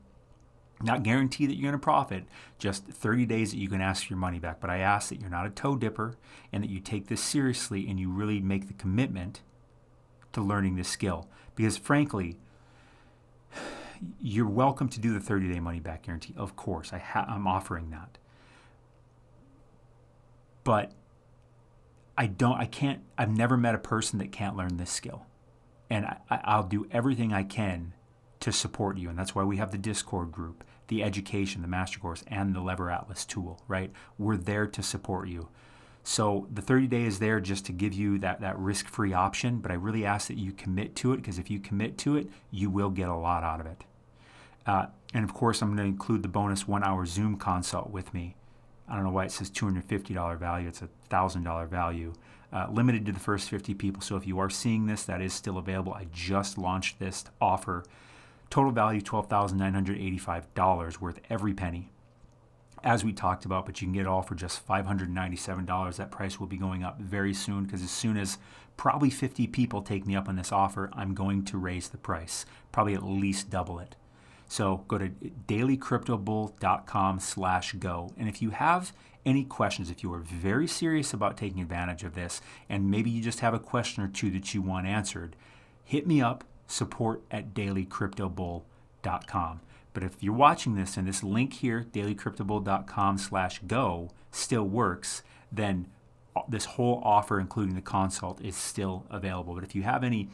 Not guarantee that you're going to profit, just 30 days that you can ask for your money back. But I ask that you're not a toe dipper and that you take this seriously and you really make the commitment to learning this skill. Because frankly, you're welcome to do the 30-day money back guarantee. Of course, I'm offering that. But I've never met a person that can't learn this skill. And I'll do everything I can to support you. And that's why we have the Discord group, the education, the master course, and the Lever Atlas tool, right? We're there to support you. So the 30-day is there just to give you that risk-free option, but I really ask that you commit to it, because if you commit to it, you will get a lot out of it. And of course, I'm going to include the bonus 1-hour Zoom consult with me. I don't know why it says $250 value. It's $1,000 value. Limited to the first 50 people. So if you are seeing this, that is still available. I just launched this offer. Total value $12,985, worth every penny, as we talked about, but you can get it all for just $597. That price will be going up very soon, because as soon as probably 50 people take me up on this offer, I'm going to raise the price, probably at least double it. So go to dailycryptobull.com/go. And if you have any questions, if you are very serious about taking advantage of this, and maybe you just have a question or two that you want answered, hit me up. support@dailycryptobull.com. But if you're watching this and this link here, dailycryptobull.com/go, still works, then this whole offer, including the consult, is still available. But if you have any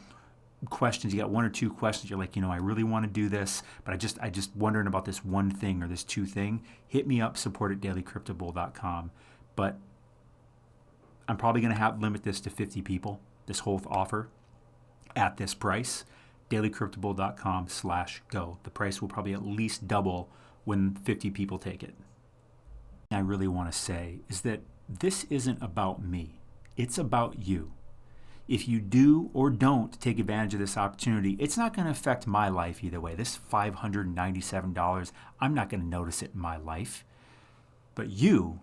questions, you got one or two questions, you're like, I really want to do this, but I just wondering about this one thing or this two thing, hit me up, support@dailycryptobull.com. But I'm probably going to limit this to 50 people, this whole offer, at this price. dailycryptobull.com/go. The price will probably at least double when 50 people take it. I really want to say is that this isn't about me. It's about you. If you do or don't take advantage of this opportunity, it's not going to affect my life either way. This $597, I'm not going to notice it in my life. But you,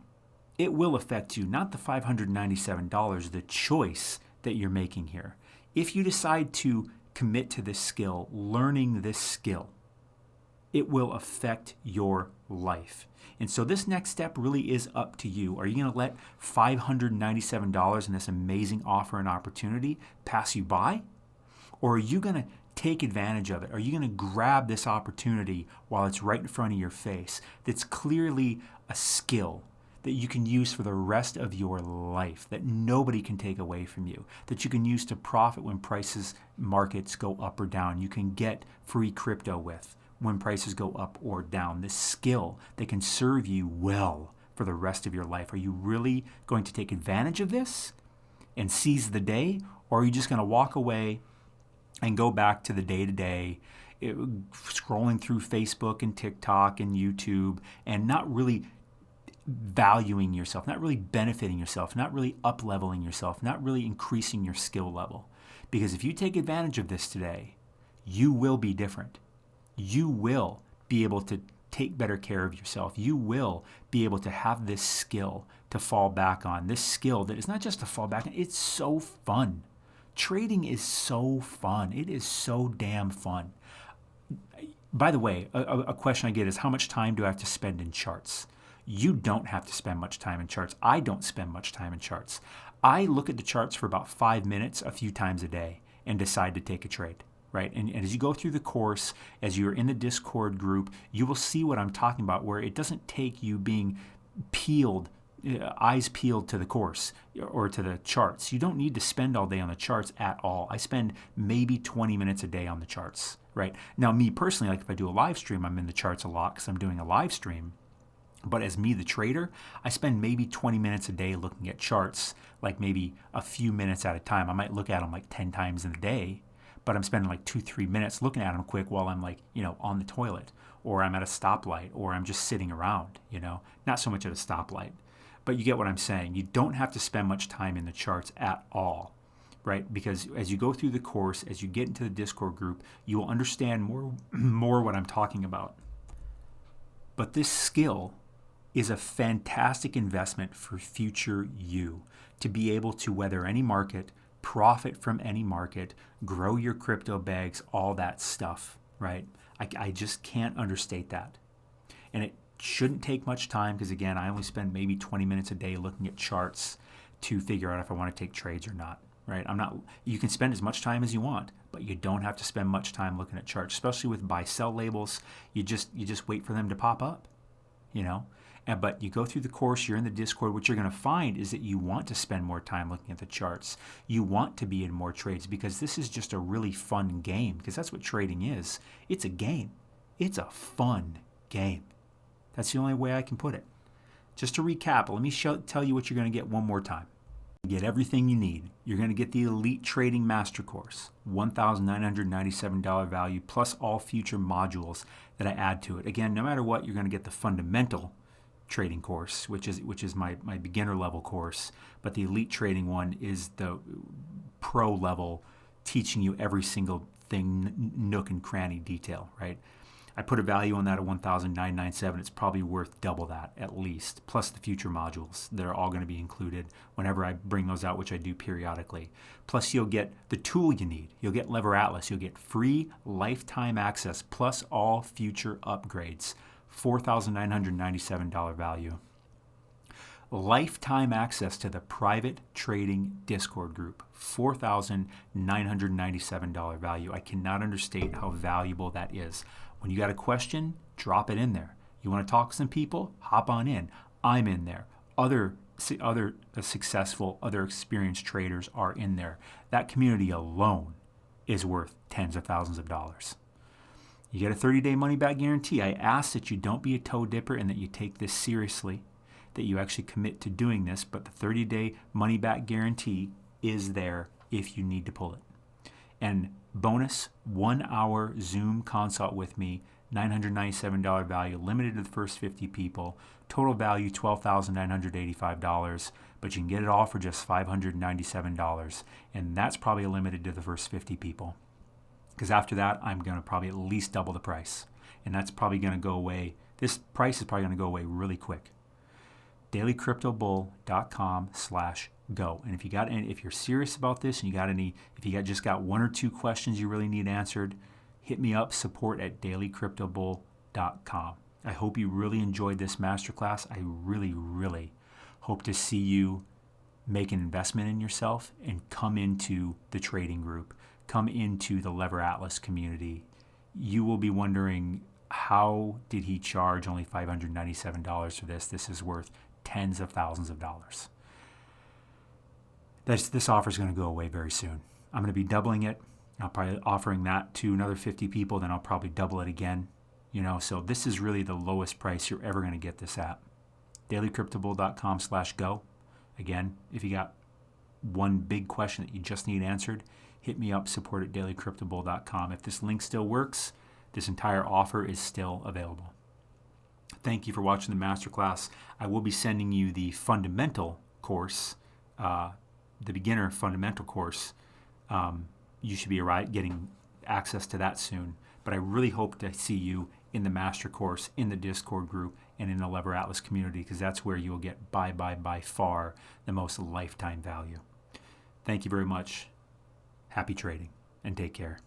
it will affect you, not the $597, the choice that you're making here. If you decide to commit to this skill, learning this skill, it will affect your life. And so this next step really is up to you. Are you going to let $597 in this amazing offer and opportunity pass you by? Or are you going to take advantage of it? Are you going to grab this opportunity while it's right in front of your face that's clearly a skill that you can use for the rest of your life, that nobody can take away from you, that you can use to profit when markets go up or down? You can get free crypto with when prices go up or down. This skill that can serve you well for the rest of your life. Are you really going to take advantage of this and seize the day? Or are you just going to walk away and go back to the day-to-day, scrolling through Facebook and TikTok and YouTube and not really valuing yourself, not really benefiting yourself, not really up-leveling yourself, not really increasing your skill level? Because if you take advantage of this today, you will be different. You will be able to take better care of yourself. You will be able to have this skill to fall back on. This skill that is not just to fall back on, it's so fun. Trading is so fun. It is so damn fun. By the way, a question I get is, how much time do I have to spend in charts? You don't have to spend much time in charts. I don't spend much time in charts. I look at the charts for about 5 minutes a few times a day and decide to take a trade. Right? And as you go through the course, as you're in the Discord group, you will see what I'm talking about, where it doesn't take you being peeled, eyes peeled to the course or to the charts. You don't need to spend all day on the charts at all. I spend maybe 20 minutes a day on the charts, right? Now, me personally, like if I do a live stream, I'm in the charts a lot because I'm doing a live stream. But as me, the trader, I spend maybe 20 minutes a day looking at charts, like maybe a few minutes at a time. I might look at them like 10 times in a day, but I'm spending like 2-3 minutes looking at them quick while I'm like, on the toilet, or I'm at a stoplight, or I'm just sitting around, not so much at a stoplight. But you get what I'm saying. You don't have to spend much time in the charts at all, right? Because as you go through the course, as you get into the Discord group, you will understand more what I'm talking about. But this skill is a fantastic investment for future you, to be able to weather any market, profit from any market, grow your crypto bags, all that stuff, right? I just can't understate that. And it shouldn't take much time because, again, I only spend maybe 20 minutes a day looking at charts to figure out if I want to take trades or not, right? You can spend as much time as you want, but you don't have to spend much time looking at charts, especially with buy-sell labels. You just wait for them to pop up, But you go through the course, you're in the Discord, what you're going to find is that you want to spend more time looking at the charts. You want to be in more trades because this is just a really fun game, because that's what trading is. It's a game. It's a fun game. That's the only way I can put it. Just to recap, let me tell you what you're going to get one more time. You get everything you need. You're going to get the Elite Trading Master Course, $1,997 value, plus all future modules that I add to it. Again, no matter what, you're going to get the fundamental trading course, which is my beginner level course, but the elite trading one is the pro level, teaching you every single thing, nook and cranny detail, right? I put a value on that at $1,997. It's probably worth double that at least, plus the future modules. They're all going to be included whenever I bring those out, which I do periodically. Plus you'll get the tool you need. You'll get Lever Atlas. You'll get free lifetime access plus all future upgrades. $4,997 value. Lifetime access to the private trading Discord group, $4,997 value. I cannot understate how valuable that is. When you got a question, drop it in there. You want to talk to some people? Hop on in. I'm in there. Other successful, other experienced traders are in there. That community alone is worth tens of thousands of dollars. You get a 30-day money-back guarantee. I ask that you don't be a toe dipper and that you take this seriously, that you actually commit to doing this, but the 30-day money-back guarantee is there if you need to pull it. And bonus, 1-hour Zoom consult with me, $997 value, limited to the first 50 people. Total value, $12,985, but you can get it all for just $597, and that's probably limited to the first 50 people. Because after that, I'm going to probably at least double the price. And that's probably going to go away. This price is probably going to go away really quick. dailycryptobull.com/go. And if you're serious about this and if you just got one or two questions you really need answered, hit me up, support@dailycryptobull.com. TradingViewLink.com. I hope you really enjoyed this masterclass. I really hope to see you make an investment in yourself and come into the trading group, come into the Lever Atlas community. You will be wondering, how did he charge only $597 for this? This is worth tens of thousands of dollars. This offer is going to go away very soon. I'm going to be doubling it. I'll probably offering that to another 50 people, then I'll probably double it again. So this is really the lowest price you're ever going to get this at. dailycryptobull.com/go. Again, if you got one big question that you just need answered, hit me up, support@dailycryptobull.com. If this link still works, this entire offer is still available. Thank you for watching the masterclass. I will be sending you the fundamental course, the beginner fundamental course. You should be getting access to that soon. But I really hope to see you in the master course, in the Discord group, and in the Lever Atlas community, because that's where you'll get by far the most lifetime value. Thank you very much. Happy trading, and take care.